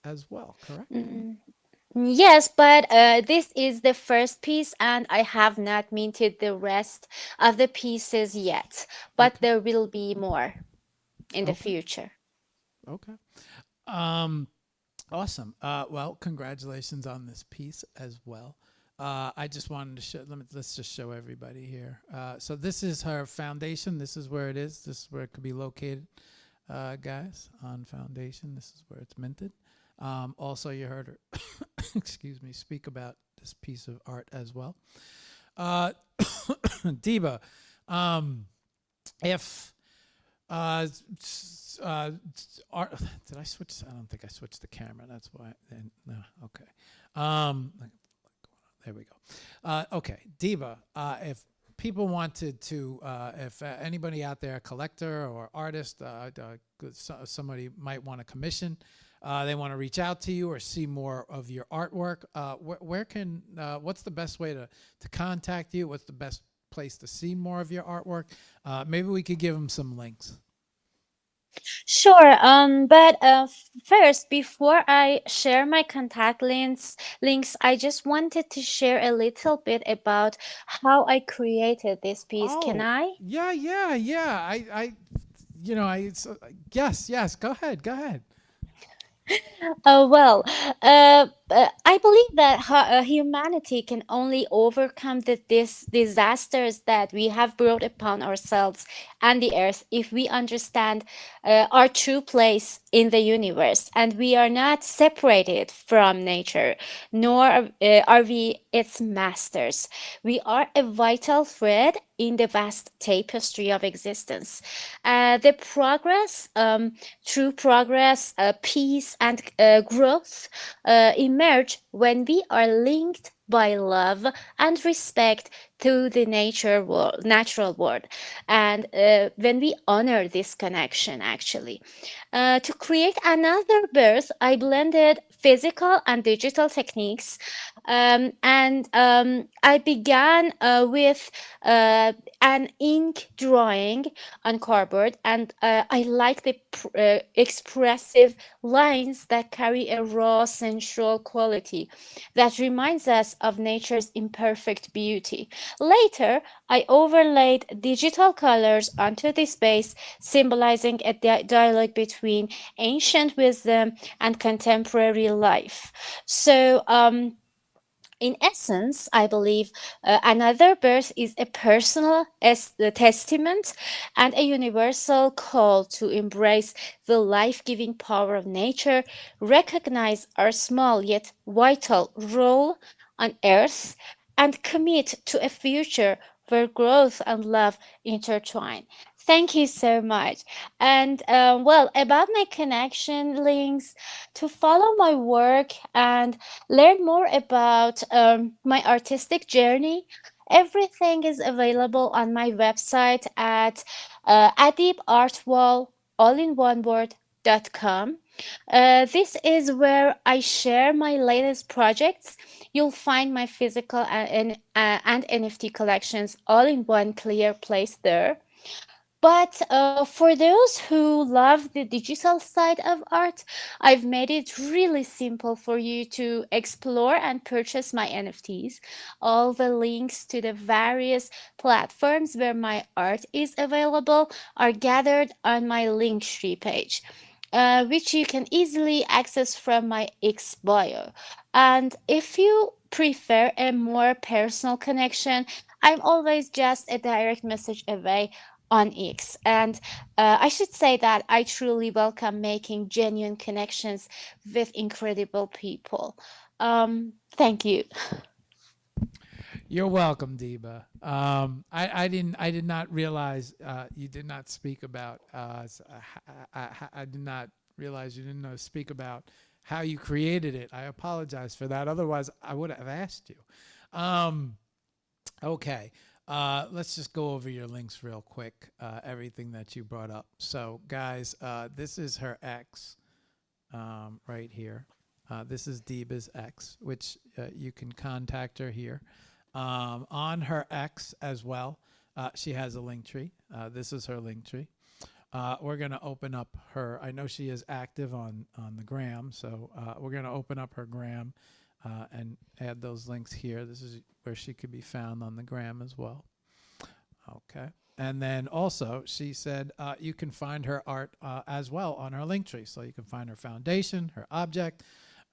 as well, correct? Yes, but this is the first piece, and I have not minted the rest of the pieces yet. But there will be more in the future. Okay. Awesome. Well, congratulations on this piece as well. I just wanted to show. Let's just show everybody here. So this is her Foundation. This is where it is. This is where it could be located, guys. On Foundation. This is where it's minted. Also, you heard her, excuse me, speak about this piece of art as well. Deba, if art, did I switch? I don't think I switched the camera. That's why. No, okay. There we go. Okay, Diba, if people wanted to, if anybody out there, a collector or artist, somebody might want to commission, they want to reach out to you or see more of your artwork, where can, what's the best way to contact you? What's the best place to see more of your artwork? Maybe we could give them some links. Sure. But first, before I share my contact links, I just wanted to share a little bit about how I created this piece. Can Oh, I? yeah, yeah, yeah. Yes. Go ahead. Go ahead. Well, I believe that humanity can only overcome these disasters that we have brought upon ourselves and the earth if we understand our true place in the universe. And we are not separated from nature, nor are we its masters. We are a vital thread in the vast tapestry of existence. The progress, true progress, peace, and growth emerge when we are linked by love and respect to the natural world, and when we honor this connection, actually. To create another birth, I blended physical and digital techniques, and I began with an ink drawing on cardboard, and I like the expressive lines that carry a raw, sensual quality that reminds us of nature's imperfect beauty. Later, I overlaid digital colors onto the space, symbolizing a dialogue between ancient wisdom and contemporary life. So, in essence, I believe another birth is a personal testament and a universal call to embrace the life giving power of nature, recognize our small yet vital role on Earth, and commit to a future where growth and love intertwine. Thank you so much. And well, about my connection links to follow my work and learn more about my artistic journey, everything is available on my website at adibartwall, all in one word.com. This is where I share my latest projects. You'll find my physical and NFT collections all in one clear place there. But for those who love the digital side of art, I've made it really simple for you to explore and purchase my NFTs. All the links to the various platforms where my art is available are gathered on my Linktree page, which you can easily access from my X bio. And if you prefer a more personal connection, I'm always just a direct message away on X. And I should say that I truly welcome making genuine connections with incredible people. Thank you. You're welcome, Diba. I did not realize you did not speak about. I did not realize you didn't know speak about how you created it. I apologize for that. Otherwise, I would have asked you. Okay. Let's just go over your links real quick. Everything that you brought up. So, guys, this is her ex right here. This is Diba's ex, which you can contact her here. On her X as well, she has a link tree. This is her link tree. We're going to open up her. I know she is active on the gram, so we're going to open up her gram and add those links here. This is where she could be found on the gram as well. Okay. And then also, she said you can find her art as well on her link tree. So you can find her foundation, her object,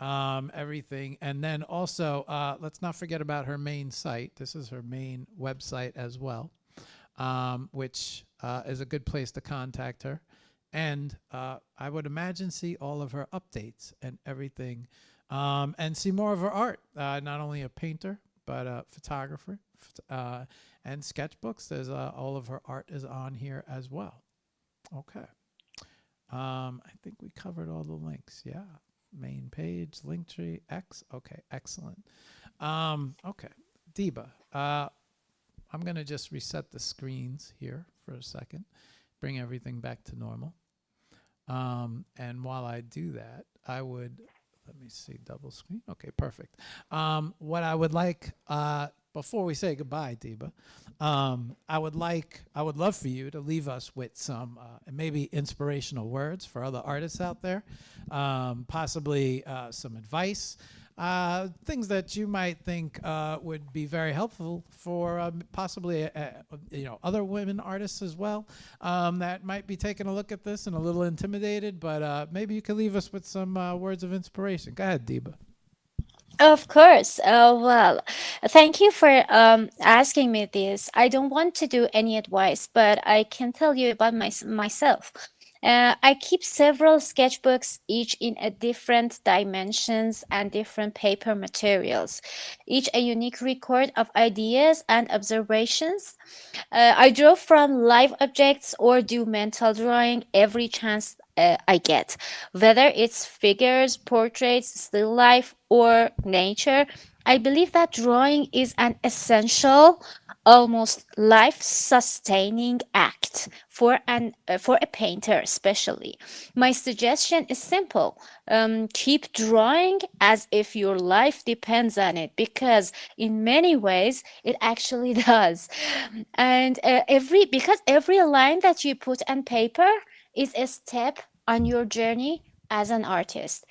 everything. And then also, let's not forget about her main site. This is her main website as well, which is a good place to contact her. And I would imagine see all of her updates and everything, and see more of her art. Not only a painter, but a photographer, and sketchbooks. There's all of her art is on here as well. Okay. I think we covered all the links. Yeah. Main page, Linktree, X. Okay, excellent. Okay, Deba. I'm gonna just reset the screens here for a second, bring everything back to normal. And while I do that, I would, let me see, double screen. Okay, perfect. What I would like, before we say goodbye, Deba, I would love for you to leave us with some maybe inspirational words for other artists out there, possibly some advice, things that you might think would be very helpful for possibly other women artists as well, that might be taking a look at this and a little intimidated, but maybe you could leave us with some words of inspiration. Go ahead, Deba. Of course. Well, thank you for asking me this. I don't want to do any advice, but I can tell you about myself. I keep several sketchbooks, each in a different dimensions and different paper materials, each a unique record of ideas and observations. I draw from live objects or do mental drawing every chance I get, whether it's figures, portraits, still life, or nature. I believe that drawing is an essential, almost life-sustaining act for a painter, especially. My suggestion is simple: keep drawing as if your life depends on it, because in many ways it actually does. And every line that you put on paper is a step on your journey as an artist.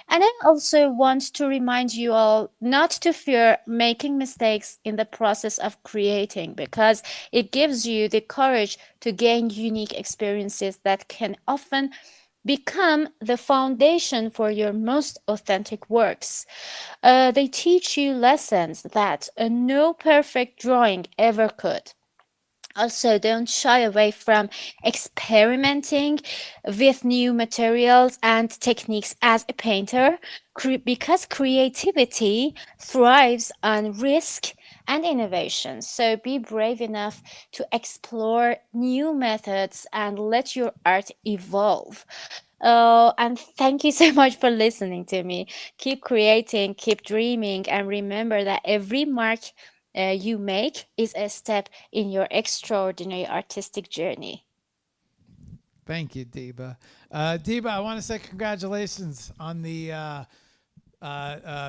And I also want to remind you all not to fear making mistakes in the process of creating, because it gives you the courage to gain unique experiences that can often become the foundation for your most authentic works. They teach you lessons that no perfect drawing ever could. Also, don't shy away from experimenting with new materials and techniques as a painter, because creativity thrives on risk and innovation. So be brave enough to explore new methods and let your art evolve. And thank you so much for listening to me. Keep creating, keep dreaming, and remember that every mark you make is a step in your extraordinary artistic journey. Thank you, Deba. Deba, I want to say congratulations on the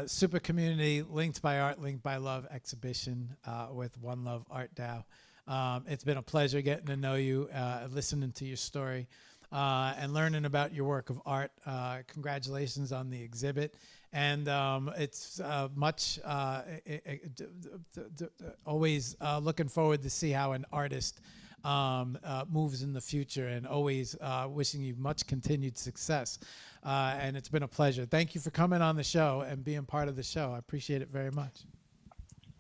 Super Community Linked by Art, Linked by Love exhibition with One Love Art DAO. It's been a pleasure getting to know you, listening to your story, and learning about your work of art. Congratulations on the exhibit. And it's always looking forward to see how an artist moves in the future, and always wishing you much continued success. And it's been a pleasure. Thank you for coming on the show and being part of the show. I appreciate it very much.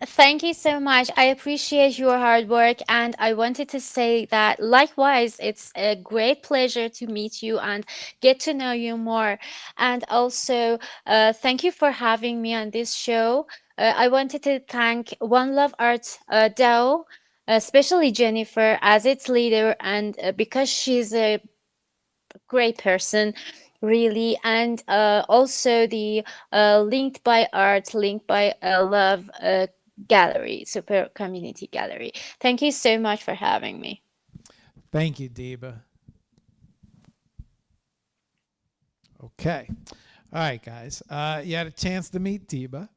Thank you so much. I appreciate your hard work, and I wanted to say that likewise, it's a great pleasure to meet you and get to know you more. And also, thank you for having me on this show. I wanted to thank One Love Art DAO, especially Jennifer as its leader, and because she's a great person, really. And also the Linked by Art, Linked by Love gallery, super community gallery. Thank you so much for having me. Thank you, Deba. Okay. All right, guys. You had a chance to meet Deba.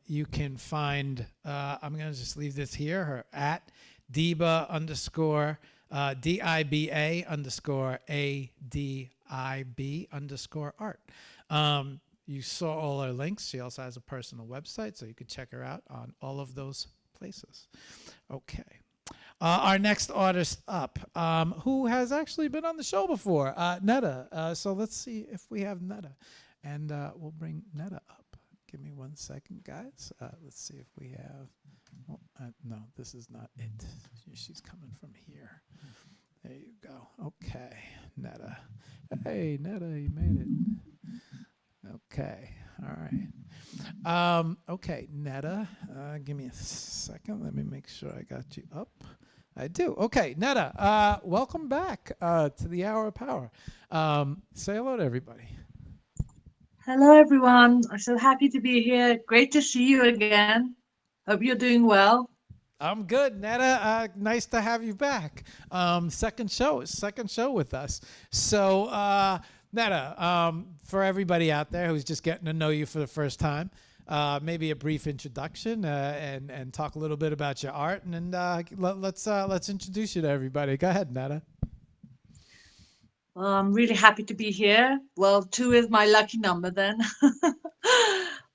You can find, I'm going to just leave this here, her at Deba underscore DIBA underscore ADIB underscore art. You saw all her links. She also has a personal website, so you could check her out on all of those places. Okay. Our next artist up, who has actually been on the show before, Netta. So let's see if we have Netta. And we'll bring Netta up. Give me 1 second, guys. Let's see if we have... Oh, no, this is not it. She's coming from here. There you go. Okay, Netta. Hey, Netta, you made it. Okay, all right. Okay, Netta, give me a second. Let me make sure I got you up. I do. Okay, Netta, welcome back to the Hour of Power. Say hello to everybody. Hello, everyone. I'm so happy to be here. Great to see you again. Hope you're doing well. I'm good, Netta. Nice to have you back. Second show with us. So, Netta, for everybody out there who's just getting to know you for the first time, maybe a brief introduction and talk a little bit about your art, and then let's introduce you to everybody. Go ahead, Netta. Well, I'm really happy to be here. Well, two is my lucky number then.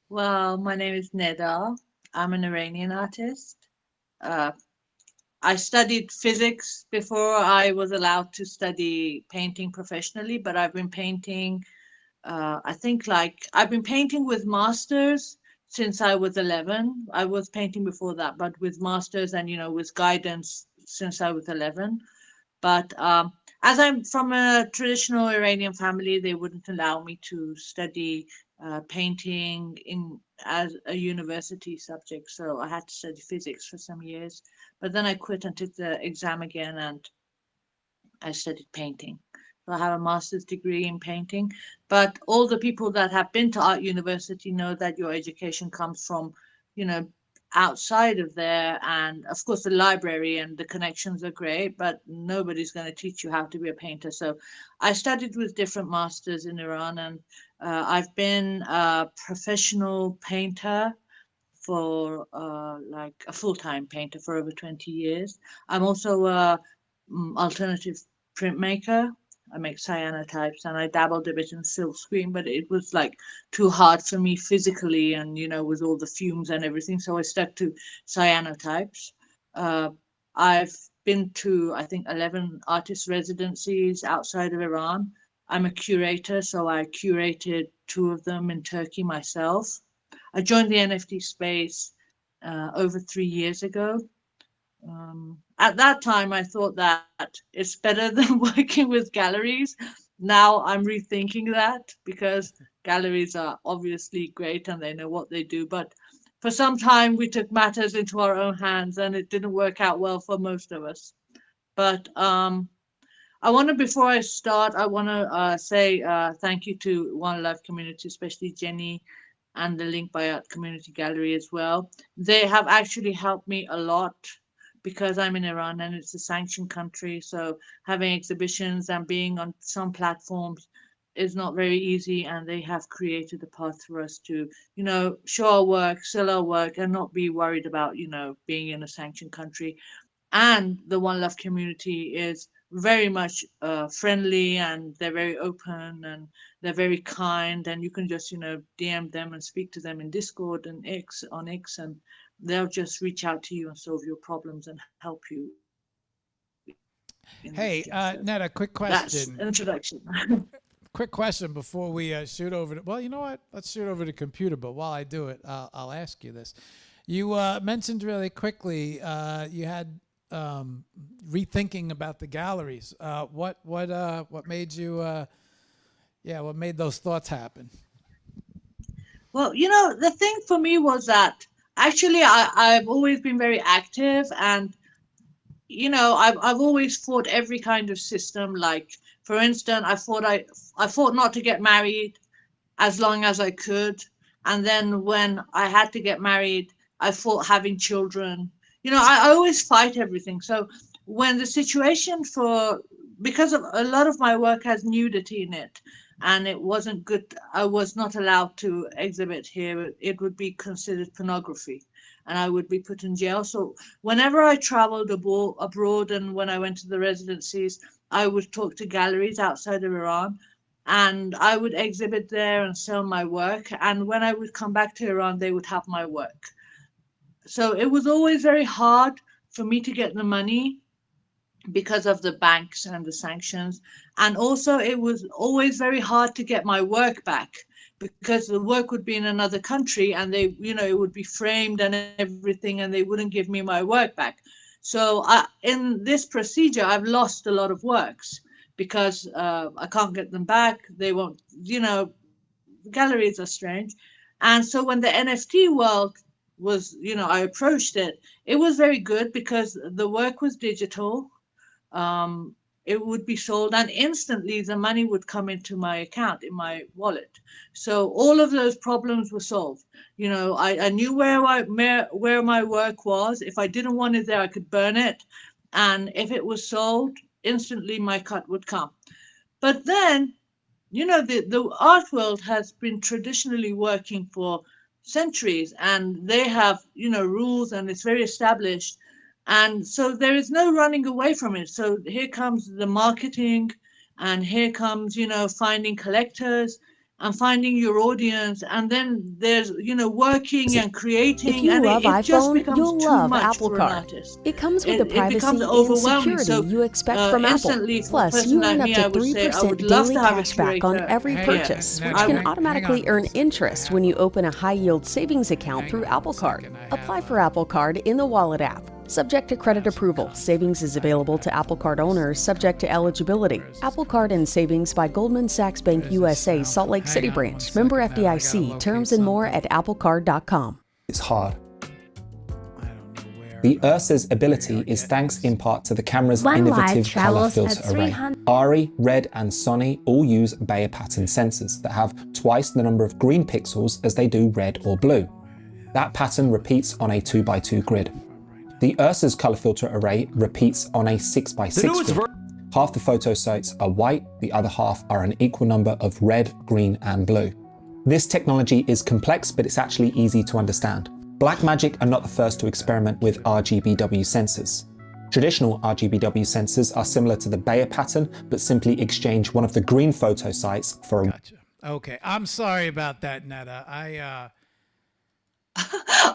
Well, my name is Neda. I'm an Iranian artist. Uh, I studied physics before I was allowed to study painting professionally, but I've been painting, I think like I've been painting with masters since I was 11. I was painting before that, but with masters and, with guidance since I was 11. But as I'm from a traditional Iranian family, they wouldn't allow me to study painting in as a university subject. So I had to study physics for some years. But then I quit and took the exam again, and I studied painting. So I have a master's degree in painting. But all the people that have been to art university know that your education comes from, you know, outside of there. And of course, the library and the connections are great, but nobody's going to teach you how to be a painter. So I studied with different masters in Iran, and I've been a professional painter for like a full-time painter for over 20 years. I'm also a alternative printmaker. I make cyanotypes and I dabbled a bit in silk screen, but it was like too hard for me physically and, with all the fumes and everything. So I stuck to cyanotypes. I've been to, I think, 11 artist residencies outside of Iran. I'm a curator, so I curated two of them in Turkey myself. I joined the NFT space over 3 years ago. At that time, I thought that it's better than working with galleries. Now I'm rethinking that because galleries are obviously great and they know what they do. But for some time, we took matters into our own hands and it didn't work out well for most of us. But before I start, I want to say thank you to One Love community, especially Jenny and the Link by Art Community Gallery as well. They have actually helped me a lot because I'm in Iran and it's a sanctioned country. So having exhibitions and being on some platforms is not very easy. And they have created a path for us to, show our work, sell our work, and not be worried about, being in a sanctioned country. And the One Love community is very much friendly, and they're very open and they're very kind, and you can just DM them and speak to them in Discord and X, and they'll just reach out to you and solve your problems and help you in the future. So Hey, Netta, quick that's an question. introduction. Quick question before we shoot over to, well, you know what? Let's shoot over to the computer. But while I do it, I'll ask you this. You mentioned really quickly you had rethinking about the galleries. What made you? What made those thoughts happen? Well, the thing for me was that actually I've always been very active, and I've always fought every kind of system. Like, for instance, I fought not to get married as long as I could, and then when I had to get married, I fought having children. I always fight everything. So when the situation because of a lot of my work has nudity in it, and it wasn't good, I was not allowed to exhibit here. It would be considered pornography and I would be put in jail. So whenever I traveled abroad and when I went to the residencies, I would talk to galleries outside of Iran and I would exhibit there and sell my work. And when I would come back to Iran, they would have my work. So it was always very hard for me to get the money because of the banks and the sanctions. And also it was always very hard to get my work back because the work would be in another country and they, it would be framed and everything and they wouldn't give me my work back. So in this procedure, I've lost a lot of works because I can't get them back. They won't, galleries are strange. And so when the NFT world was, I approached it, it was very good because the work was digital. it would be sold, and instantly the money would come into my account, in my wallet. So all of those problems were solved. You know, I knew where my work was. If I didn't want it there, I could burn it. And if it was sold, instantly my cut would come. But then, you know, the art world has been traditionally working for centuries, and they have, you know, rules, and it's very established. And so there is no running away from it. So here comes the marketing, and here comes, you know, finding collectors and finding your audience. And then there's, you know, working and If creating, you and love it just iPhone, becomes you'll too love much Apple for an Card. artist. It comes with the It becomes privacy and overwhelming. security So you expect from Apple. instantly, for a Plus, person you like earn up me, I to would say I would 3% love daily to have a cash back on curator every Hang on, purchase, Netta, which can hang on automatically a earn second. interest Hang when you on. open a high-yield savings account Hang through on Apple a Card. second. I Apply have, for Apple Card in the Wallet app. Subject to credit approval. Savings is available to Apple Card owners subject to eligibility. Apple Card and Savings by Goldman Sachs Bank USA, Salt Lake City Hang on branch. one Member second, Netta, I gotta FDIC. locate Terms and more something. at applecard.com. It's hard. I don't know where. The Ursa's ability is thanks in part to the camera's One light innovative color travels at filter array. 300. Ari, Red, and Sonny all use Bayer pattern sensors that have twice the number of green pixels as they do red or blue. That pattern repeats on a 2x2 grid. The Ursa's color filter array repeats on a 6x6 grid. Half the photo sites are white, the other half are an equal number of red, green, and blue. This technology is complex, but it's actually easy to understand. Blackmagic are not the first to experiment with RGBW sensors. Traditional RGBW sensors are similar to the Bayer pattern, but simply exchange one of the green photo sites for a Gotcha. Okay, I'm sorry about that, Netta.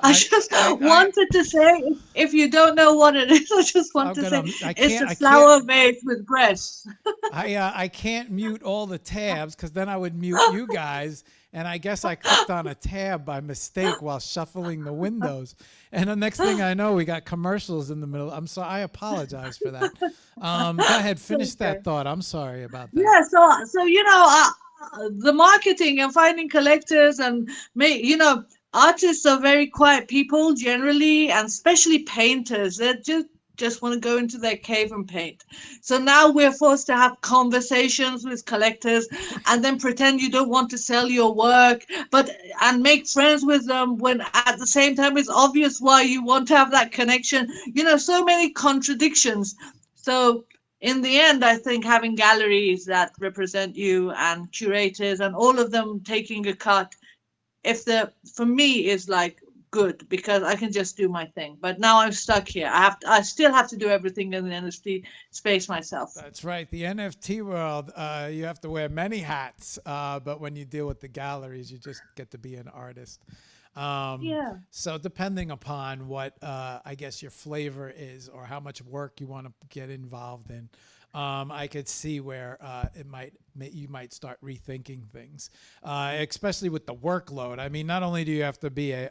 I just wanted to say, if you don't know what it is, I just want to say it's a flower vase with breasts. I can't mute all the tabs because then I would mute you guys, and I guess I clicked on a tab by mistake while shuffling the windows, and the next thing I know, we got commercials in the middle. I'm sorry. I apologize for that. Go ahead, finish that thought. I'm sorry about that. Yeah. So you know, the marketing and finding collectors and you know. Artists are very quiet people generally, and especially painters. They just want to go into their cave and paint. So now we're forced to have conversations with collectors and then pretend you don't want to sell your work, and make friends with them when at the same time it's obvious why you want to have that connection. You know, so many contradictions. So in the end, I think having galleries that represent you and curators and all of them taking a cut, for me is like good, because I can just do my thing. But now I'm stuck here. I still have to do everything in the NFT space myself. That's right. The NFT world, you have to wear many hats. But when you deal with the galleries, you just get to be an artist. Yeah. So depending upon what I guess your flavor is, or how much work you want to get involved in, I could see where you might start rethinking things, especially with the workload. I mean, not only do you have to be an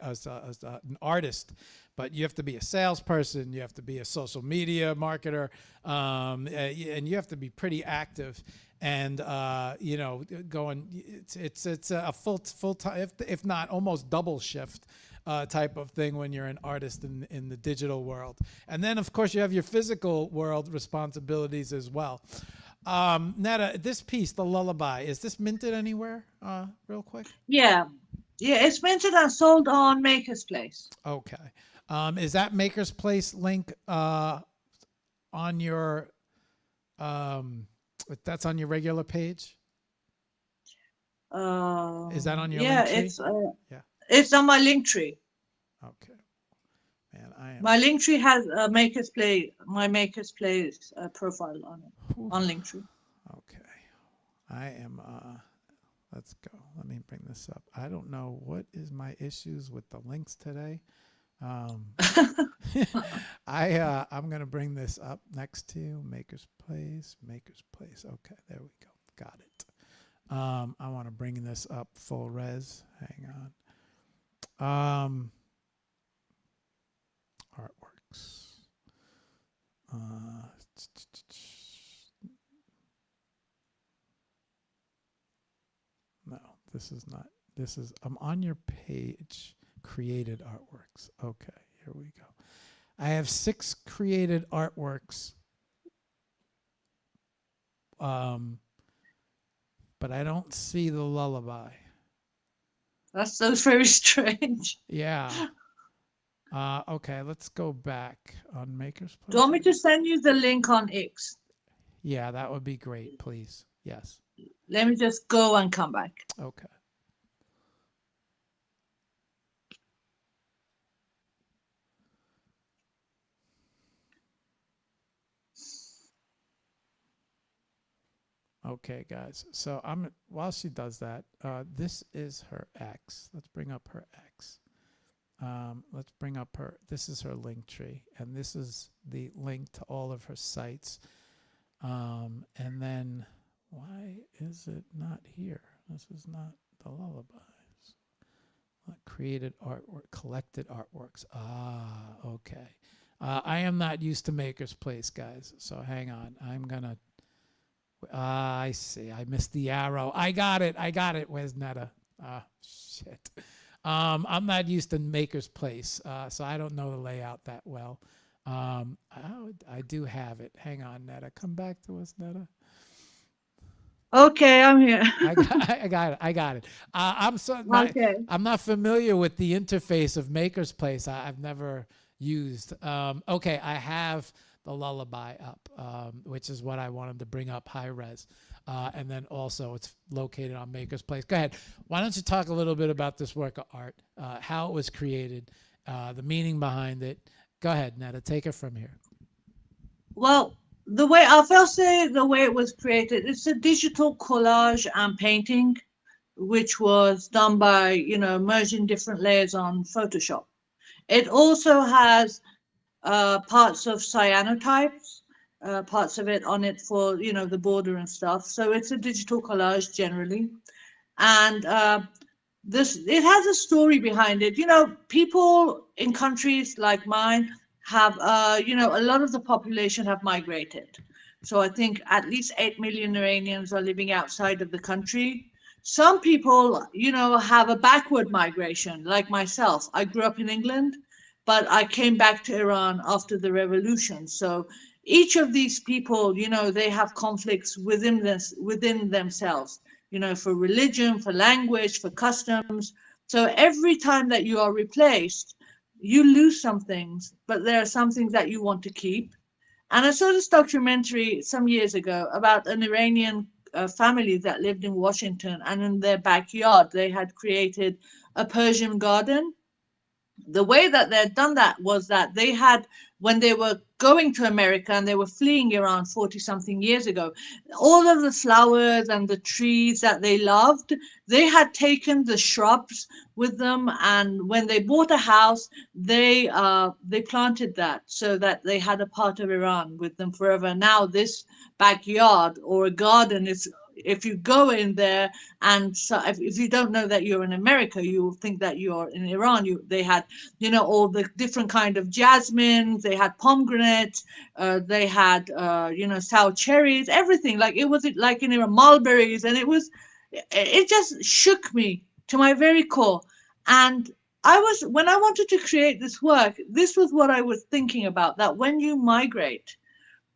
artist, but you have to be a salesperson, you have to be a social media marketer, and you have to be pretty active. And you know, it's a full time, if not almost double shift type of thing when you're an artist in the digital world. And then of course you have your physical world responsibilities as well. Netta, this piece, the lullaby, is this minted anywhere? Real quick. Yeah, it's minted and sold on Maker's Place. Okay. Is that Maker's Place link on your that's on your regular page? Is that on your link tree? It's on my link tree. Okay. Man, my link tree has Maker's Place, my Maker's Place profile on it, on link tree. Okay. I am let's go. Let me bring this up. I don't know what is my issues with the links today. I'm gonna bring this up next to Maker's Place. Okay, there we go. Got it. I want to bring this up full res. Hang on. Artworks. No, this is not. This is. I'm on your page. Created artworks. Okay, here we go. I have 6 created artworks. but I don't see the lullaby. That's so very strange. Yeah. Okay, let's go back on Maker's Place. Do you want me to send you the link on X? Yeah, that would be great, please. Yes. Let me just go and come back. Okay. Okay, guys. So while she does that, this is her X. Let's bring up her X. Let's bring up this is her link tree, and this is the link to all of her sites. And then why is it not here? This is not the lullabies. Created artwork, collected artworks. Ah, okay. I am not used to Maker's Place, guys. So hang on. I'm gonna. I see. I missed the arrow. I got it. Where's Netta? Shit. I'm not used to Maker's Place, so I don't know the layout that well. I do have it. Hang on, Netta. Come back to us, Netta. Okay, I'm here. I got it. I'm not familiar with the interface of Maker's Place. I've never used. Okay, I have the lullaby up, which is what I wanted to bring up, high res. And then also it's located on Maker's Place. Go ahead. Why don't you talk a little bit about this work of art, how it was created, the meaning behind it. Go ahead, Netta, take it from here. Well, I'll first say the way it was created, it's a digital collage and painting, which was done by, merging different layers on Photoshop. It also has parts of cyanotypes, parts of it on it for, the border and stuff. So it's a digital collage generally. And it has a story behind it. People in countries like mine have, a lot of the population have migrated. So I think at least 8 million Iranians are living outside of the country. Some people, have a backward migration, like myself. I grew up in England, but I came back to Iran after the revolution. So each of these people, they have conflicts within themselves, for religion, for language, for customs. So every time that you are replaced, you lose some things, but there are some things that you want to keep. And I saw this documentary some years ago about an Iranian family that lived in Washington, and in their backyard, they had created a Persian garden. The way that they had done that was that they had, when they were going to America and they were fleeing Iran 40-something years ago, all of the flowers and the trees that they loved, they had taken the shrubs with them. And when they bought a house, they planted that so that they had a part of Iran with them forever. Now this backyard or a garden is, if you go in there, and so if you don't know that you're in America, you will think that you're in Iran. They had, all the different kind of jasmine, they had pomegranates, they had, sour cherries, everything. Like it was like in Iran, mulberries, and it just shook me to my very core. And when I wanted to create this work, this was what I was thinking about, that when you migrate,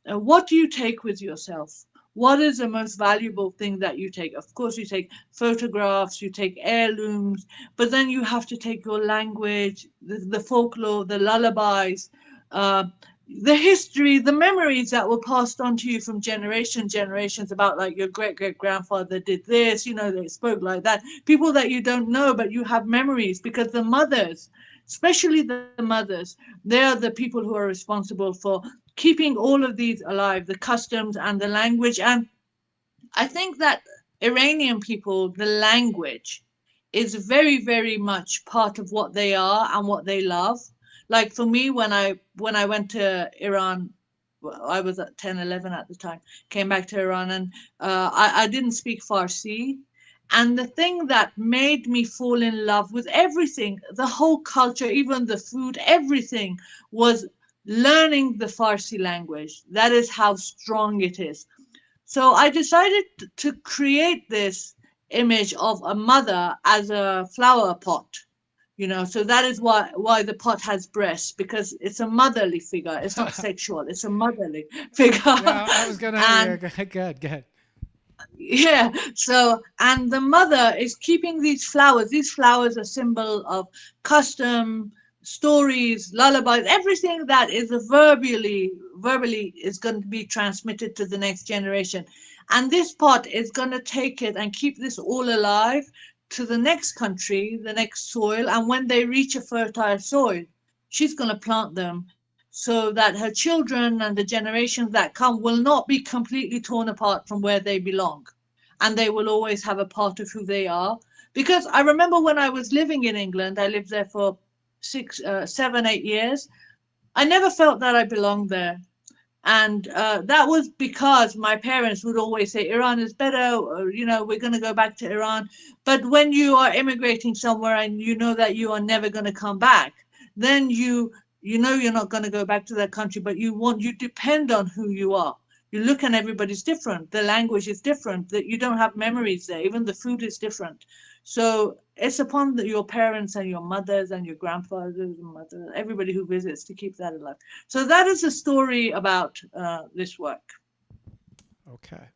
what do you take with yourself? What is the most valuable thing that you take? Of course, you take photographs, you take heirlooms, but then you have to take your language, the folklore, the lullabies, the history, the memories that were passed on to you from generations about, like, your great-great-grandfather did this, they spoke like that. People that you don't know, but you have memories, because the mothers, especially the mothers, they are the people who are responsible for keeping all of these alive, the customs and the language. And I think that Iranian people, the language is very, very much part of what they are and what they love. Like for me, when I went to Iran, I was at 10, 11 at the time, came back to Iran, and I didn't speak Farsi. And the thing that made me fall in love with everything, the whole culture, even the food, everything, was learning the Farsi language. That is how strong it is. So I decided to create this image of a mother as a flower pot, so that is why the pot has breasts, because it's a motherly figure. It's not sexual, it's a motherly figure. Yeah, I was gonna. Go ahead. Yeah. So, and the mother is keeping these flowers. These flowers are symbol of custom, stories, lullabies, everything that is verbally is going to be transmitted to the next generation. And this pot is going to take it and keep this all alive to the next country, the next soil. And when they reach a fertile soil, she's going to plant them so that her children and the generations that come will not be completely torn apart from where they belong, and they will always have a part of who they are. Because I remember when I was living in England, I lived there for 7, 8 years. I never felt that I belonged there. And that was because my parents would always say Iran is better, or, we're going to go back to Iran. But when you are immigrating somewhere and you know that you are never going to come back, then you know you're not going to go back to that country, but you depend on who you are. You look and everybody's different. The language is different. That you don't have memories there. Even the food is different. So it's upon your parents and your mothers and your grandfathers and mothers, everybody who visits, to keep that alive. So that is a story about this work. Okay.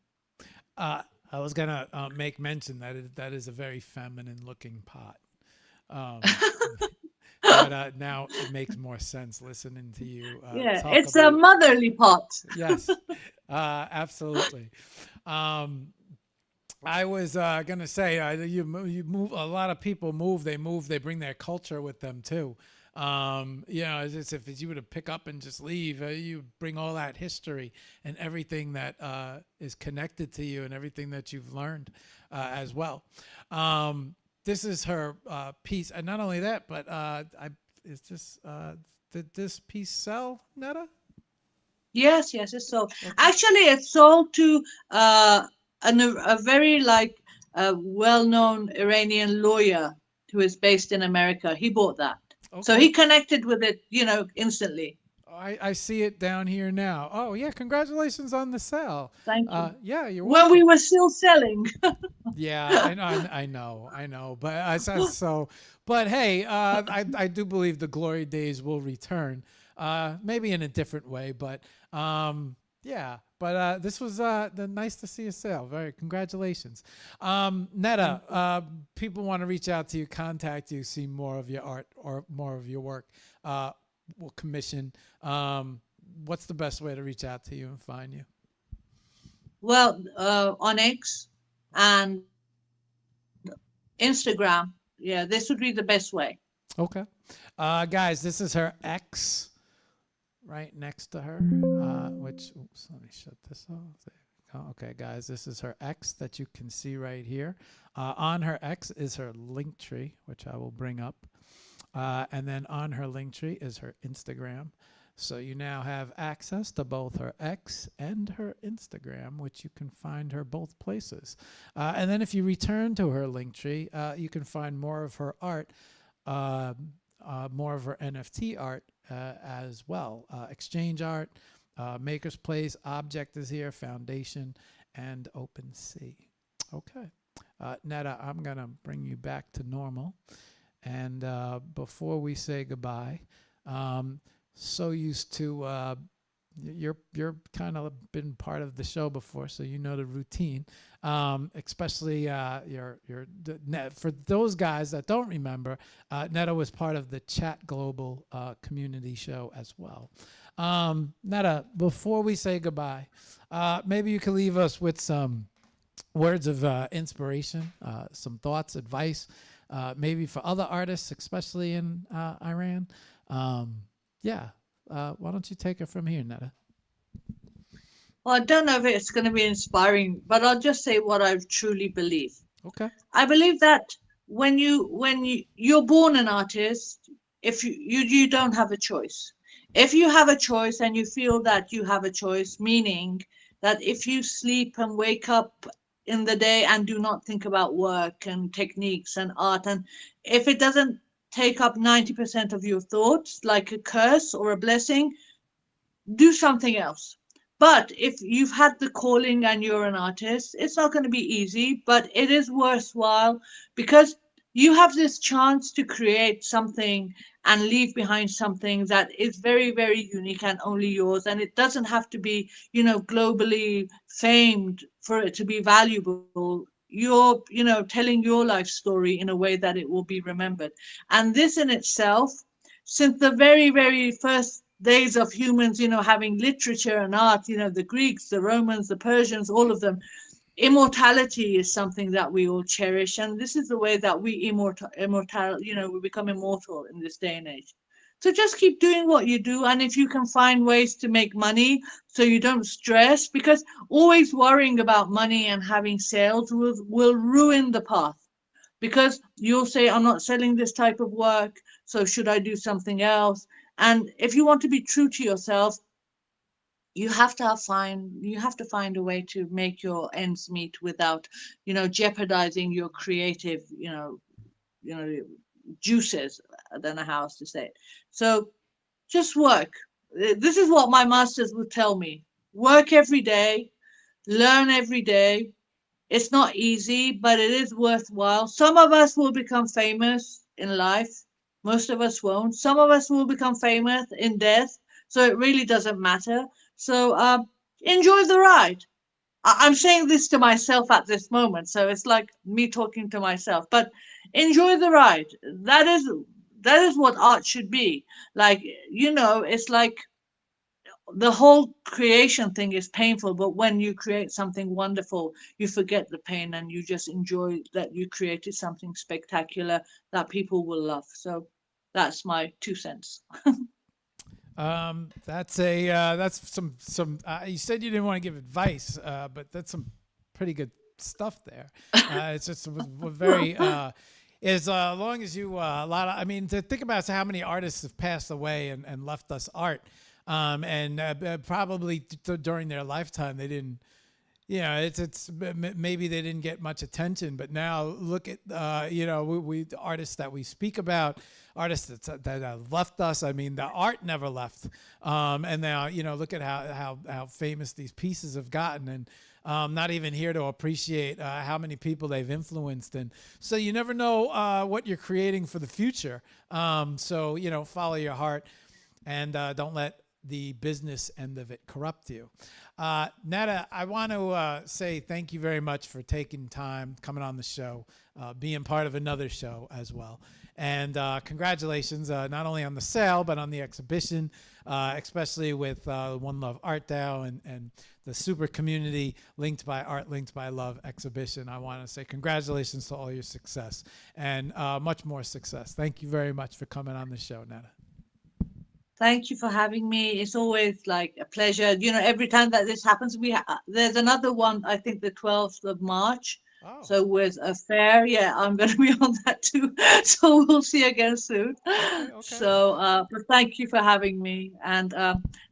I was gonna make mention that that is a very feminine looking pot. Um, but now it makes more sense listening to you Yeah, talk it's about a motherly pot. Yes, absolutely. I was gonna say you move. A lot of people move. They move. They bring their culture with them too. It's just if you were to pick up and just leave, you bring all that history and everything that is connected to you and everything that you've learned as well. This is her piece, and not only that, but did this piece sell, Netta? Yes, it's sold. Okay. Actually, it's sold to a very well-known Iranian lawyer who is based in America. He bought that. So he connected with it, instantly. I see it down here now. Oh yeah, congratulations on the sale. Thank you. Yeah, you're When welcome. we were still selling. Yeah, I know, but I so. But hey, I do believe the glory days will return. Maybe in a different way, but yeah. But this was nice to see a sale. Very congratulations, Netta. People want to reach out to you, contact you, see more of your art or more of your work. Will commission. What's the best way to reach out to you and find you? Well, on X and Instagram. Yeah, this would be the best way. Okay. Guys, this is her X right next to her, which, oops, let me shut this off. There we go. Okay, guys, this is her X that you can see right here. On her X is her link tree, which I will bring up. And then on her link tree is her Instagram. So you now have access to both her X and her Instagram, which you can find her both places. And then if you return to her link tree, you can find more of her art, more of her NFT art as well. Exchange art, Maker's Place, Object is here, Foundation, and OpenSea. Okay. Netta, I'm going to bring you back to normal. And before we say goodbye, so used to you're kind of been part of the show before, so you know the routine. Especially for those guys that don't remember, Netta was part of the Chat Global community show as well. Netta, before we say goodbye, maybe you can leave us with some words of inspiration, some thoughts, advice. Maybe for other artists, especially in Iran. Why don't you take it from here, Netta? Well, I don't know if it's going to be inspiring, but I'll just say what I truly believe. Okay. I believe that when you're born an artist, if you don't have a choice. If you have a choice and you feel that you have a choice, meaning that if you sleep and wake up in the day and do not think about work and techniques and art, and if it doesn't take up 90% of your thoughts, like a curse or a blessing, do something else. But if you've had the calling and you're an artist, it's not going to be easy, but it is worthwhile, because you have this chance to create something and leave behind something that is very, very unique and only yours. And it doesn't have to be, globally famed for it to be valuable. You're, telling your life story in a way that it will be remembered. And this in itself, since the very, very first days of humans, having literature and art, the Greeks, the Romans, the Persians, all of them, immortality is something that we all cherish, and this is the way that we we become immortal in this day and age. So just keep doing what you do, and if you can find ways to make money so you don't stress, because always worrying about money and having sales will ruin the path, because you'll say, I'm not selling this type of work, so should I do something else? And if you want to be true to yourself, you have to find a way to make your ends meet without jeopardizing your creative juices. I don't know how else to say it. So just work. This is what my masters would tell me: work every day, learn every day. It's not easy, but it is worthwhile. Some of us will become famous in life, most of us won't. Some of us will become famous in death, so it really doesn't matter. So enjoy the ride. I'm saying this to myself at this moment, so it's like me talking to myself. But enjoy the ride. That is what art should be. Like, it's like the whole creation thing is painful, but when you create something wonderful, you forget the pain and you just enjoy that you created something spectacular that people will love. So that's my 2 cents. That's some. You said you didn't want to give advice, but that's some pretty good stuff there. It's just very. As long as you I mean, to think about how many artists have passed away and left us art, and probably during their lifetime they didn't. It's maybe they didn't get much attention, but now look at we the artists that we speak about, artists that have left us. I mean, the art never left, and now look at how famous these pieces have gotten, and not even here to appreciate how many people they've influenced, and so you never know what you're creating for the future. So follow your heart, and don't let the business end of it corrupt you. Netta, I want to say thank you very much for taking time, coming on the show, being part of another show as well. And congratulations, not only on the sale, but on the exhibition, especially with One Love Art DAO and the Super Community Linked by Art, Linked by Love exhibition. I want to say congratulations to all your success and much more success. Thank you very much for coming on the show, Netta. Thank you for having me. It's always like a pleasure. Every time that this happens, there's another one, I think the 12th of March. Oh. So with a fair, I'm going to be on that too. So we'll see you again soon. Okay. So, but thank you for having me. And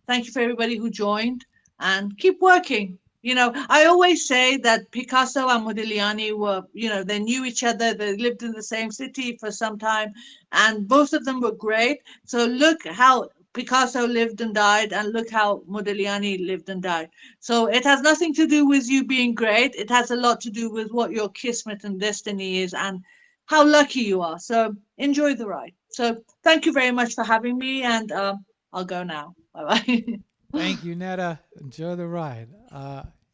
thank you for everybody who joined, and keep working. I always say that Picasso and Modigliani were, they knew each other. They lived in the same city for some time, and both of them were great. So look how Picasso lived and died, and look how Modigliani lived and died. So it has nothing to do with you being great. It has a lot to do with what your kismet and destiny is and how lucky you are. So enjoy the ride. So thank you very much for having me, and I'll go now. Bye-bye. Thank you, Netta. Enjoy the ride.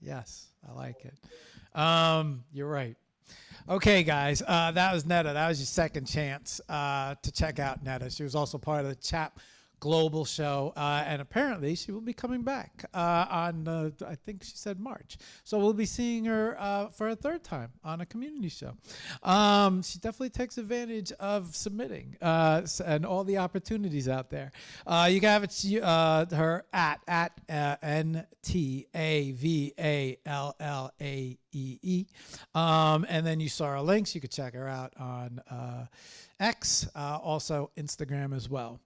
Yes, I like it. You're right. Okay, guys, that was Netta. That was your second chance to check out Netta. She was also part of the CHAP Global show, and apparently she will be coming back on, I think she said March. So we'll be seeing her for a third time on a community show. She definitely takes advantage of submitting and all the opportunities out there. You can have it her at NTAVALLAEE. And then you saw her links. You could check her out on X, also Instagram as well.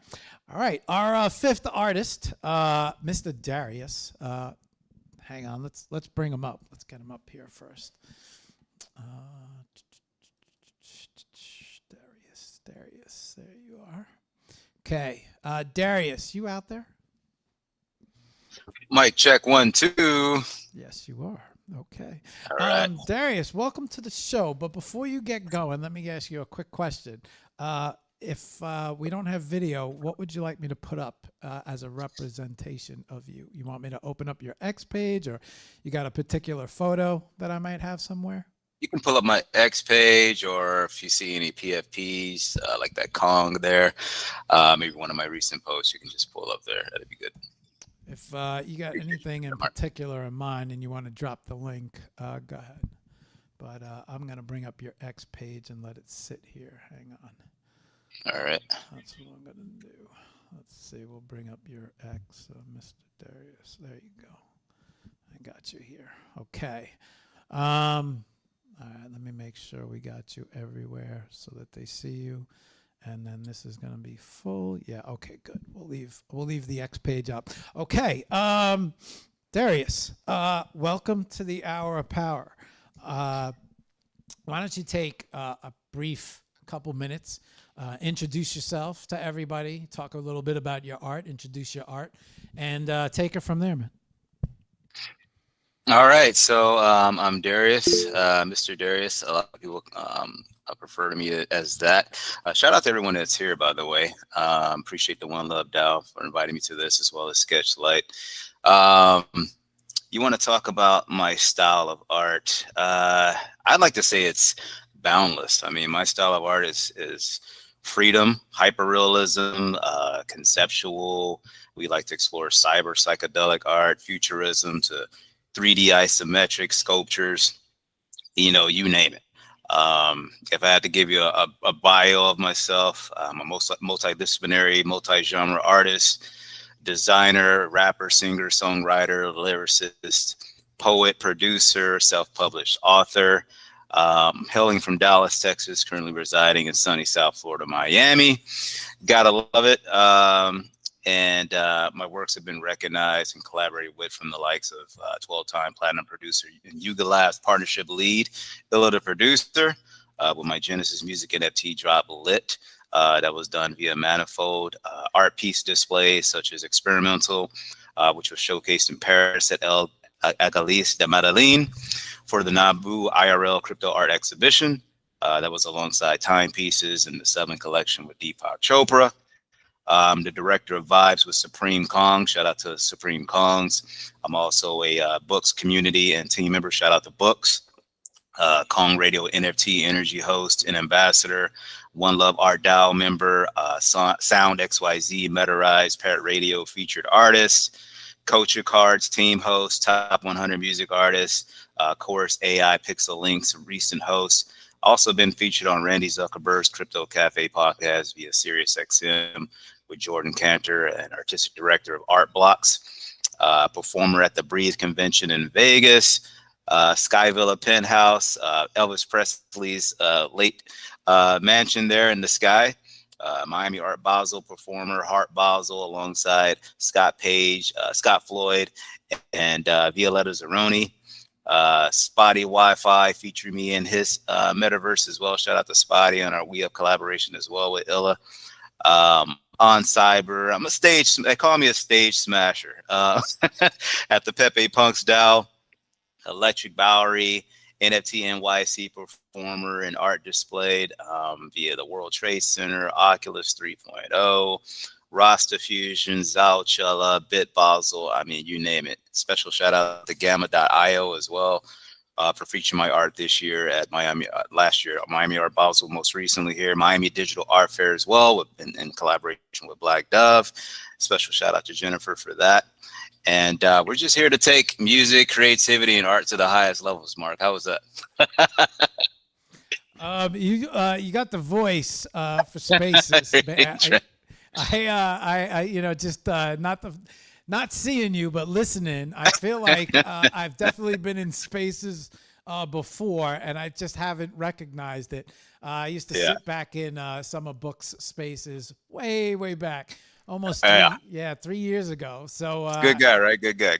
All right, our fifth artist, Mr. Darius. Hang on, let's bring him up. Let's get him up here first. Darius, there you are. Okay, Darius, you out there? Mic check 1 2. Yes, you are. Okay. All right. Darius, welcome to the show. But before you get going, let me ask you a quick question. If we don't have video, what would you like me to put up as a representation of you? You want me to open up your X page, or you got a particular photo that I might have somewhere? You can pull up my X page, or if you see any PFPs like that Kong there, maybe one of my recent posts, you can just pull up there. That'd be good. If you got anything in particular in mind and you want to drop the link, go ahead. But I'm going to bring up your X page and let it sit here. Hang on. All right. That's what I'm going to do. Let's see. We'll bring up your X, Mr. Darius. There you go. I got you here. Okay. All right. Let me make sure we got you everywhere so that they see you. And then this is going to be full. Yeah. Okay, good. We'll leave the X page up. Okay. Darius, welcome to the Hour of Power. Why don't you take a brief couple minutes, introduce yourself to everybody, talk a little bit about your art, introduce your art, and take it from there, man. All right. So I'm Darius, Mr. Darius. A lot of people prefer to me as that. Shout out to everyone that's here, by the way. Appreciate the One Love DAO for inviting me to this, as well as Sketchlight. You want to talk about my style of art? I'd like to say it's boundless. I mean, my style of art is freedom, hyperrealism, conceptual. We like to explore cyber psychedelic art, futurism, to 3D isometric sculptures, you name it. If I had to give you a bio of myself, I'm a multidisciplinary, multi-genre artist, designer, rapper, singer, songwriter, lyricist, poet, producer, self-published author, hailing from Dallas, Texas, currently residing in sunny South Florida, Miami. Gotta love it. And my works have been recognized and collaborated with from the likes of 12-time platinum producer and Yuga Labs partnership lead, Illa the producer, with my Genesis Music NFT drop Lit. That was done via manifold art piece displays such as Experimental, which was showcased in Paris at El Agalis de Medellin for the Nabu IRL crypto art exhibition. That was alongside timepieces in the 7 collection with Deepak Chopra. I'm the director of Vibes with Supreme Kong. Shout out to Supreme Kongs. I'm also a Books community and team member. Shout out to Books. Kong Radio NFT energy host and ambassador. One Love Art DAO member. Sound XYZ Metarized Parrot Radio featured artist. Culture Cards team host. Top 100 music artist. Chorus AI Pixel Links recent host. Also been featured on Randy Zuckerberg's Crypto Cafe podcast via SiriusXM with Jordan Cantor, and artistic director of Art Blocks, performer at the Breathe Convention in Vegas, Sky Villa Penthouse, Elvis Presley's late mansion there in the sky, Miami Art Basel performer, Hart Basel, alongside Scott Page, Scott Floyd, and Violetta Zeroni. Spotty Wi-Fi featuring me in his metaverse as well. Shout out to Spotty on our We Up collaboration as well with Illa. On Cyber, I'm a stage, they call me a stage smasher at the Pepe Punks DAO, Electric Bowery, NFT NYC performer and art displayed via the World Trade Center, Oculus 3.0, Rasta Fusion, Zalchella, Bit Basel, I mean, you name it. Special shout out to Gamma.io as well for featuring my art this year at Miami, last year, Miami Art Basel, most recently here, Miami Digital Art Fair as well, in collaboration with Black Dove. Special shout out to Jennifer for that. And we're just here to take music, creativity, and art to the highest levels, Mark. How was that? You got the voice for Spaces. I just not seeing you, but listening. I feel like I've definitely been in Spaces before, and I just haven't recognized it. I used to sit back in some of Book's Spaces way back, almost 3 years ago. So good guy, right? Good guy.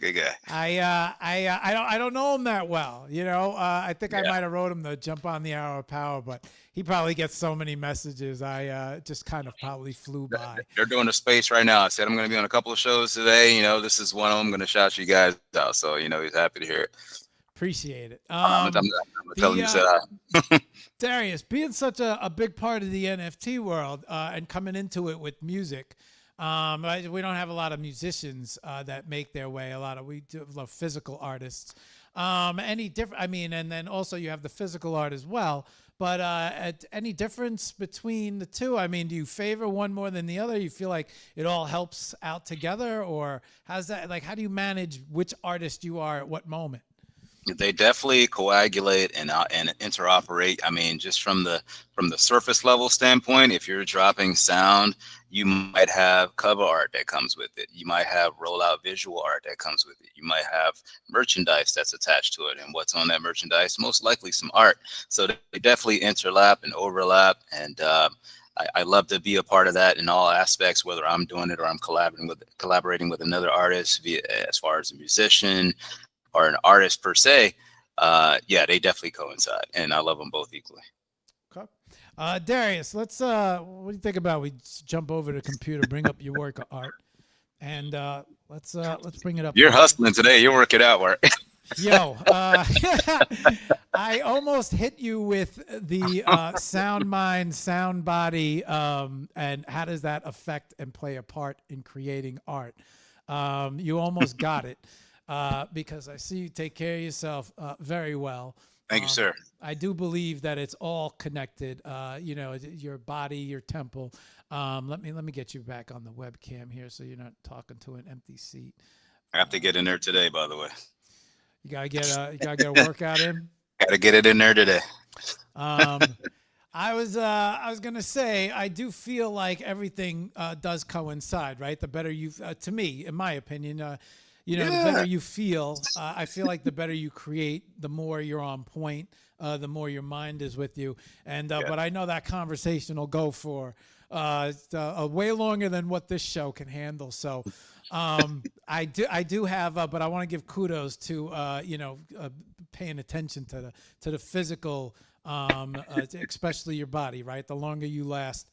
I don't know him that well. I think I might have wrote him to jump on the Hour of Power, but he probably gets so many messages. I just kind of probably flew by. They're doing a space right now. I said I'm going to be on a couple of shows today. This is one of them. I'm going to shout you guys out. So he's happy to hear it. Appreciate it. I'm gonna tell him you said hi. Darius, being such a big part of the NFT world and coming into it with music, we don't have a lot of musicians that make their way. We do have a lot of physical artists. Any different? I mean, and then also you have the physical art as well. But any difference between the two? I mean, do you favor one more than the other? You feel like it all helps out together, or how's that? Like, how do you manage which artist you are at what moment? They definitely coagulate and interoperate. I mean, just from the surface level standpoint, if you're dropping sound, you might have cover art that comes with it. You might have rollout visual art that comes with it. You might have merchandise that's attached to it. And what's on that merchandise? Most likely some art. So they definitely interlap and overlap. And I love to be a part of that in all aspects, whether I'm doing it or I'm collaborating with another artist, as far as a musician or an artist per se. Yeah, they definitely coincide, and I love them both equally. Okay. Darius, let's what do you think about we jump over to the computer, bring up your work of art, and let's bring it up. You're hustling today. You work it out, Marc. Yo, I almost hit you with the sound mind, sound body, and how does that affect and play a part in creating art? You almost got it. Because I see you take care of yourself very well. Thank you, sir. I do believe that it's all connected. You know, your body, your temple. Let me get you back on the webcam here, so you're not talking to an empty seat. I have to get in there today, by the way. You gotta get a workout in. Gotta get it in there today. I was gonna say I do feel like everything does coincide, right? The better you, to me, in my opinion. You know, the better you feel, I feel like the better you create, the more you're on point, the more your mind is with you. And but I know that conversation will go for way longer than what this show can handle. So I do have, but I want to give kudos to you know, paying attention to the physical, especially your body. Right, the longer you last,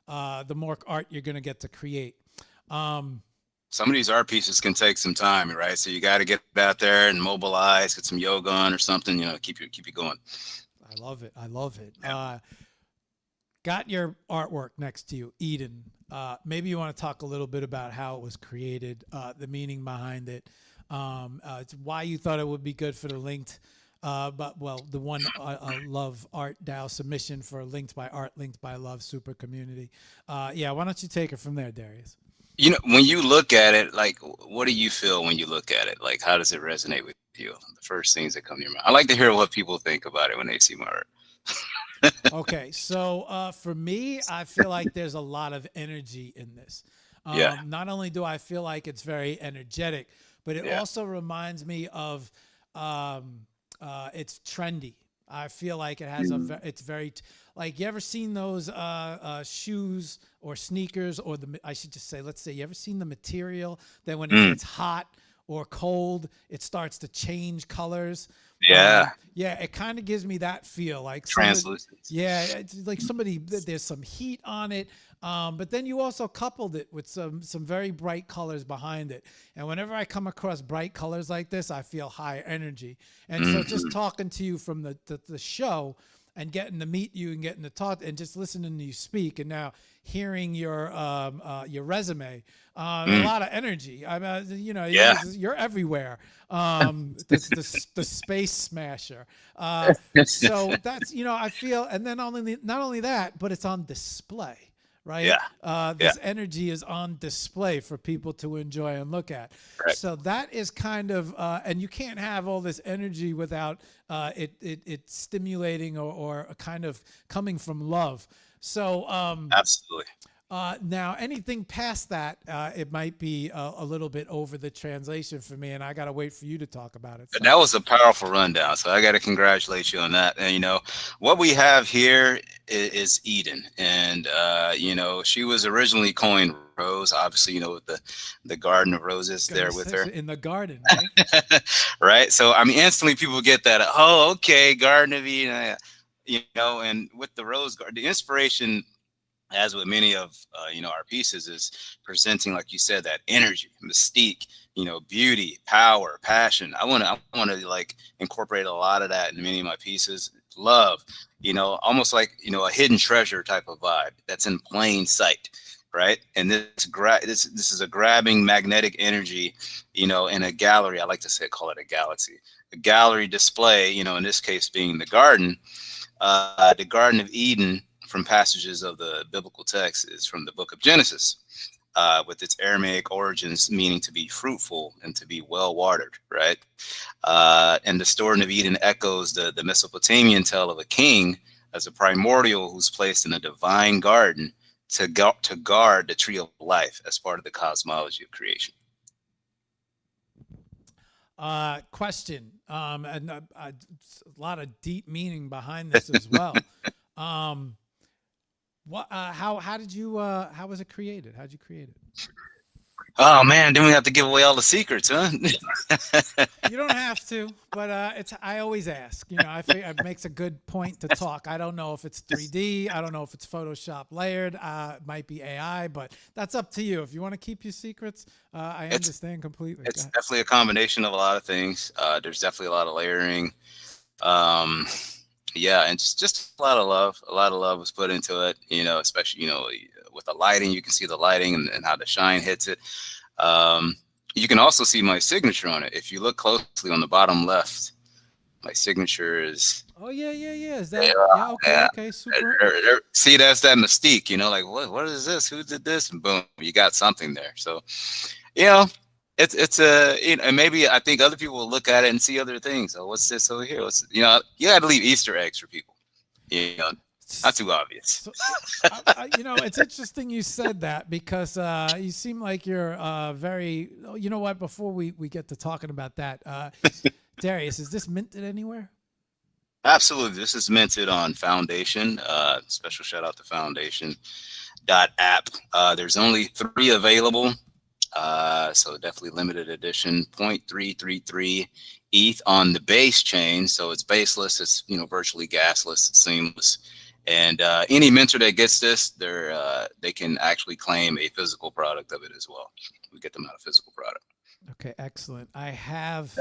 the more art you're gonna get to create. Some of these art pieces can take some time, right? So you got to get out there and mobilize, get some yoga on or something, you know, keep you going. I love it. I love it. Yeah. Got your artwork next to you, Eden. Maybe you want to talk a little bit about how it was created, the meaning behind it, it's why you thought it would be good for the linked, the one Love Art DAO submission for Linked by Art, Linked by Love super community. Yeah, why don't you take it from there, Darius? You know, when you look at it, like, what do you feel when you look at it? Like, how does it resonate with you? The first things that come to your mind. I like to hear what people think about it when they see my art. Okay, so for me, I feel like there's a lot of energy in this. Not only do I feel like it's very energetic, but it also reminds me of it's trendy. I feel like it has it's very, like, you ever seen those shoes or sneakers, or I should just say, let's say, you ever seen the material that when it gets hot or cold, it starts to change colors? Yeah. It kind of gives me that feel, like translucent. It's like there's some heat on it. But then you also coupled it with some very bright colors behind it. And whenever I come across bright colors like this, I feel high energy. And so just talking to you from the show and getting to meet you and getting to talk and just listening to you speak, and now hearing your resume, a lot of energy. I mean, you know, you're everywhere. The space smasher. So that's, you know, I feel, and then not only that, but it's on display. Right. This energy is on display for people to enjoy and look at. Right. So that is kind of, and you can't have all this energy without it stimulating or kind of coming from love. So absolutely. Now, anything past that, it might be a little bit over the translation for me, and I got to wait for you to talk about it. So. That was a powerful rundown, so I got to congratulate you on that. And, you know, what we have here is Eden, and, you know, she was originally coined Rose, obviously, you know, with the Garden of Roses there with her. In the garden, right? Right? So, I mean, instantly people get that, okay, Garden of Eden, you know, and with the Rose Garden, the inspiration as with many of our pieces, is presenting, like you said, that energy, mystique, beauty, power, passion. I want to like incorporate a lot of that in many of my pieces. Love, almost like a hidden treasure type of vibe that's in plain sight, right? And this is a grabbing magnetic energy, in a gallery. I like to call it a galaxy, a gallery display. In this case, being the Garden of Eden, from passages of the biblical text, is from the book of Genesis, with its Aramaic origins meaning to be fruitful and to be well watered, right? And the Garden of Eden echoes the Mesopotamian tale of a king as a primordial who's placed in a divine garden to guard the tree of life as part of the cosmology of creation. Question, and a lot of deep meaning behind this as well. How did you how was it created? How'd you create it? Oh man, then we have to give away all the secrets, huh? You don't have to, but I always ask. I think it makes a good point to talk. I don't know if it's 3D. I don't know if it's Photoshop layered. It might be AI, but that's up to you. If you want to keep your secrets, I understand completely. It's definitely a combination of a lot of things. There's definitely a lot of layering. Yeah, and just a lot of love. A lot of love was put into it, especially, with the lighting. You can see the lighting and how the shine hits it. You can also see my signature on it. If you look closely on the bottom left, my signature is. Oh, yeah. Is that? Yeah, okay, super. See, that's that mystique, like, what is this? Who did this? And boom, you got something there. So, it's and maybe I think other people will look at it and see other things. Oh, what's this over here? You got to leave Easter eggs for people. Not too obvious. So, it's interesting you said that, because you seem like you're very. You know what? Before we get to talking about that, Darius, is this minted anywhere? Absolutely, this is minted on Foundation. Special shout out to Foundation.app. There's only 3 available. So definitely limited edition, 0.333 ETH on the base chain. So it's baseless, it's virtually gasless, it's seamless. And any minter that gets this, they can actually claim a physical product of it as well. We get them out a physical product. Okay, excellent. I have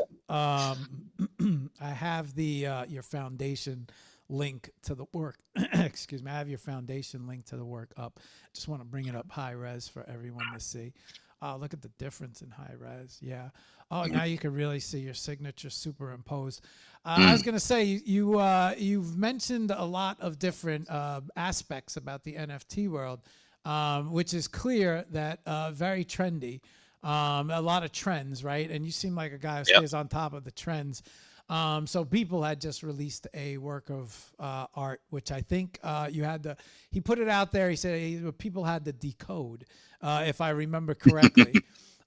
your Foundation link to the work. Excuse me. I have your Foundation link to the work up. Just want to bring it up high res for everyone to see. Look at the difference in high res. Yeah. Oh, now you can really see your signature superimposed. I was gonna say you've mentioned a lot of different aspects about the NFT world, which is clear that very trendy. A lot of trends, right? And you seem like a guy who stays on top of the trends. So People had just released a work of art, which I think he put it out there. He said People had to decode, if I remember correctly.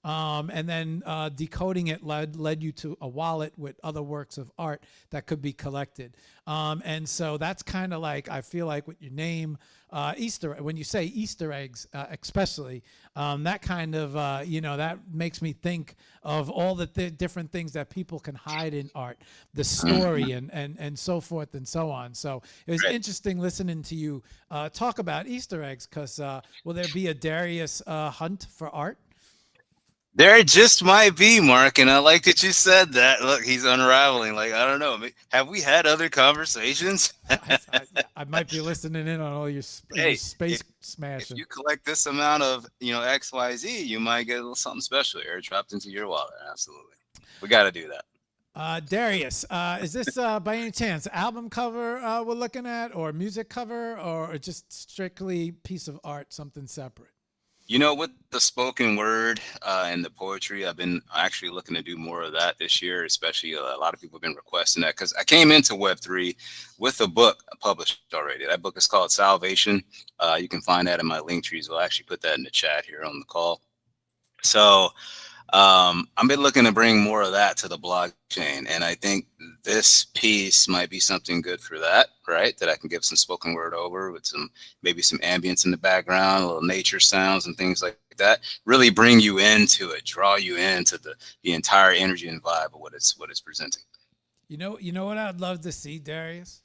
And then decoding it led you to a wallet with other works of art that could be collected. And so that's kind of like, I feel like with your name, when you say Easter eggs, especially, that kind of, that makes me think of all the different things that people can hide in art, the story and so forth and so on. So it was interesting listening to you talk about Easter eggs, because will there be a Darius hunt for art? There just might be, Mark, and I like that you said that. Look, he's unraveling. Like, I don't know. Have we had other conversations? I might be listening in on all your space smashing. If you collect this amount of, XYZ, you might get a little something special airdropped into your wallet. Absolutely. We got to do that. Darius, is this by any chance album cover we're looking at, or music cover, or just strictly piece of art, something separate? With the spoken word and the poetry, I've been actually looking to do more of that this year, especially a lot of people have been requesting that, because I came into Web3 with a book published already. That book is called Salvation. You can find that in my link trees. We'll actually put that in the chat here on the call. So I've been looking to bring more of that to the blockchain, and I think this piece might be something good for that, right? That I can give some spoken word over with maybe some ambience in the background, a little nature sounds and things like that. Really bring you into it, draw you into the entire energy and vibe of what it's presenting. You know what I'd love to see, Darius?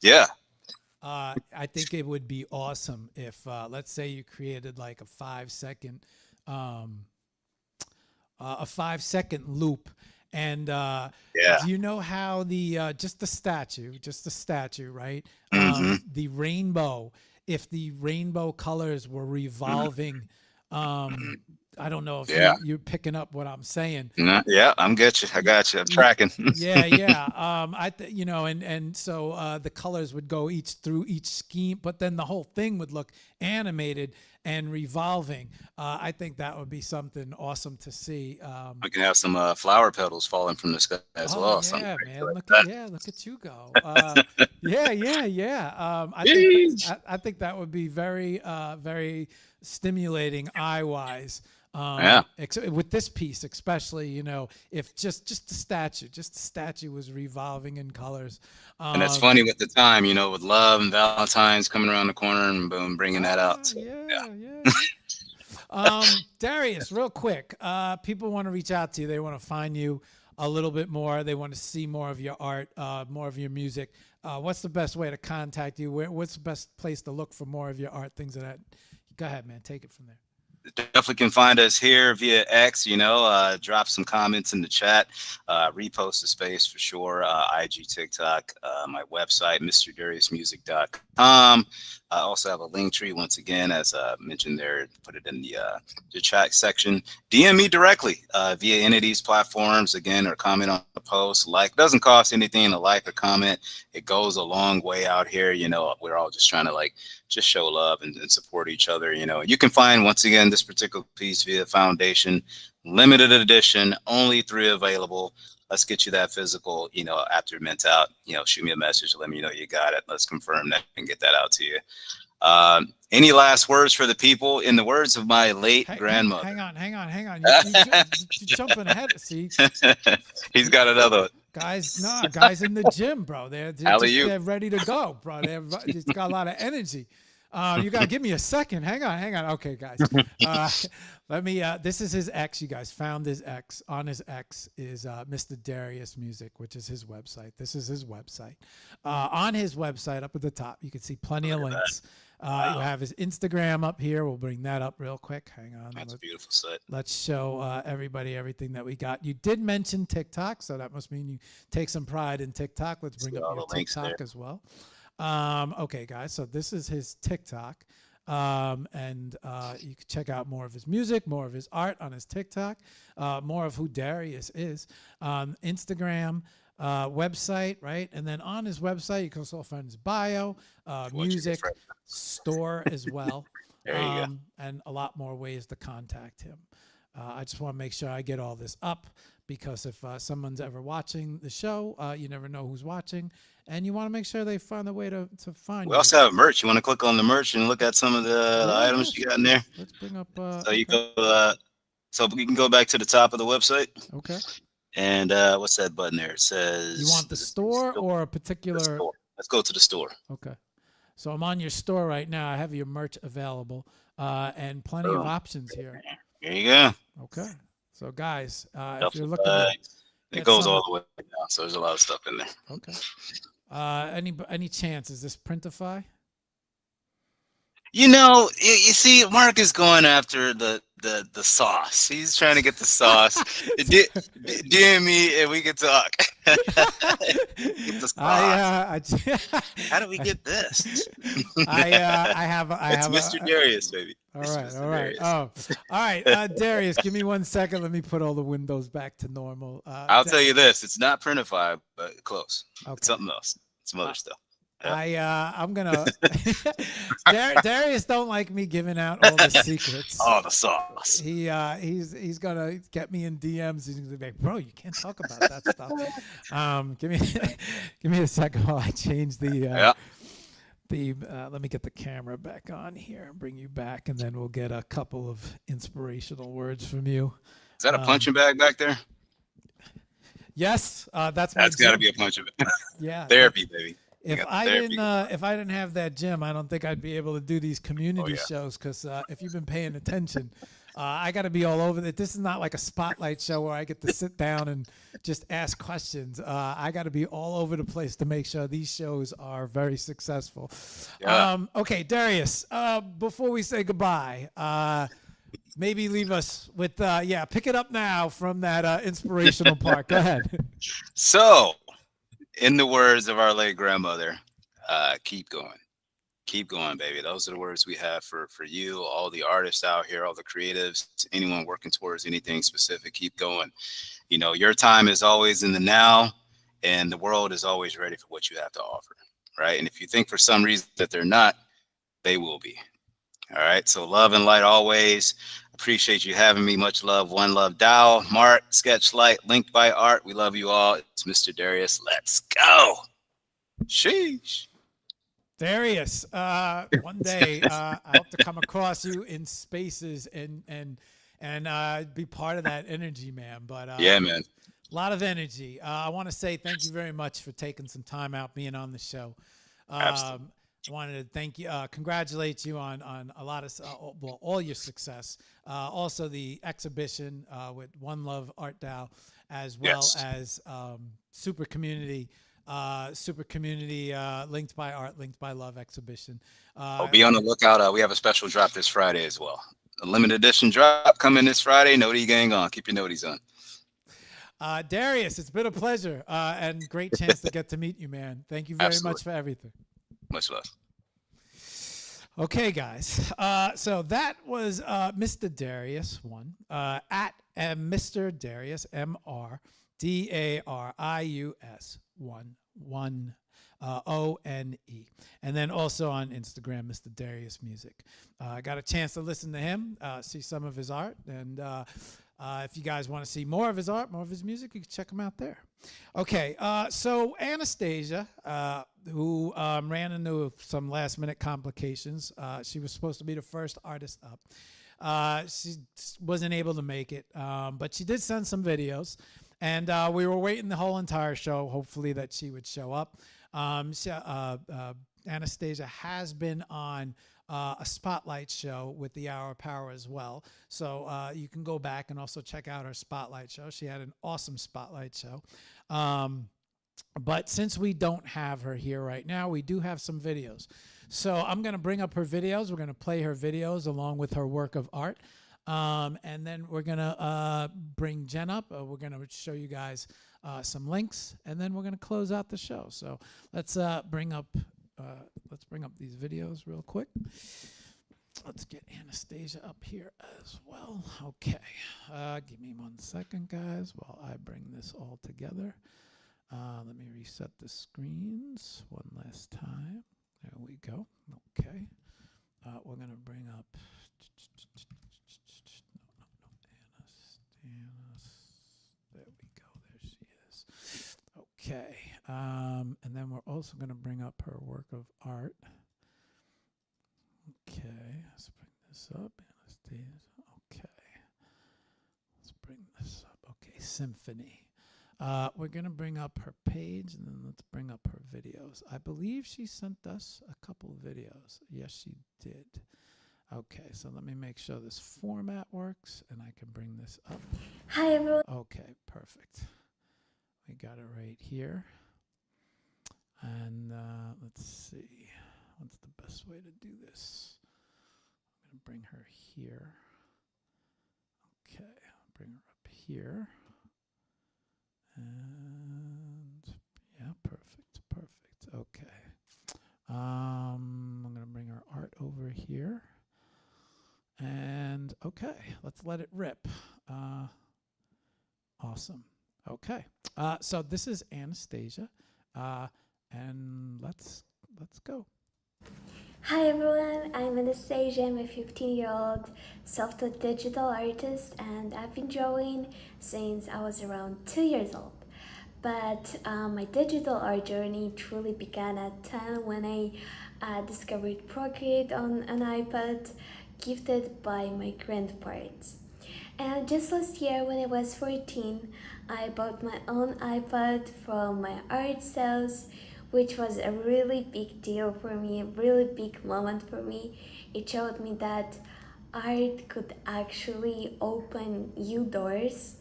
Yeah. I think it would be awesome if, let's say, you created like a 5-second, a 5-second loop. And Yeah. do you know how the just the statue, right? Mhm. The rainbow, if the rainbow colors were revolving, I don't know if Yeah. you're picking up what I'm saying. Yeah, I'm get you. I got you. I'm tracking. Yeah. And so the colors would go through each scheme, but then the whole thing would look animated and revolving. I think that would be something awesome to see. We can have some flower petals falling from the sky as well. Yeah, man! Like Look that. at you go. Yeah. I think that would be very, very stimulating eye-wise. Yeah. With this piece, especially, if just the statue was revolving in colors. And it's funny with the time, with love and Valentine's coming around the corner and boom, bringing that out. So, Darius, real quick, people want to reach out to you. They want to find you a little bit more. They want to see more of your art, more of your music. What's the best way to contact you? What's the best place to look for more of your art? Things of that. Go ahead, man. Take it from there. Definitely can find us here via X, drop some comments in the chat, repost the space for sure, IG, TikTok, my website, mrdariusmusic.com. I also have a link tree, once again, as mentioned there, put it in the chat section. DM me directly via any of these platforms, again, or comment on the post. Like, doesn't cost anything to like or comment. It goes a long way out here. We're all just trying to just show love and support each other. You can find, once again, this particular piece via Foundation, limited edition, only 3 available. Let's get you that physical, after it mint out, shoot me a message, let me know you got it. Let's confirm that and get that out to you. Any last words for the people? In the words of my late grandmother. Hang on. You're jumping ahead. See? He's got another one. Guys in the gym, bro. They're ready to go, bro. They've got a lot of energy. You gotta give me a second. Hang on. Okay, guys. This is his X. You guys found his X. On his X is Mr. Darius Music, which is his website. This is his website. On his website, up at the top, you can see plenty of links. You have his Instagram up here. We'll bring that up real quick. Hang on. That's a beautiful site. Let's show everybody everything that we got. You did mention TikTok, so that must mean you take some pride in TikTok. Let's bring up your TikTok as well. Okay, guys, so this is his TikTok. And you can check out more of his music, more of his art on his TikTok, more of who Darius is. Instagram, website, right? And then on his website, you can also find his bio, music, store as well. There you go. And a lot more ways to contact him. I just want to make sure I get all this up, because if someone's ever watching the show, you never know who's watching, and you want to make sure they find a way to find you. We also have merch. You want to click on the merch and look at some of the items you got in there? Let's bring up. So you go. So we can go back to the top of the website. Okay. And what's that button there? It says. You want the store or a particular? Store. Let's go to the store. Okay. So I'm on your store right now. I have your merch available, and plenty of options here. There you go. Okay. So guys, if you're looking at it goes all the way down, so there's a lot of stuff in there. Okay. Any chance is this Printify? You see, Marc is going after the sauce. He's trying to get the sauce. DM me and we can talk. Get the sauce. How do we get this? I have Mr. Darius, baby. All right. All right. Darius, give me 1 second. Let me put all the windows back to normal. I'll tell you this: it's not Printify, but close. Okay. It's something else. It's some other stuff. I'm gonna Darius don't like me giving out all the secrets. Oh, the sauce. He's gonna get me in DMs. He's gonna be like, bro, you can't talk about that stuff. Give me a second while I change the let me get the camera back on here and bring you back, and then we'll get a couple of inspirational words from you. Is that a punching bag back there? Yes, that's got to be a punching bag. Yeah, therapy, baby. If I didn't have that gym, I don't think I'd be able to do these community shows. Because if you've been paying attention, I got to be all over it. This is not like a spotlight show where I get to sit down and just ask questions. I got to be all over the place to make sure these shows are very successful. Yeah. Okay, Darius, before we say goodbye, maybe leave us with, pick it up now from that inspirational part. Go ahead. So, in the words of our late grandmother, keep going. Keep going, baby. Those are the words we have for you, all the artists out here, all the creatives, anyone working towards anything specific. Keep going. You know, your time is always in the now, and the world is always ready for what you have to offer, right? And if you think for some reason that they're not, they will be. All right. So love and light always. Appreciate you having me. Much love. One love. Dow, Marc, Sketchlight, Linked by Art. We love you all. It's Mr. Darius. Let's go. Sheesh. Darius, one day I hope to come across you in spaces and be part of that energy, man. But yeah, man. A lot of energy. I want to say thank you very much for taking some time out being on the show. Absolutely. I wanted to thank you, congratulate you on a lot of, all your success. Also the exhibition with One Love Art DAO, as well as Super Community, Linked by Art, Linked by Love exhibition. Be on the lookout. We have a special drop this Friday as well. A limited edition drop coming this Friday. Noti gang on. Keep your noties on. Darius, it's been a pleasure and great chance to get to meet you, man. Thank you very much for everything. Much love. Okay, guys. So that was Mr. Darius at Mr. Darius MrDarius 11 ONE, and then also on Instagram, Mr. Darius Music. I got a chance to listen to him, see some of his art, and if you guys want to see more of his art, more of his music, you can check him out there. Okay, so Anastasia, who ran into some last-minute complications, she was supposed to be the first artist up. She wasn't able to make it, but she did send some videos, and we were waiting the whole entire show, hopefully that she would show up. Anastasia has been on a spotlight show with the Hour of Power as well. So you can go back and also check out her spotlight show. She had an awesome spotlight show. But since we don't have her here right now, we do have some videos. So I'm going to bring up her videos. We're going to play her videos along with her work of art. And then we're going to bring Jen up. We're going to show you guys some links, and then we're going to close out the show. So let's bring up these videos real quick. Let's get Anastasia up here as well. Okay, give me 1 second, guys, while I bring this all together. Let me reset the screens one last time. There we go. Okay, we're going to bring up there we go. There she is. Okay. And then we're also going to bring up her work of art. Okay. Let's bring this up. Anastasia. Okay. Let's bring this up. Okay. Symphony. We're going to bring up her page, and then let's bring up her videos. I believe she sent us a couple of videos. Yes, she did. Okay, so let me make sure this format works, and I can bring this up. Hi, everyone. Okay, perfect. We got it right here. And let's see. What's the best way to do this? I'm going to bring her here. Okay, I'll bring her up here. And yeah, perfect. Okay. I'm going to bring her art over here. And okay, let's let it rip. Awesome. Okay. So this is Anastasia. And let's go. Hi everyone, I'm Anastasia. I'm a 15-year-old self-taught digital artist, and I've been drawing since I was around 2 years old. But my digital art journey truly began at 10 when I discovered Procreate on an iPad gifted by my grandparents. And just last year when I was 14, I bought my own iPad from my art sales, which was a really big deal for me, a really big moment for me. It showed me that art could actually open new doors.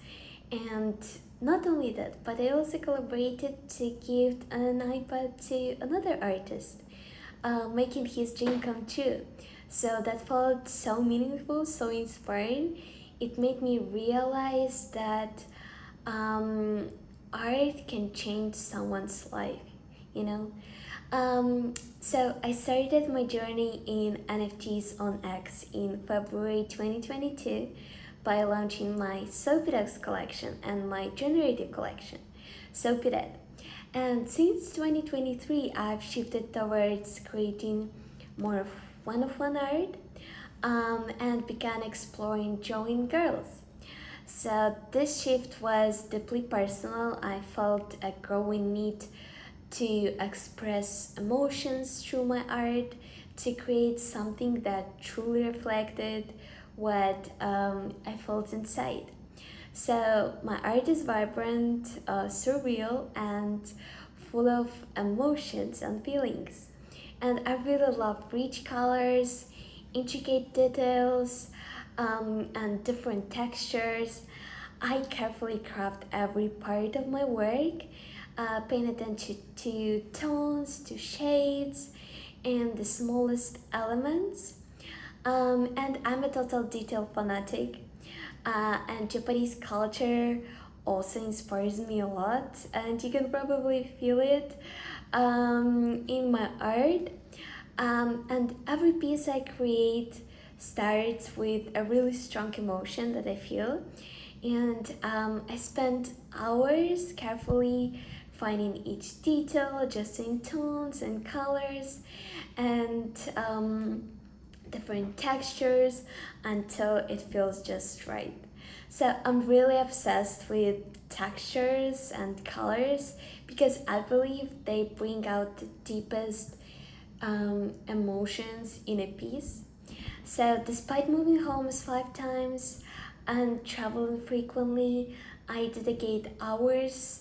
And not only that, but I also collaborated to give an iPad to another artist, making his dream come true. So that felt so meaningful, so inspiring. It made me realize that um, art can change someone's life, you know. So I started my journey in NFTs on X in February 2022 by launching my Soapydex collection and my generative collection, Soapydex. And since 2023, I've shifted towards creating more of one art, and began exploring drawing girls. So this shift was deeply personal. I felt a growing need to express emotions through my art, to create something that truly reflected what I felt inside. So my art is vibrant, surreal, and full of emotions and feelings. And I really love rich colors, intricate details, and different textures. I carefully craft every part of my work, paying attention to tones, to shades, and the smallest elements. And I'm a total detail fanatic, and Japanese culture also inspires me a lot, and you can probably feel it in my art. And every piece I create starts with a really strong emotion that I feel, and I spend hours carefully finding each detail, adjusting tones and colors, and different textures until it feels just right. So I'm really obsessed with textures and colors because I believe they bring out the deepest emotions in a piece. So despite moving homes 5 times and traveling frequently, I dedicate hours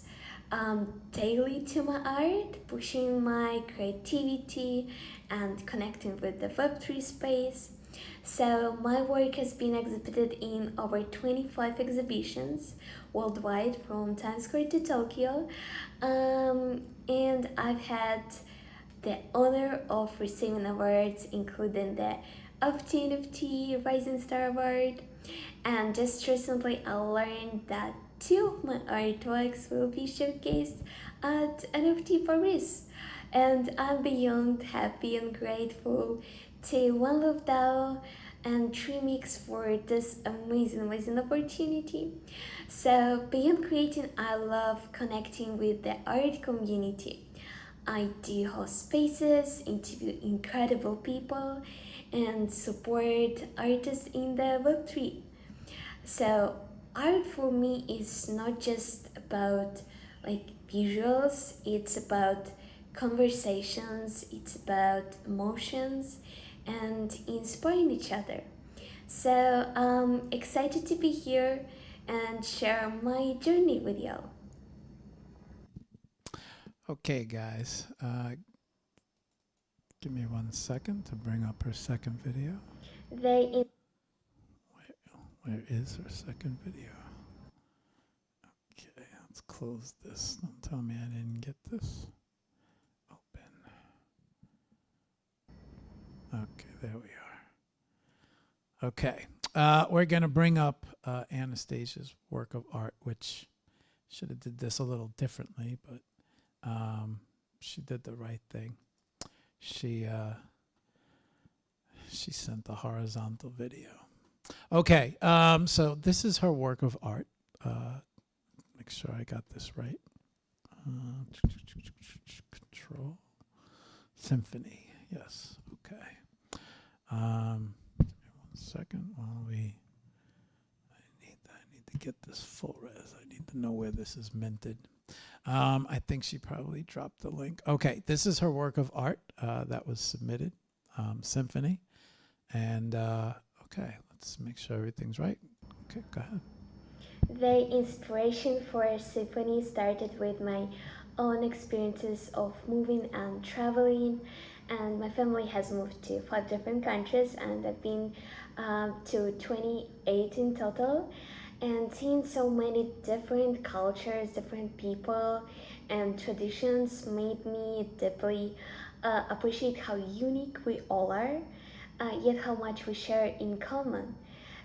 daily to my art, pushing my creativity and connecting with the Web3 space. So my work has been exhibited in over 25 exhibitions worldwide from Times Square to Tokyo, and I've had the honor of receiving awards including the NFT Rising Star Award, and just recently I learned that two of my artworks will be showcased at NFT Paris, and I'm beyond happy and grateful to One Love DAO and Trimix for this amazing opportunity. So beyond creating, I love connecting with the art community. I do host spaces, interview incredible people, and support artists in the Web3. So art for me is not just about like visuals, it's about conversations, it's about emotions and inspiring each other. So I'm excited to be here and share my journey with y'all. Okay, guys, give me 1 second to bring up her second video. They Where is her second video? Okay, let's close this. Don't tell me I didn't get this. Open. Okay, there we are. Okay, we're gonna bring up Anastasia's work of art, which should have did this a little differently, but she did the right thing. She sent the horizontal video. Okay, so this is her work of art. Make sure I got this right. Control Symphony. Yes. Okay. Give me 1 second while we. I need to get this full res. I need to know where this is minted. I think she probably dropped the link. Okay, this is her work of art that was submitted. Symphony, and okay, let's make sure everything's right. Okay, go ahead. The inspiration for Symphony started with my own experiences of moving and traveling, and my family has moved to 5 different countries, and I've been to 28 in total. And seeing so many different cultures, different people, and traditions made me deeply appreciate how unique we all are, yet how much we share in common.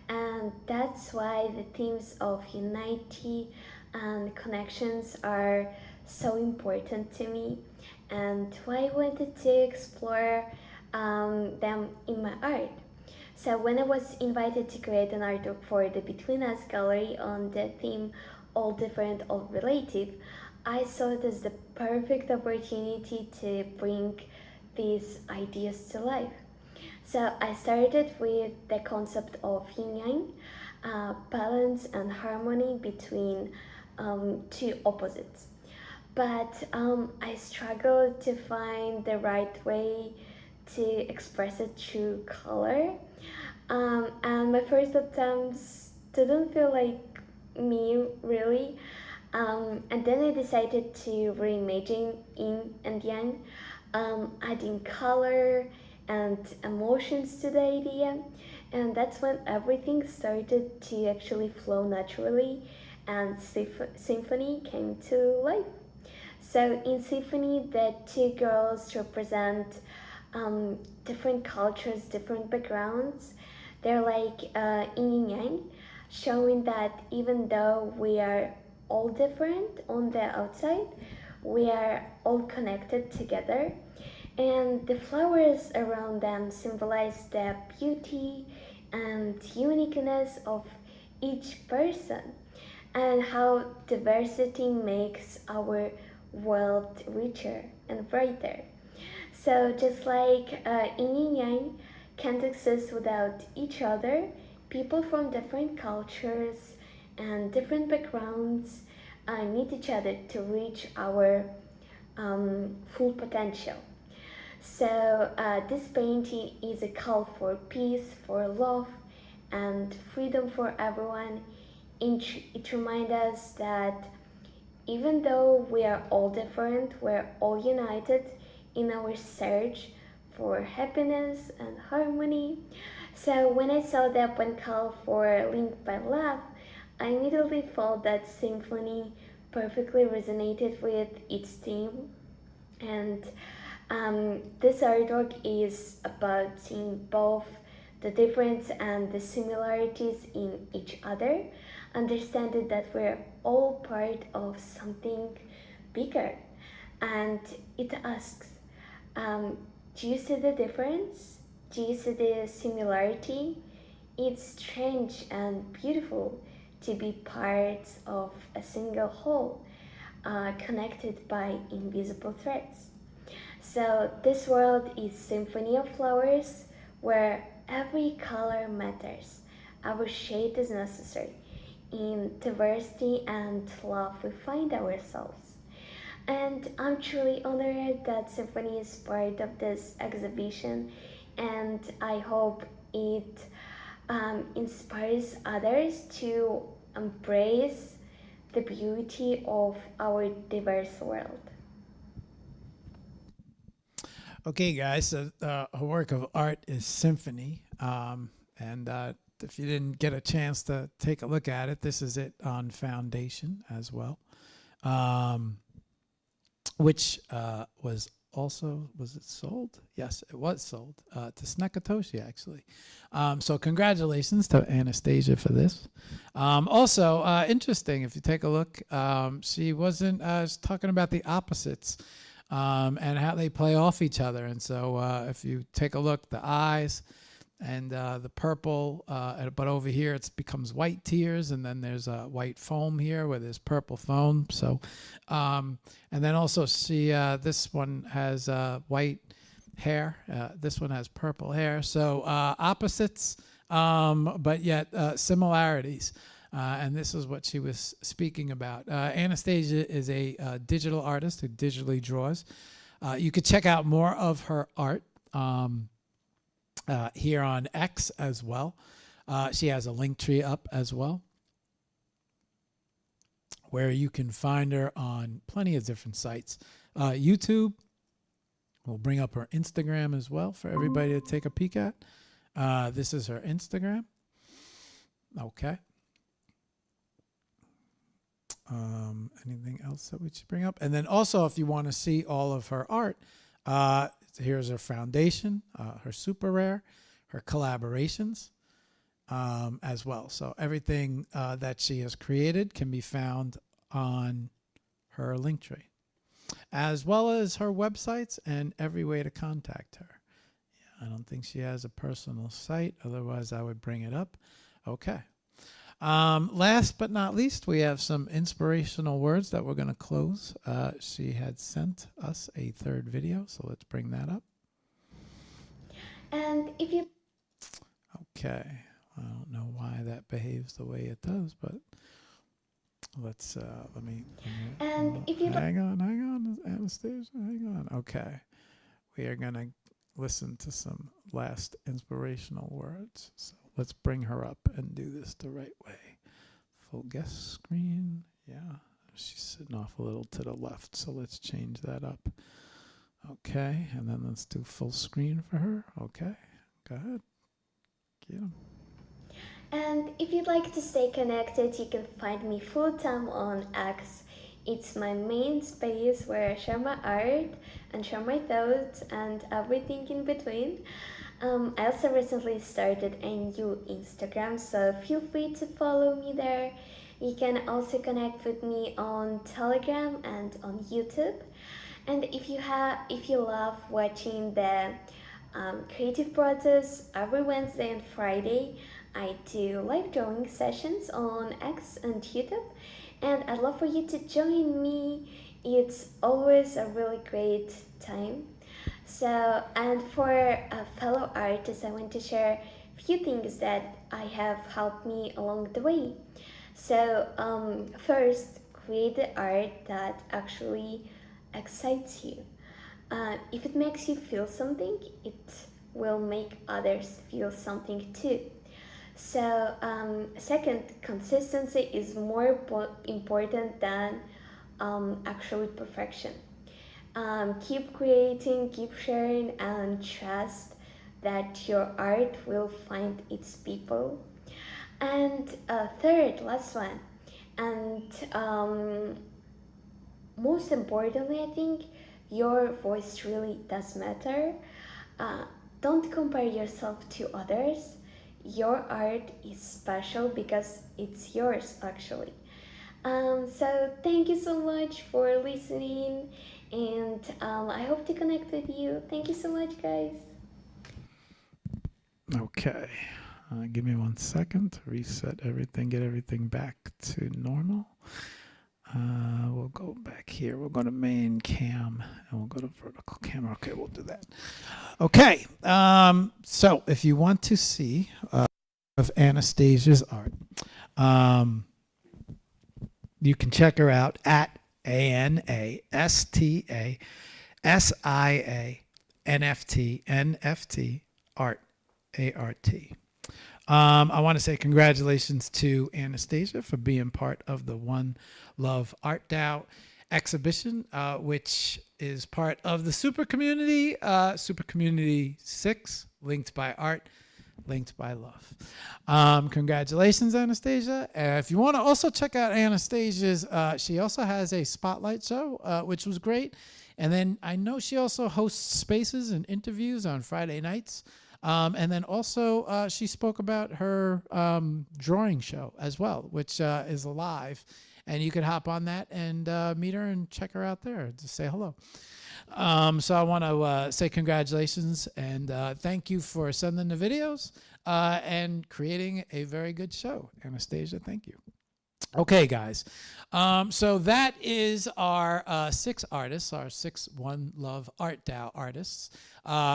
And that's why the themes of unity and connections are so important to me, and why I wanted to explore them in my art. So when I was invited to create an artwork for the Between Us gallery on the theme All Different, All Relative, I saw it as the perfect opportunity to bring these ideas to life. So I started with the concept of yin yang, balance and harmony between two opposites. But I struggled to find the right way to express it through color. And my first attempts didn't feel like me really. And then I decided to reimagine yin and yang, adding color and emotions to the idea. And that's when everything started to actually flow naturally and symphony came to life. So in Symphony, the two girls represent different cultures, different backgrounds. They're like yin and yang, showing that even though we are all different on the outside, we are all connected together. And the flowers around them symbolize the beauty and uniqueness of each person, and how diversity makes our world richer and brighter. So just like yin and yang can't exist without each other, people from different cultures and different backgrounds need each other to reach our full potential. So this painting is a call for peace, for love, and freedom for everyone. It reminds us that even though we are all different, we're all united in our search for happiness and harmony. So when I saw the open call for Link by Love, I immediately felt that symphony perfectly resonated with its theme. And this artwork is about seeing both the difference and the similarities in each other, understanding that we're all part of something bigger. And it asks, do you see the difference? Do you see the similarity? It's strange and beautiful to be parts of a single whole, connected by invisible threads. So this world is symphony of flowers where every color matters. Our shade is necessary. In diversity and love we find ourselves. And I'm truly honored that Symphony is part of this exhibition, and I hope it inspires others to embrace the beauty of our diverse world. Okay, guys, so her work of art is Symphony. And if you didn't get a chance to take a look at it, this is it on Foundation as well, which was it sold? Yes, it was sold to Snekatoshi, actually. So congratulations to Anastasia for this. Also, interesting, if you take a look, she wasn't talking about the opposites and how they play off each other. And so if you take a look, the eyes and the purple, but over here it becomes white tears, and then there's white foam here where there's purple foam. So, and then also see this one has white hair. This one has purple hair. So opposites, but yet similarities. And this is what she was speaking about. Anastasia is a digital artist who digitally draws. You could check out more of her art here on X as well. She has a link tree up as well. where you can find her on plenty of different sites. YouTube, we'll bring up her Instagram as well for everybody to take a peek at. This is her Instagram. Okay. Anything else that we should bring up? And then also, if you want to see all of her art, here's her foundation, her super rare, her collaborations as well. So everything that she has created can be found on her link tree, as well as her websites and every way to contact her. Yeah, I don't think she has a personal site. Otherwise, I would bring it up. Okay. Last but not least, we have some inspirational words that we're going to close. She had sent us a third video, so let's bring that up. And if you... Okay. I don't know why that behaves the way it does, but let's, let me And if you... hang on, Anastasia, hang on. Okay. We are going to listen to some last inspirational words. So let's bring her up and do this the right way. Full guest screen. Yeah. She's sitting off a little to the left, so let's change that up. Okay. And then let's do full screen for her. Okay. Go ahead. Get 'em. And if you'd like to stay connected, you can find me full-time on X. It's my main space where I share my art and share my thoughts and everything in between. I also recently started a new Instagram, so feel free to follow me there. You can also connect with me on Telegram and on YouTube. And if you love watching the creative process, every Wednesday and Friday I do live drawing sessions on X and YouTube, and I'd love for you to join me. It's always a really great time. So, and for fellow artists, I want to share a few things that I have helped me along the way. So, first, create the art that actually excites you. If it makes you feel something, it will make others feel something too. So, second, consistency is more important than actually perfection. Keep creating, keep sharing, and trust that your art will find its people. And third, last one, and most importantly, I think your voice really does matter. Don't compare yourself to others. Your art is special because it's yours, actually. So thank you so much for listening, and I hope to connect with you. Thank you so much, guys. Okay. Give me 1 second to reset everything, get everything back to normal. We'll go back here. We'll go to main cam and we'll go to vertical camera. Okay, we'll do that. Okay. So if you want to see of Anastasia's art, you can check her out at ANASTASIA art, A-R-T. I want to say congratulations to Anastasia for being part of the One Love Art DAO exhibition, which is part of the Super Community, Super Community 6, linked by art, linked by love. Congratulations, Anastasia. If you want to also check out Anastasia's, she also has a spotlight show, which was great. And then I know she also hosts spaces and interviews on Friday nights. And then also she spoke about her drawing show as well, which is live. And you could hop on that and meet her and check her out there to say hello. So I want to say congratulations and thank you for sending the videos and creating a very good show. Anastasia, thank you. Okay, guys. So that is our 6 artists, our 6 One Love Art DAO artists,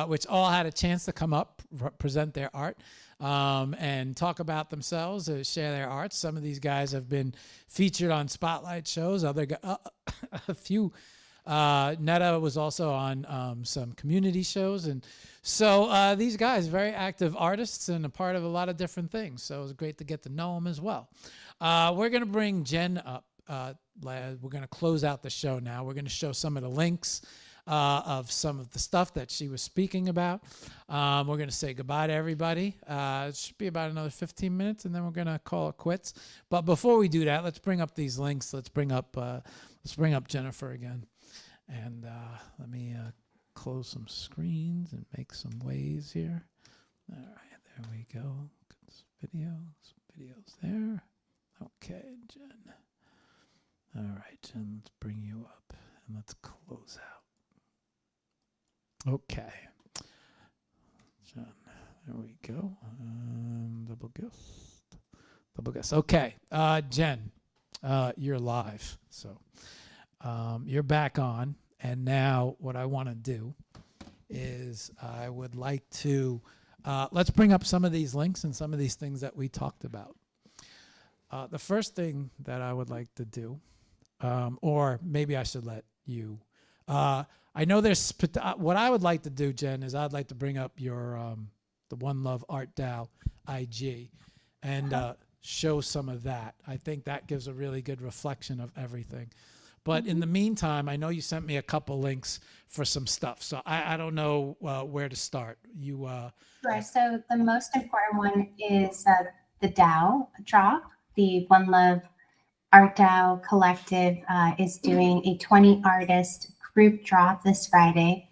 which all had a chance to come up, present their art, and talk about themselves, share their art. Some of these guys have been featured on spotlight shows. A few. Netta was also on some community shows. And so these guys, very active artists and a part of a lot of different things. So it was great to get to know them as well. We're going to bring Jen up we're going to close out the show now. We're going to show some of the links of some of the stuff that she was speaking about. We're going to say goodbye to everybody. It should be about another 15 minutes, and then we're going to call it quits. But before we do that, let's bring up these links. Let's bring up Jennifer again, and let me close some screens and make some ways here. All right, there we go. Videos there. Okay, Jen. All right, Jen, let's bring you up and let's close out. Okay. Jen, there we go. Double guest. Okay, Jen, you're live. So you're back on. And now what I want to do is I would like to, let's bring up some of these links and some of these things that we talked about. The first thing that I would like to do, or maybe I should let you, I know there's, what I would like to do, Jen, is I'd like to bring up your, the One Love Art DAO IG and show some of that. I think that gives a really good reflection of everything. But in the meantime, I know you sent me a couple links for some stuff. So I don't know where to start. Sure. So the most important one is the DAO drop. The One Love Art DAO Collective is doing a 20 artist group drop this Friday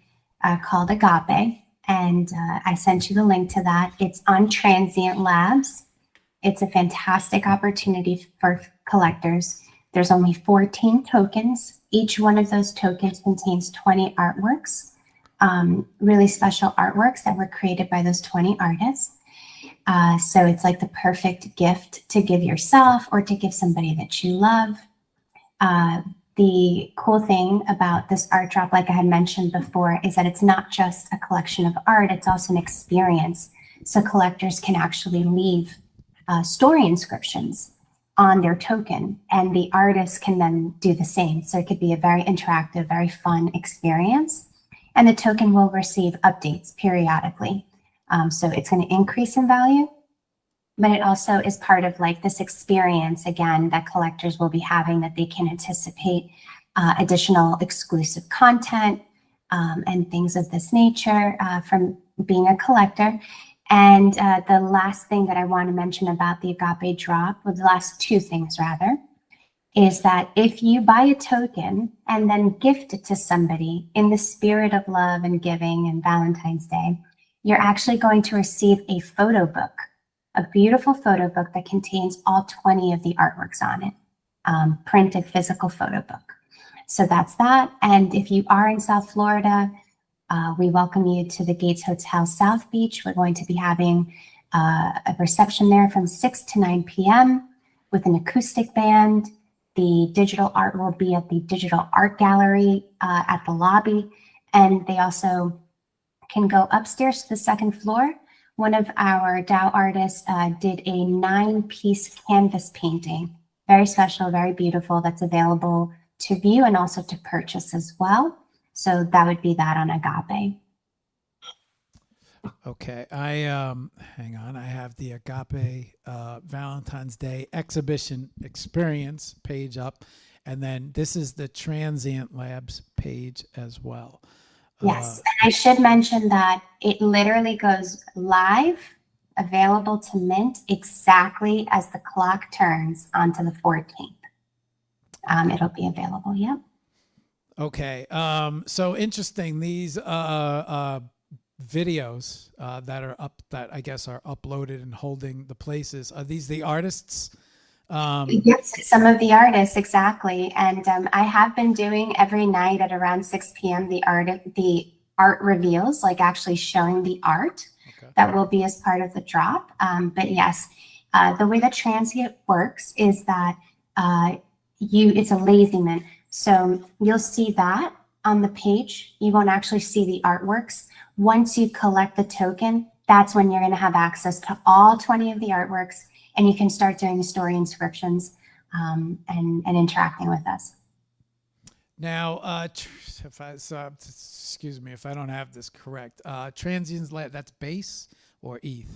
called Agape. And I sent you the link to that. It's on Transient Labs. It's a fantastic opportunity for collectors. There's only 14 tokens. Each one of those tokens contains 20 artworks, really special artworks that were created by those 20 artists. So it's like the perfect gift to give yourself or to give somebody that you love. The cool thing about this art drop, like I had mentioned before, is that it's not just a collection of art, it's also an experience. So collectors can actually leave story inscriptions on their token, and the artist can then do the same. So it could be a very interactive, very fun experience. And the token will receive updates periodically. So it's going to increase in value, but it also is part of like this experience, again, that collectors will be having, that they can anticipate additional exclusive content and things of this nature from being a collector. And the last thing that I want to mention about the Agape drop, or the last two things rather, is that if you buy a token and then gift it to somebody in the spirit of love and giving and Valentine's Day, you're actually going to receive a photo book, a beautiful photo book that contains all 20 of the artworks on it, printed physical photo book. So that's that. And if you are in South Florida, we welcome you to the Gates Hotel South Beach. We're going to be having a reception there from 6 to 9 p.m. with an acoustic band. The digital art will be at the Digital Art Gallery at the lobby. And they also can go upstairs to the second floor. One of our DAO artists did a 9-piece canvas painting. Very special, very beautiful. That's available to view and also to purchase as well. So that would be that on Agape. Okay, hang on. I have the Agape Valentine's Day exhibition experience page up, and then this is the Transient Labs page as well. Yes, and I should mention that it literally goes live, available to mint exactly as the clock turns onto the 14th. It'll be available. Yep. Okay. So interesting. These videos that are up, that I guess are uploaded and holding the places. Are these the artists? Yes, some of the artists, exactly. And I have been doing every night at around 6 p.m. the art reveals, like actually showing the art that will be as part of the drop. But yes, the way that Transient works is that it's a lazy mint. So you'll see that on the page. You won't actually see the artworks. Once you collect the token, that's when you're going to have access to all 20 of the artworks, and you can start doing the story inscriptions and interacting with us. Now, excuse me if I don't have this correct. Transient's Lab, that's base or ETH?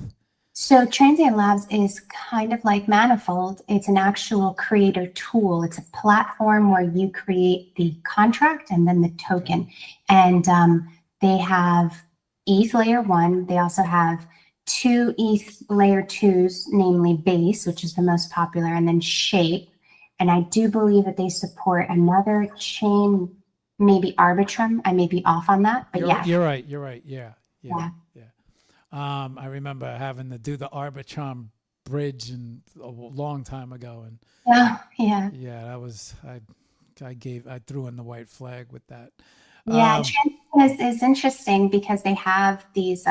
So Transient Labs is kind of like Manifold. It's an actual creator tool. It's a platform where you create the contract and then the token. And they have ETH layer 1. They also have 2 ETH layer 2s, namely Base, which is the most popular, and then Shape. And I do believe that they support another chain, maybe Arbitrum. I may be off on that, but yeah. You're right. Yeah. I remember having to do the Arbitrum bridge a long time ago, and that was I threw in the white flag with that. Yeah, Transient is interesting because they have these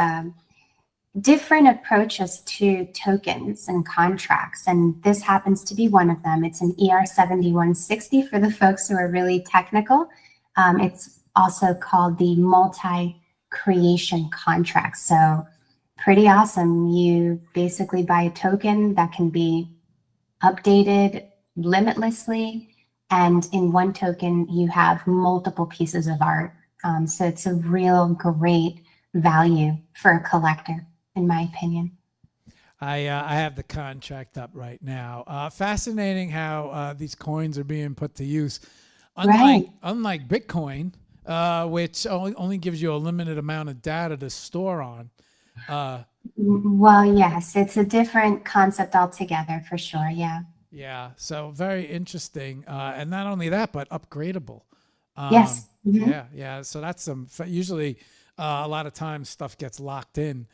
different approaches to tokens and contracts, and this happens to be one of them. It's an ER7160 for the folks who are really technical. It's also called the multi-creation contract. So pretty awesome. You basically buy a token that can be updated limitlessly, and in one token you have multiple pieces of art. So it's a real great value for a collector, in my opinion. I have the contract up right now. Fascinating how these coins are being put to use. Unlike Bitcoin, which only gives you a limited amount of data to store on. Well, yes, it's a different concept altogether, for sure. Yeah. Yeah. So very interesting, and not only that, but upgradable. Yes. Yeah. So that's usually a lot of times stuff gets locked in.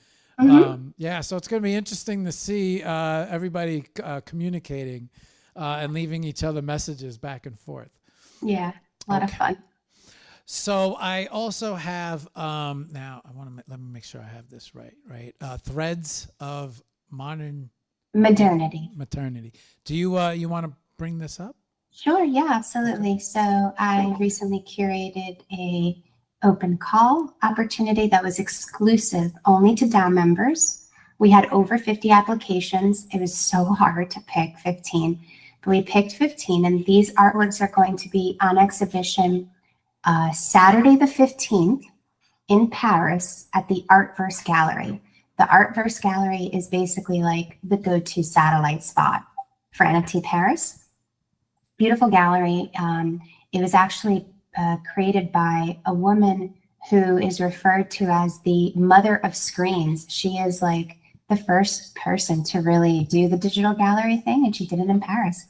Yeah. So it's going to be interesting to see everybody communicating and leaving each other messages back and forth. Yeah. A lot of fun. So I also have now I want to let me make sure I have this right. Threads of Maternity. Do you want to bring this up? Sure. Yeah, absolutely. So I recently curated a open call opportunity that was exclusive only to DAO members. We had over 50 applications. It was so hard to pick 15, but we picked 15, and these artworks are going to be on exhibition Saturday the 15th in Paris at the Artverse Gallery. The Artverse Gallery is basically like the go-to satellite spot for NFT Paris. Beautiful gallery. It was actually created by a woman who is referred to as the mother of screens. She is like the first person to really do the digital gallery thing, and she did it in Paris.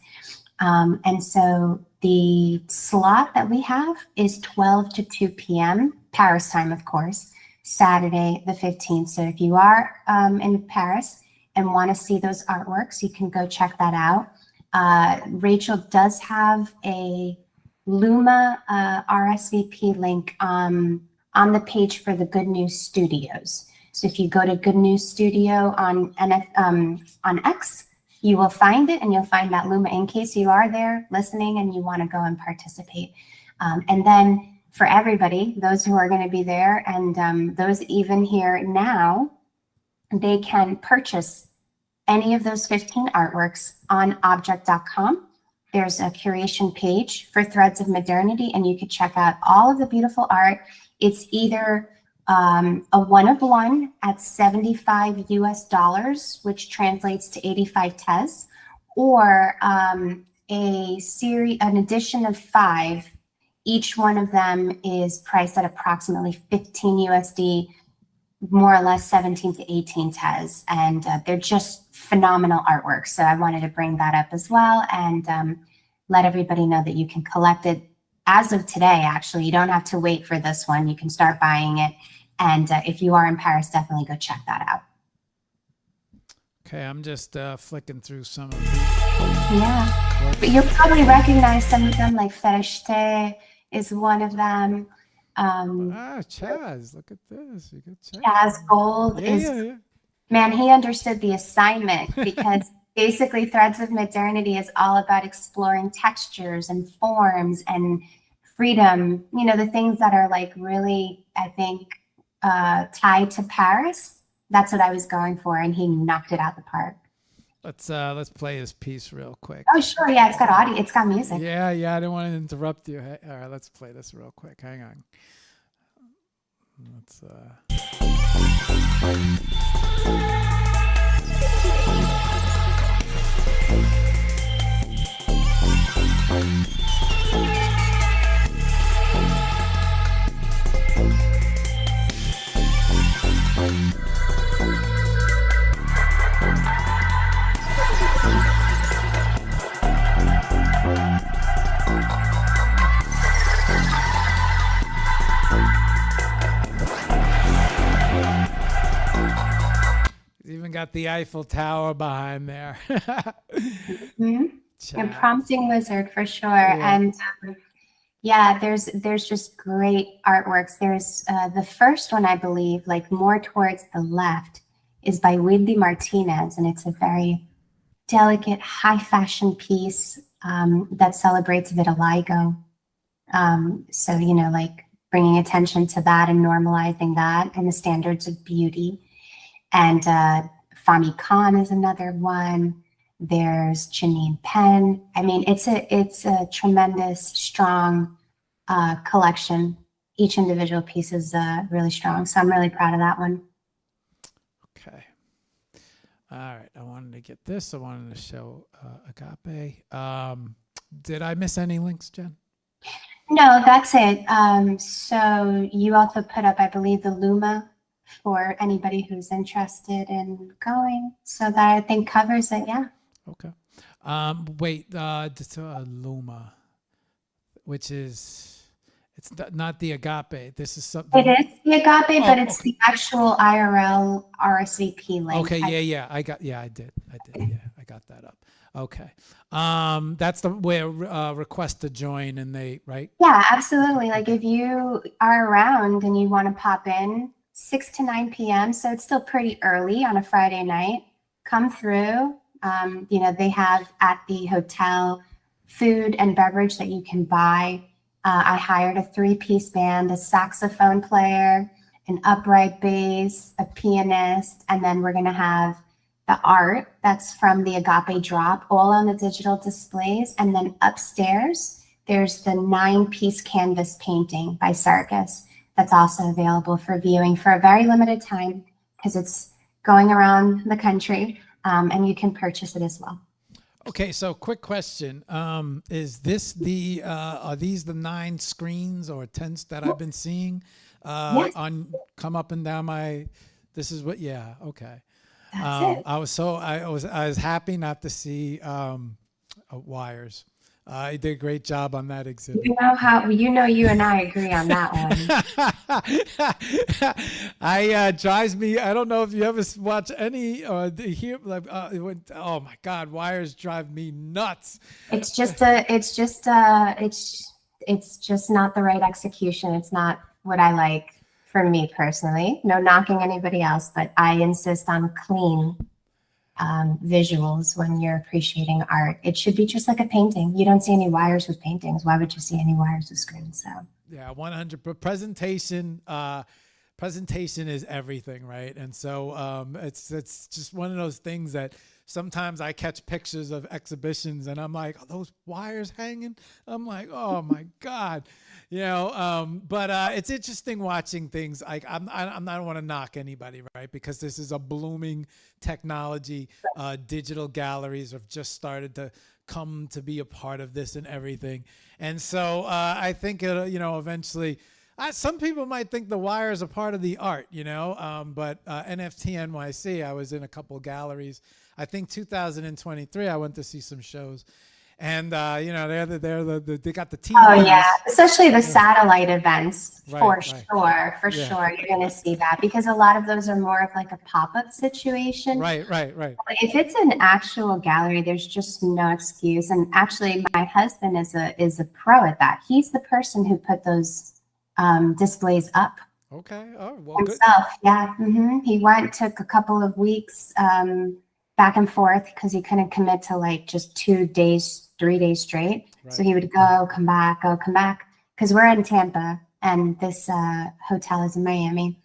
And so the slot that we have is 12 to 2 p.m. Paris time, of course, Saturday the 15th. So if you are in Paris and want to see those artworks, you can go check that out. Rachel does have a Luma RSVP link on the page for the Good News Studios. So if you go to Good News Studio on X, you will find it, and you'll find that Luma in case you are there listening and you want to go and participate. And then for everybody, those who are going to be there and those even here now, they can purchase any of those 15 artworks on object.com. There's a curation page for Threads of Modernity, and you can check out all of the beautiful art. It's either a one of one at $75 US, which translates to 85 TES, or an edition of 5. Each one of them is priced at approximately 15 USD, more or less 17 to 18 TES, and they're just phenomenal artwork. So I wanted to bring that up as well and let everybody know that you can collect it as of today. Actually, you don't have to wait for this one. You can start buying it. And if you are in Paris, definitely go check that out. Okay, I'm just flicking through some of these. Yeah, but you'll probably recognize some of them, like Fereshte is one of them. Chaz, look at this. You got Chaz Gold man, he understood the assignment because basically Threads of Modernity is all about exploring textures and forms and freedom, you know, the things that are like really, I think, tied to Paris. That's what I was going for, and he knocked it out the park. Let's play his piece real quick. Oh, sure. Yeah, it's got audio. It's got music. Yeah. I didn't want to interrupt you. Hey, all right, let's play this real quick. Hang on. Let's Even got the Eiffel Tower behind there. A prompting wizard for sure. Yeah. And yeah, there's just great artworks. There's the first one, I believe, like more towards the left, is by Wendy Martinez, and it's a very delicate, high fashion piece that celebrates vitiligo. So, you know, like bringing attention to that and normalizing that and the standards of beauty. And Fami Khan is another one. There's Janine Penn. I mean, it's a tremendous, strong collection. Each individual piece is really strong. So I'm really proud of that one. Okay. All right. I wanted to get this. I wanted to show Agape. Did I miss any links, Jen? No, that's it. So you also put up, I believe, the Luma for anybody who's interested in going. So that I think covers it. Yeah. Okay. Wait, Luma, which is, it's not the Agape. This is something. It is the Agape, but it's the actual IRL RSVP link. Okay. Yeah. I did. Yeah. I got that up. Okay. That's the way request to join and right? Yeah, absolutely. Like if you are around and you want to pop in 6 to 9 p.m. So it's still pretty early on a Friday night. Come through. You know, they have at the hotel food and beverage that you can buy. I hired a 3-piece band, a saxophone player, an upright bass, a pianist, and then we're going to have the art that's from the Agape drop, all on the digital displays. And then upstairs, there's the 9-piece canvas painting by Sarkis that's also available for viewing for a very limited time because it's going around the country, and you can purchase it as well. Okay, so quick question. Is this are these the 9 screens or tents that I've been seeing Yes. on come up and down this is what, yeah, okay. That's it. I was happy not to see wires. You did a great job on that exhibit. You and I agree on that one. Drives me. I don't know if you ever watch any hear like oh my God, wires drive me nuts. It's just not the right execution. It's not what I like for me personally. No knocking anybody else, but I insist on clean visuals when you're appreciating art. It should be just like a painting. You don't see any wires with paintings. Why would you see any wires with screens? So yeah, 100. But presentation is everything, right? And so it's just one of those things that sometimes I catch pictures of exhibitions and I'm like, are those wires hanging? I'm like, oh my God, but it's interesting watching things. Like I don't want to knock anybody, right? Because this is a blooming technology. Digital galleries have just started to come to be a part of this and everything. And so I think eventually. Some people might think the wires are part of the art, but NFT NYC, I was in a couple galleries. I think 2023, I went to see some shows, and they got the team. Oh yeah, especially the satellite events for sure. You're going to see that because a lot of those are more of like a pop-up situation. Right. If it's an actual gallery, there's just no excuse. And actually, my husband is a pro at that. He's the person who put those displays up. Okay. Oh, well, himself. good. Yeah. He took a couple of weeks back and forth because he couldn't commit to like just 2 days, 3 days straight. Right. So he would go, come back, because we're in Tampa and this hotel is in Miami.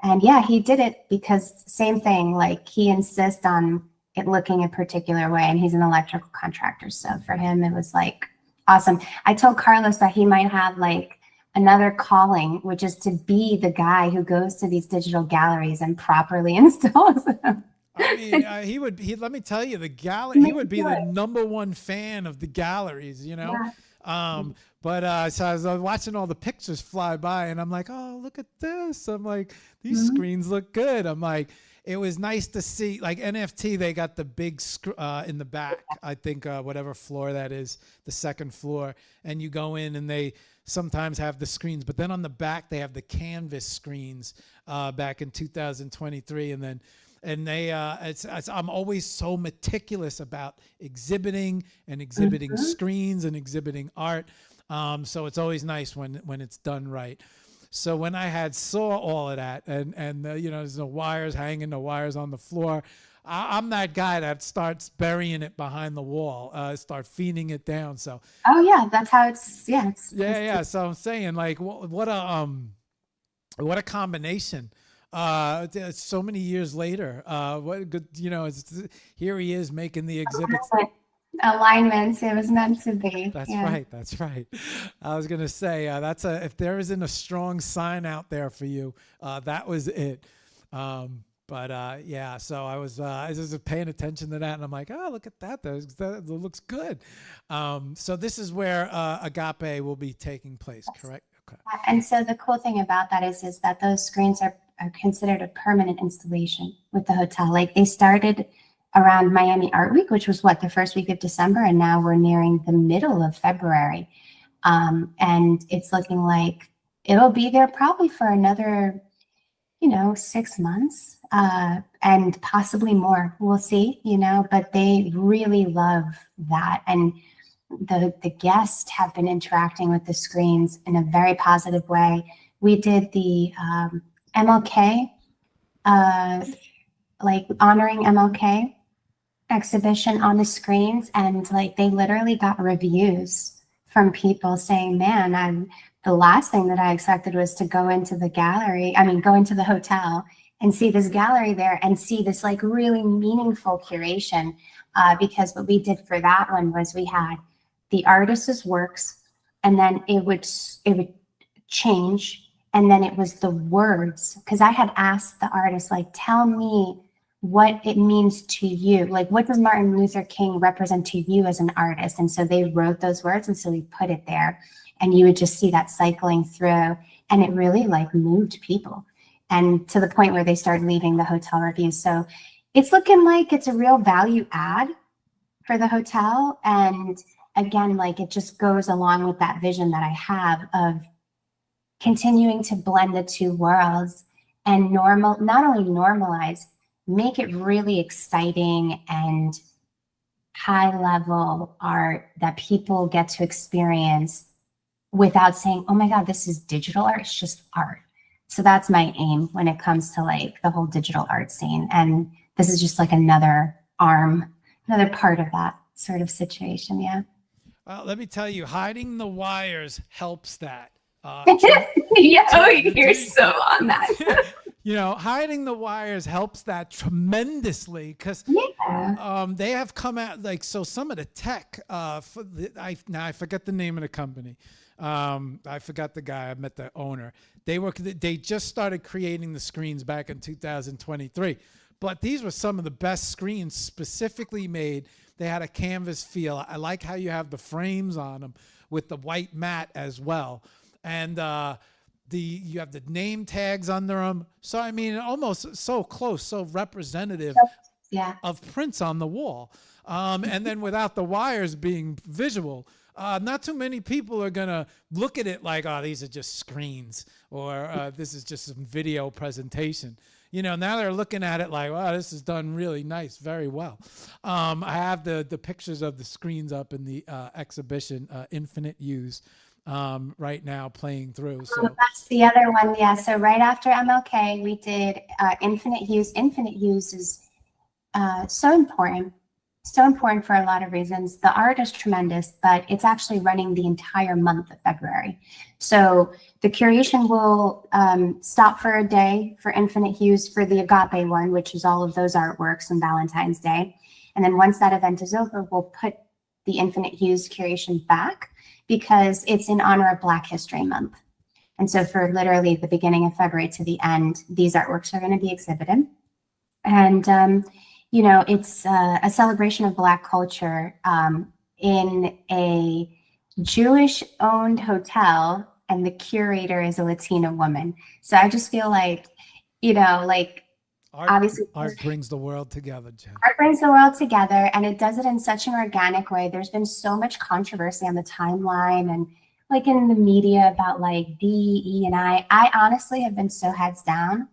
And yeah, he did it because same thing, like he insists on it looking a particular way, and he's an electrical contractor. So for him, it was like awesome. I told Carlos that he might have like another calling, which is to be the guy who goes to these digital galleries and properly installs them. I mean, let me tell you, the gallery, he would be the #1 fan of the galleries, you know? Yeah. But so I was watching all the pictures fly by and I'm like, oh, look at this. I'm like, these screens look good. I'm like, it was nice to see, like NFT, they got the big in the back, I think, whatever floor that is, the second floor. And you go in and they sometimes have the screens, but then on the back, they have the canvas screens back in 2023. And they, I'm always so meticulous about exhibiting screens and exhibiting art. So it's always nice when it's done right. So when I saw all of that and you know, there's no wires hanging, no wires on the floor, I'm that guy that starts burying it behind the wall, start feeding it down. So. Oh yeah, that's how it's. Yeah. So I'm saying, like, what a combination. So many years later, what good, you know, here he is making the exhibits. Alignments, it was meant to be. That's right. That's right. I was gonna say if there isn't a strong sign out there for you, that was it. Yeah. So I was just paying attention to that, and I'm like, oh, look at that. That looks good. So this is where Agape will be taking place, correct? Okay. And so the cool thing about that is that those screens are considered a permanent installation with the hotel. Like they started around Miami Art Week, which was the first week of December, and now we're nearing the middle of February. And it's looking like it'll be there probably for another, 6 months, and possibly more. We'll see, but they really love that. And the guests have been interacting with the screens in a very positive way. We did the MLK, like honoring MLK exhibition on the screens, and like they literally got reviews from people saying, man, the last thing that I expected was to go into the hotel and see this gallery there and see this like really meaningful curation, because what we did for that one was we had the artist's works, and then it would change, and then it was the words, because I had asked the artist, like, tell me what it means to you. Like, what does Martin Luther King represent to you as an artist? And so they wrote those words, and so we put it there, and you would just see that cycling through, and it really like moved people, and to the point where they started leaving the hotel reviews. So it's looking like it's a real value add for the hotel. And again, like it just goes along with that vision that I have of continuing to blend the two worlds and not only normalize, make it really exciting and high level art that people get to experience without saying, oh my God, this is digital art. It's just art. So that's my aim when it comes to like the whole digital art scene. And this is just like another part of that sort of situation. Yeah. Let me tell you, hiding the wires helps that. Yeah, you're so on that. Hiding the wires helps that tremendously, because they have come out like, so some of the tech, I forget the name of the company. I forgot the guy. I met the owner. They just started creating the screens back in 2023, but these were some of the best screens specifically made. They had a canvas feel. I like how you have the frames on them with the white mat as well. And you have the name tags under them. So, I mean, almost so close, so representative of prints on the wall. And then without the wires being visual, not too many people are going to look at it like, oh, these are just screens, or this is just some video presentation. Now they're looking at it like, wow, this is done really nice, very well. I have the pictures of the screens up in the exhibition, Infinite Use, right now playing through. So that's the other one. Yeah. So right after MLK, we did Infinite Use. Infinite Use is so important for a lot of reasons. The art is tremendous, but it's actually running the entire month of February. So the curation will stop for a day for Infinite Hues for the Agape one, which is all of those artworks and Valentine's Day. And then once that event is over, we'll put the Infinite Hues curation back, because it's in honor of Black History Month. And so for literally the beginning of February to the end, these artworks are going to be exhibited. And it's a celebration of Black culture in a Jewish-owned hotel, and the curator is a Latina woman. So I just feel like, obviously art brings the world together, Jen. art brings the world together, and it does it in such an organic way. There's been so much controversy on the timeline and like in the media about like DE and I honestly have been so heads down,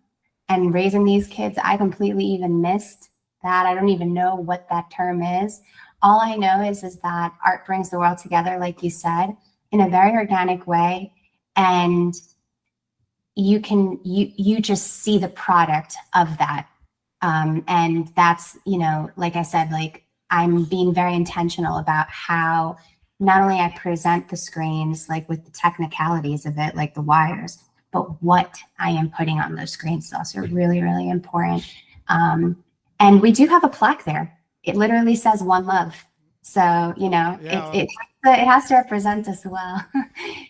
and raising these kids, I completely even missed that. I don't even know what that term is. All I know is that art brings the world together, like you said, in a very organic way. And you just see the product of that. And that's, like I said, like I'm being very intentional about how not only I present the screens, like with the technicalities of it, like the wires, but what I am putting on those screens is also really, really important. And we do have a plaque there. It literally says "One Love." So, it has to represent us well.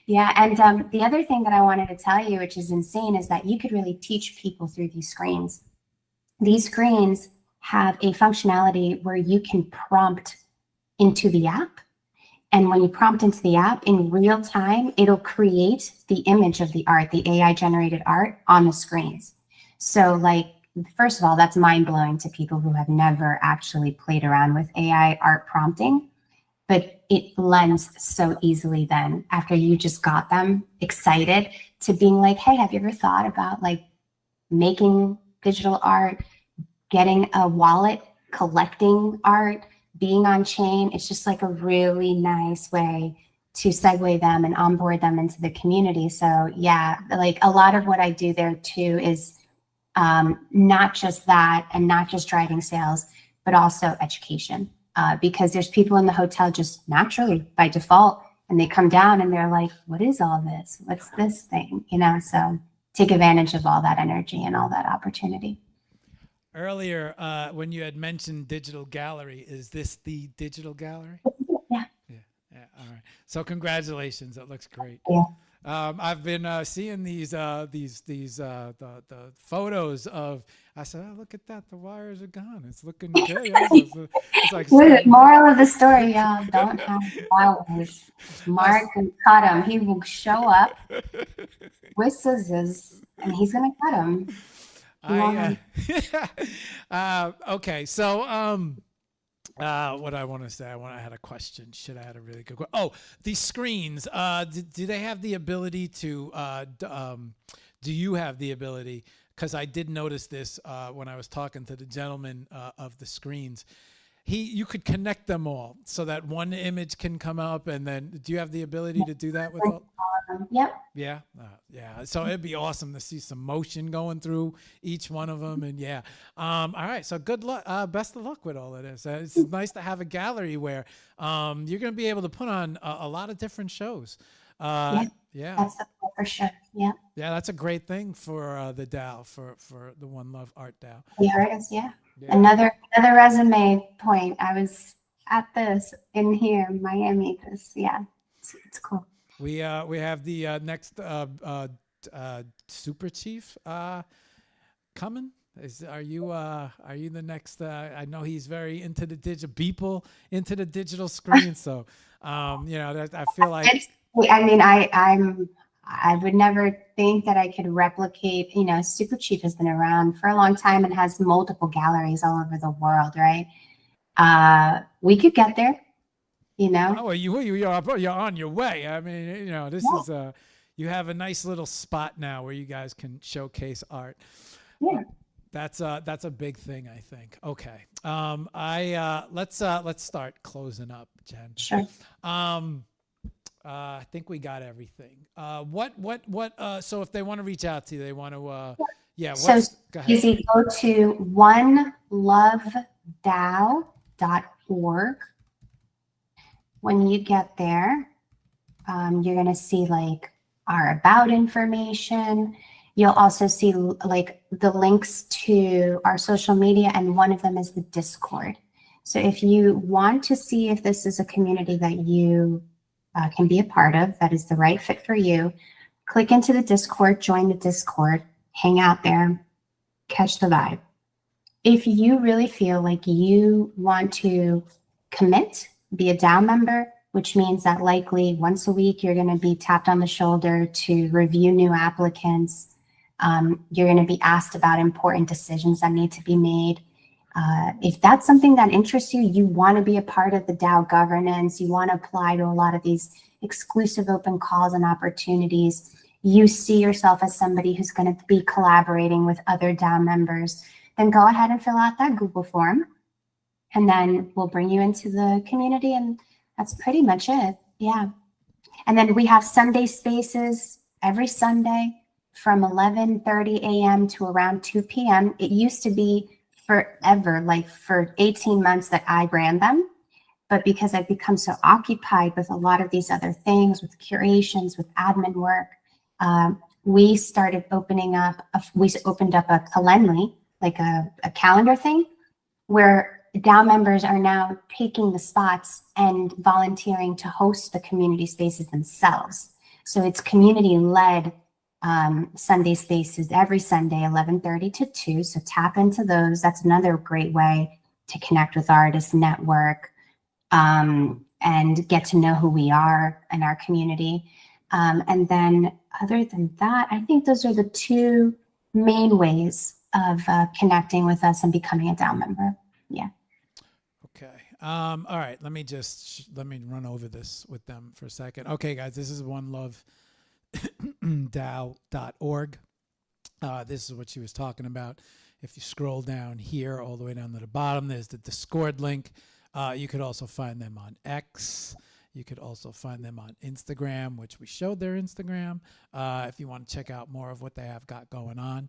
Yeah. And the other thing that I wanted to tell you, which is insane, is that you could really teach people through these screens. These screens have a functionality where you can prompt into the app. And when you prompt into the app in real time, it'll create the image of the art, the AI generated art on the screens. So like, first of all, that's mind blowing to people who have never actually played around with AI art prompting, but it blends so easily then after you just got them excited to being like, hey, have you ever thought about like making digital art, getting a wallet, collecting art, being on chain? It's just like a really nice way to segue them and onboard them into the community. So yeah, like a lot of what I do there too is not just that and not just driving sales, but also education. Because there's people in the hotel just naturally by default, and they come down and they're like, what is all this? What's this thing? So take advantage of all that energy and all that opportunity. Earlier, when you had mentioned digital gallery, is this the digital gallery? Yeah. Yeah. All right. So congratulations. That looks great. Yeah. I've been seeing these the photos of. I said, oh, look at that. The wires are gone. It's looking good. It's like moral of the story, y'all, don't have wires. Marc can cut them. He will show up with scissors and he's gonna cut them. Okay, so what I want to say, I had a question. Shit, I had a really good question. Oh, these screens. Do they have the ability to? Do you have the ability? Because I did notice this when I was talking to the gentleman of the screens. You could connect them all so that one image can come up, and then do you have the ability to do that with all? Yep. Yeah. Yeah. So it'd be awesome to see some motion going through each one of them. And yeah. All right. So good luck. Best of luck with all of this. It's nice to have a gallery where you're going to be able to put on a lot of different shows. Yeah. That's for sure. Yeah. Yeah. That's a great thing for the DAO, for the One Love Art DAO. The artist. Yeah. Another resume point. I was at this in here, Miami. It's cool. We have the next super chief coming. Are you the next? I know he's very into the digital screen. So I feel like. I mean, I would never think that I could replicate. Super Chief has been around for a long time and has multiple galleries all over the world, right? We could get there. Oh, you're on your way. I mean, this is you have a nice little spot now where you guys can showcase art. Yeah. That's a big thing, I think. Okay. Let's start closing up, Jen. Sure. I think we got everything. So if they want to reach out to you, they want to So go ahead. Easy, go to onelovedao.org. When you get there, you're going to see like our about information. You'll also see like the links to our social media, and one of them is the Discord. So if you want to see if this is a community that you can be a part of, that is the right fit for you, click into the Discord, join the Discord, hang out there, catch the vibe. if you really feel like you want to commit, be a DAO member, which means that likely once a week you're going to be tapped on the shoulder to review new applicants. You're going to be asked about important decisions that need to be made. If that's something that interests you, you want to be a part of the DAO governance, you want to apply to a lot of these exclusive open calls and opportunities, you see yourself as somebody who's going to be collaborating with other DAO members, then go ahead and fill out that Google form. And then we'll bring you into the community, and that's pretty much it. Yeah. And then we have Sunday spaces every Sunday from 11:30 a.m. to around 2 p.m. It used to be forever, like for 18 months that I ran them. But because I've become so occupied with a lot of these other things, with curations, with admin work, we started opening up, we opened up a Calendly, like a calendar thing, where DAO members are now taking the spots and volunteering to host the community spaces themselves. So it's community-led Sunday spaces every Sunday, 11:30 to 2. So tap into those. That's another great way to connect with artists, network, and get to know who we are in our community. And then other than that, I think those are the two main ways of connecting with us and becoming a DAO member. Yeah. Okay. All right. Let me run over this with them for a second. Okay, guys, this is onelovedao.org. This is what she was talking about. If you scroll down here all the way down to the bottom, there's the Discord link. You could also find them on X. You could also find them on Instagram, which we showed their Instagram. If you want to check out more of what they have got going on,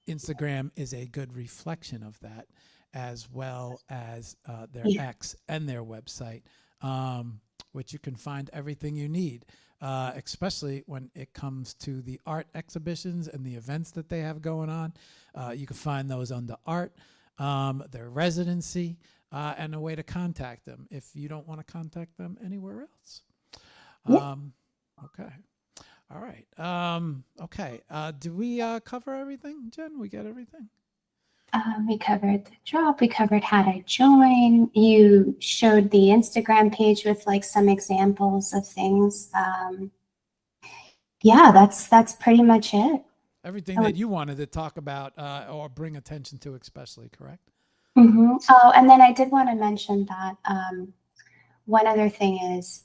Instagram is a good reflection of that, as well as their X and their website, which you can find everything you need, especially when it comes to the art exhibitions and the events that they have going on. You can find those under art, their residency, and a way to contact them if you don't want to contact them anywhere else. Okay. All right. Okay. Do we cover everything, Jen? We get everything? We covered the drop. We covered how to join. You showed the Instagram page with like some examples of things. Yeah, that's pretty much it. Everything that you wanted to talk about or bring attention to, especially, correct? Mm-hmm. Oh, and then I did want to mention that one other thing is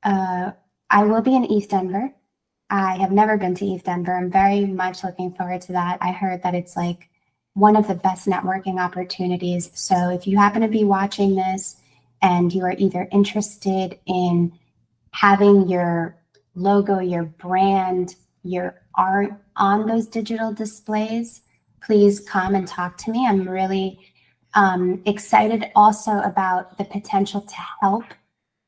I will be in East Denver. I have never been to East Denver. I'm very much looking forward to that. I heard that it's like one of the best networking opportunities. So if you happen to be watching this and you are either interested in having your logo, your brand, your art on those digital displays, please come and talk to me. I'm really excited also about the potential to help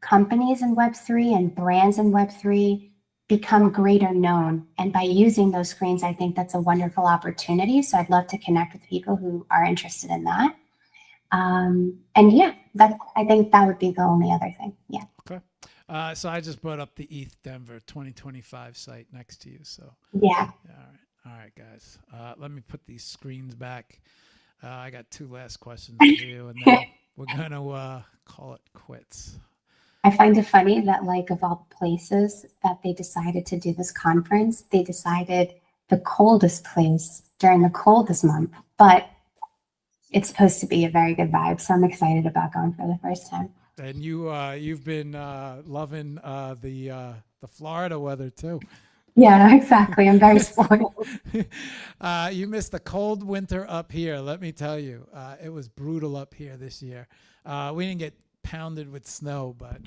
companies in Web3 and brands in Web3 become greater known. And by using those screens, I think that's a wonderful opportunity. So I'd love to connect with people who are interested in that. And yeah, I think that would be the only other thing. Yeah. Okay. So I just brought up the ETH Denver 2025 site next to you. So yeah. All right, guys. Let me put these screens back. I got two last questions for you, and then we're gonna call it quits. I find it funny that, like, of all places that they decided to do this conference, they decided the coldest place during the coldest month, but it's supposed to be a very good vibe. So I'm excited about going for the first time. And you've been loving the Florida weather too. Yeah, exactly. I'm very spoiled. You missed the cold winter up here. Let me tell you, it was brutal up here this year. We didn't get pounded with snow, but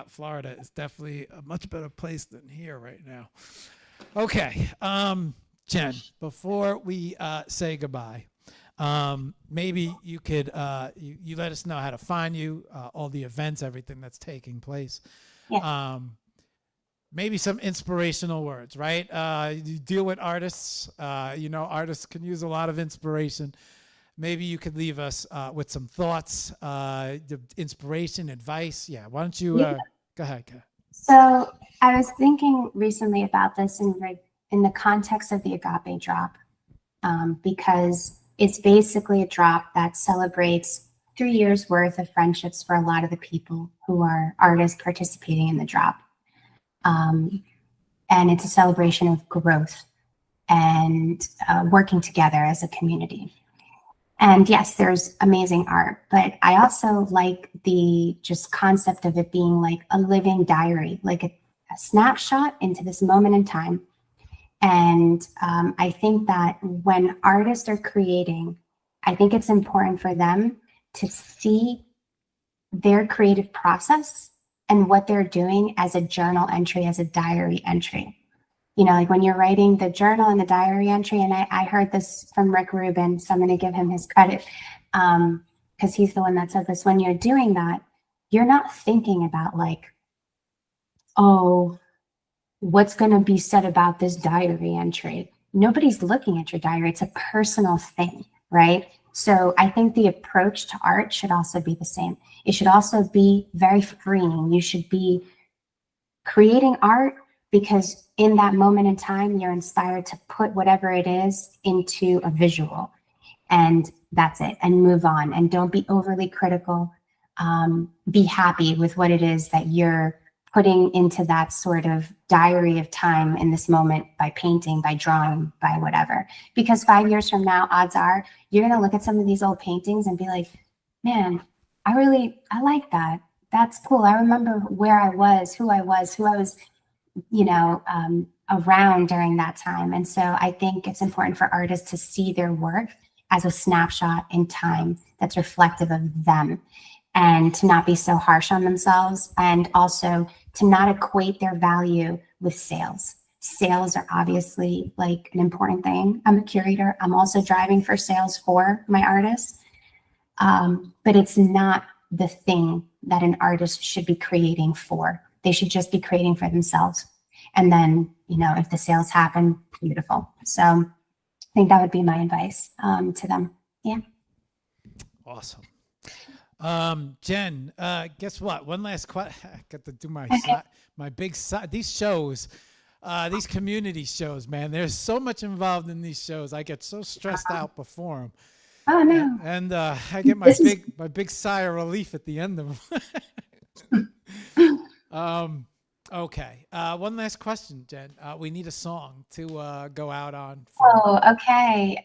Florida is definitely a much better place than here right now. Okay, Jen, before we say goodbye, maybe you could you let us know how to find you, all the events, everything that's taking place. Yeah. Maybe some inspirational words, right? You deal with artists. Artists can use a lot of inspiration. Maybe you could leave us with some thoughts, the inspiration, advice. Yeah, why don't you go ahead. So I was thinking recently about this in the context of the Agape drop, because It's basically a drop that celebrates 3 years worth of friendships for a lot of the people who are artists participating in the drop. And it's a celebration of growth and working together as a community. And yes, there's amazing art, but I also like the just concept of it being like a living diary, like a snapshot into this moment in time. And I think that when artists are creating, I think it's important for them to see their creative process and what they're doing as a journal entry, as a diary entry. You know, like when you're writing the journal and the diary entry, and I heard this from Rick Rubin, so I'm going to give him his credit because he's the one that said this. When you're doing that, you're not thinking about like, oh, what's going to be said about this diary entry. Nobody's looking at your diary. It's a personal thing, right? So I think the approach to art should also be the same. It should also be very freeing. You should be creating art because in that moment in time, you're inspired to put whatever it is into a visual, and that's it, and move on, and don't be overly critical. Be happy with what it is that you're putting into that sort of diary of time in this moment by painting, by drawing, by whatever. Because 5 years from now, odds are you're going to look at some of these old paintings and be like, man, I like that. That's cool. I remember where I was, who I was, around during that time. And so I think it's important for artists to see their work as a snapshot in time that's reflective of them, and to not be so harsh on themselves, and also to not equate their value with sales. Sales are obviously like an important thing. I'm a curator. I'm also driving for sales for my artists. But it's not the thing that an artist should be creating for. They should just be creating for themselves. And then, if the sales happen, beautiful. So I think that would be my advice to them. Yeah. Awesome. Jen, guess what? One last question. I got to do my big side. These shows, these community shows, man, there's so much involved in these shows. I get so stressed out before them. Oh no. And I get my big sigh of relief at the end of them. Okay. One last question, Jen. We need a song to go out on. Okay.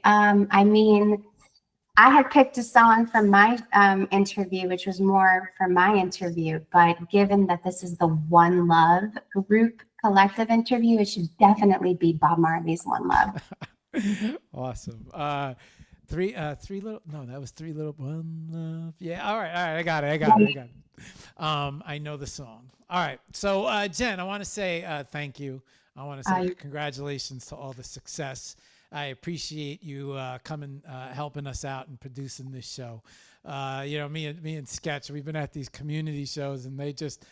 I had picked a song from my interview, which was more for my interview, but given that this is the One Love group collective interview, it should definitely be Bob Marley's One Love. Awesome. Three little, no, that was Three Little One Love. Yeah. All right. I got it. I know the song. All right. So, Jen, I want to say thank you. I want to say congratulations to all the success. I appreciate you coming, helping us out and producing this show. Me and Sketch, we've been at these community shows, and they just,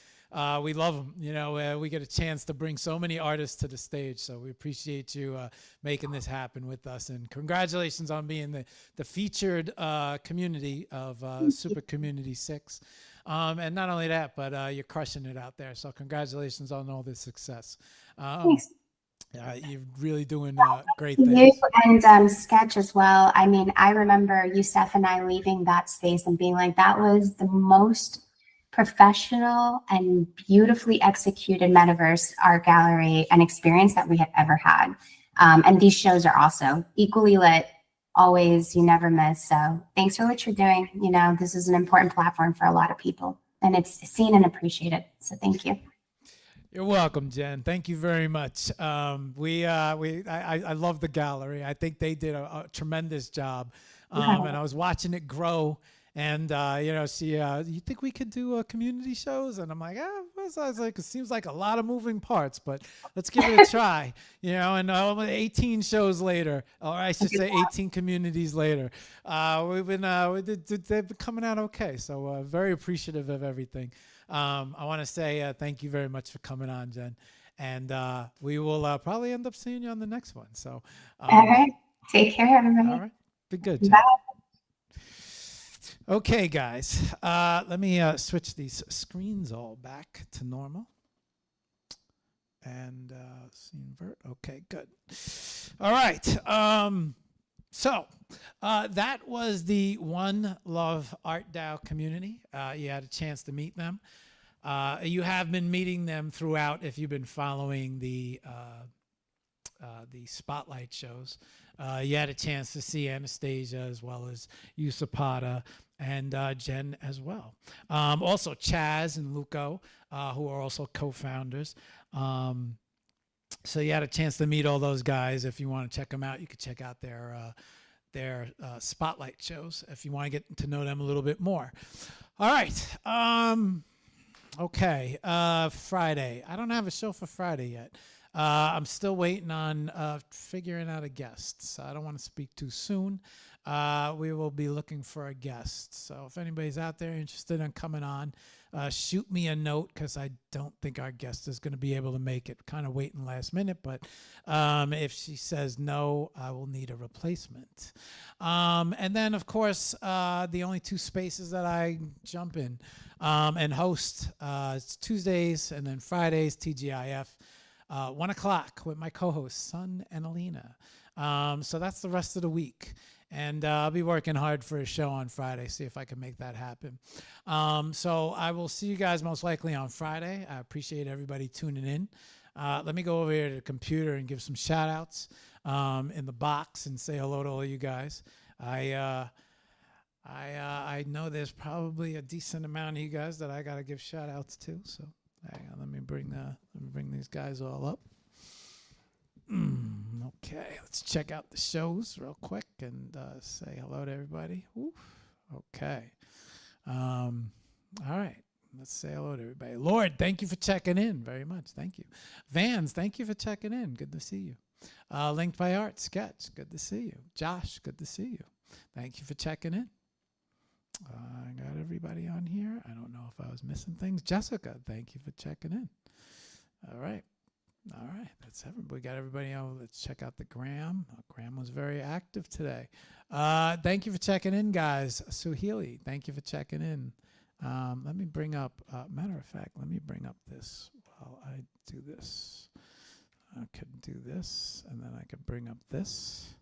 we love them. We get a chance to bring so many artists to the stage. So we appreciate you making this happen with us. And congratulations on being the featured community of Super Community 6. And not only that, but you're crushing it out there. So congratulations on all this success. Thanks. You're really doing great things. You and Sketch as well. I mean, I remember Yusef and I leaving that space and being like, that was the most professional and beautifully executed metaverse art gallery and experience that we had ever had. And these shows are also equally lit. Always, you never miss. So thanks for what you're doing. This is an important platform for a lot of people, and it's seen and appreciated. So thank you. You're welcome, Jen. Thank you very much. I love the gallery. I think they did a tremendous job. And I was watching it grow. And you think we could do community shows? And I'm like, it seems like a lot of moving parts, but let's give it a try. And 18 shows later, or I should say 18 communities later, they've been coming out okay. So very appreciative of everything. I want to say thank you very much for coming on, Jen. And we will probably end up seeing you on the next one. So all right. Take care, everybody. All right. Be good, Jen. Bye. Okay, guys, let me switch these screens all back to normal. And invert. Okay, good. All right. So That was the One Love Art DAO community. You had a chance to meet them. You have been meeting them throughout if you've been following the spotlight shows. You had a chance to see Anastasia as well as Usapata and Jen as well. Also Chaz and Luco, who are also co-founders. So you had a chance to meet all those guys. If you want to check them out, you could check out their spotlight shows if you want to get to know them a little bit more. All right. Okay. Friday. I don't have a show for Friday yet. I'm still waiting on figuring out a guest, so I don't want to speak too soon. We will be looking for a guest. So if anybody's out there interested in coming on, shoot me a note because I don't think our guest is going to be able to make it. Kind of waiting last minute, but if she says no, I will need a replacement. And then, of course, the only two spaces that I jump in and host, it's Tuesdays and then Fridays, TGIF. 1 o'clock with my co-hosts, Sun and Alina. So that's the rest of the week. And I'll be working hard for a show on Friday, see if I can make that happen. So I will see you guys most likely on Friday. I appreciate everybody tuning in. Let me go over here to the computer and give some shout outs in the box and say hello to all you guys. I know there's probably a decent amount of you guys that I got to give shout outs to. So hang on, let me bring these guys all up. Okay, let's check out the shows real quick and say hello to everybody. Oof. Okay. All right. Let's say hello to everybody. Lord, thank you for checking in very much. Thank you. Vans, thank you for checking in. Good to see you. Linked by Art, Sketch, good to see you. Josh, good to see you. Thank you for checking in. I got everybody on here. I don't know if I was missing things. Jessica, thank you for checking in. All right. That's everybody. We got everybody on. Let's check out the Gram. Gram was very active today. Thank you for checking in, guys. Suheili, thank you for checking in. Let me bring up, matter of fact, let me bring up this while I do this. I could do this, and then I could bring up this.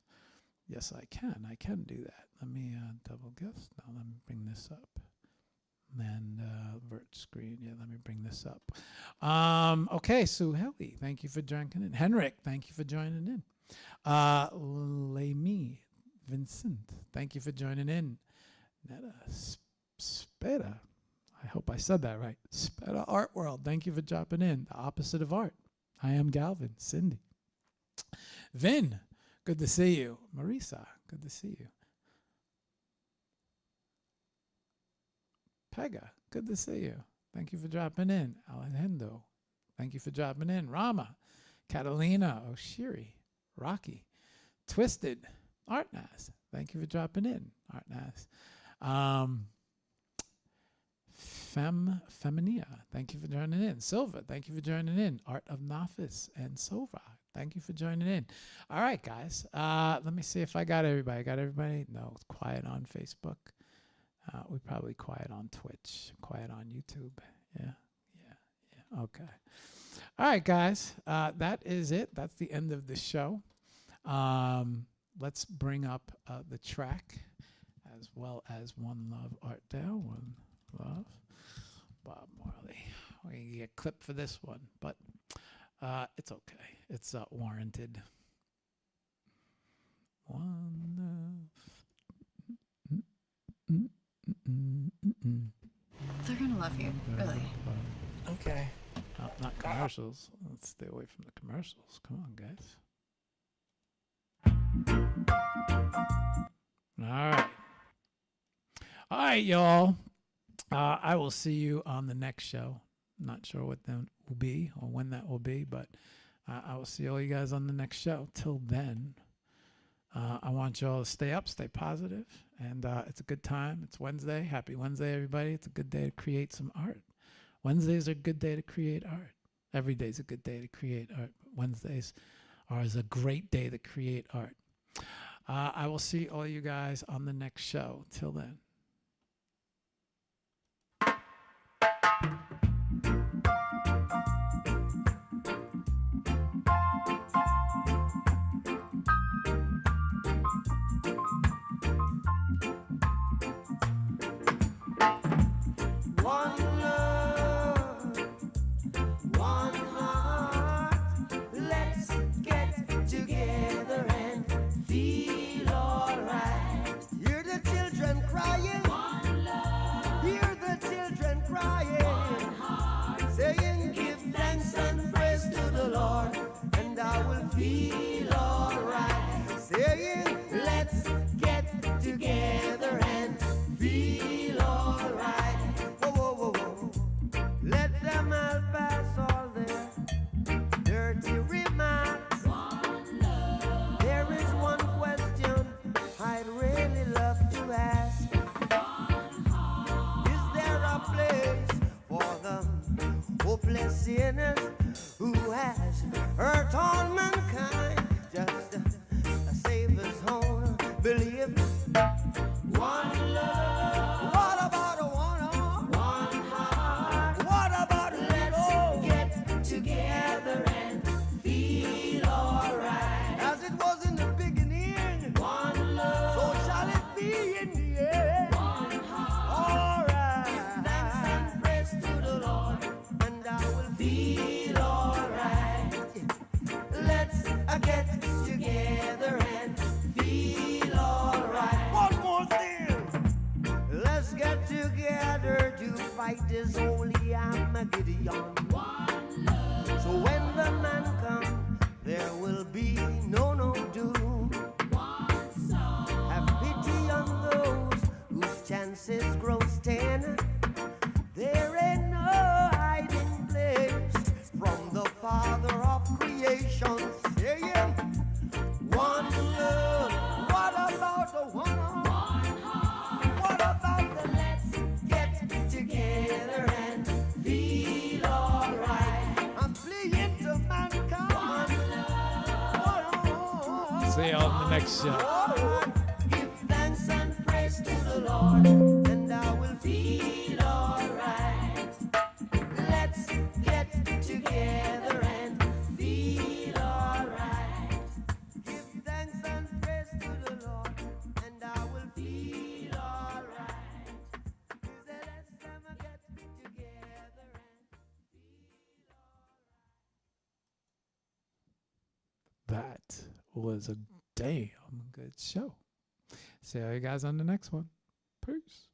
Yes, I can. I can do that. Let me double guess. Now let me bring this up. And vert screen. Yeah, let me bring this up. Okay, Suheili, thank you for joining in. Henrik, thank you for joining in. Lamy Vincent, thank you for joining in. Netta Speda, I hope I said that right. Speda Art World, thank you for dropping in. The opposite of art. I am Galvin. Cindy. Vin, good to see you. Marisa, good to see you. Pega, good to see you. Thank you for dropping in. Alejandro, thank you for dropping in. Rama, Catalina, Oshiri, Rocky, Twisted, Artnaz, thank you for dropping in. Artnaz. Feminia, thank you for joining in. Silva, thank you for joining in. Art of Nafis and Sova, thank you for joining in. All right, guys. Let me see if I got everybody. Got everybody? No, it's quiet on Facebook. We probably quiet on Twitch, quiet on YouTube. Yeah. Okay. All right, guys. That is it. That's the end of the show. Let's bring up the track as well as One Love Art DAO. One Love. Bob Marley. We're going to get a clip for this one, but it's okay. It's warranted. One Love. They're gonna love you, really. Okay. Not commercials. Let's stay away from the commercials. Come on, guys. All right, y'all. I will see you on the next show. Not sure what that will be or when that will be, but I will see all you guys on the next show. Till then, I want you all to stay up, stay positive, and it's a good time. It's Wednesday. Happy Wednesday, everybody. It's a good day to create some art. Wednesdays are a good day to create art. Every day is a good day to create art. Wednesdays are a great day to create art. I will see all you guys on the next show. Till then. is holy Armageddon. So when the man comes, there will be no doom. Have pity on those whose chances grow thin. There ain't no hiding place from the Father of creation. Saying, one love. What about the one heart? What about the let's get together and feel alright? I'm pleading to mankind. See you on the next show. Give thanks and praise to the Lord, and I will feel alright. Let's get together and feel alright. Give thanks and praise to the Lord, and I will feel alright. Let's get together and feel alright. That was a damn good show. See you guys on the next one. Peace.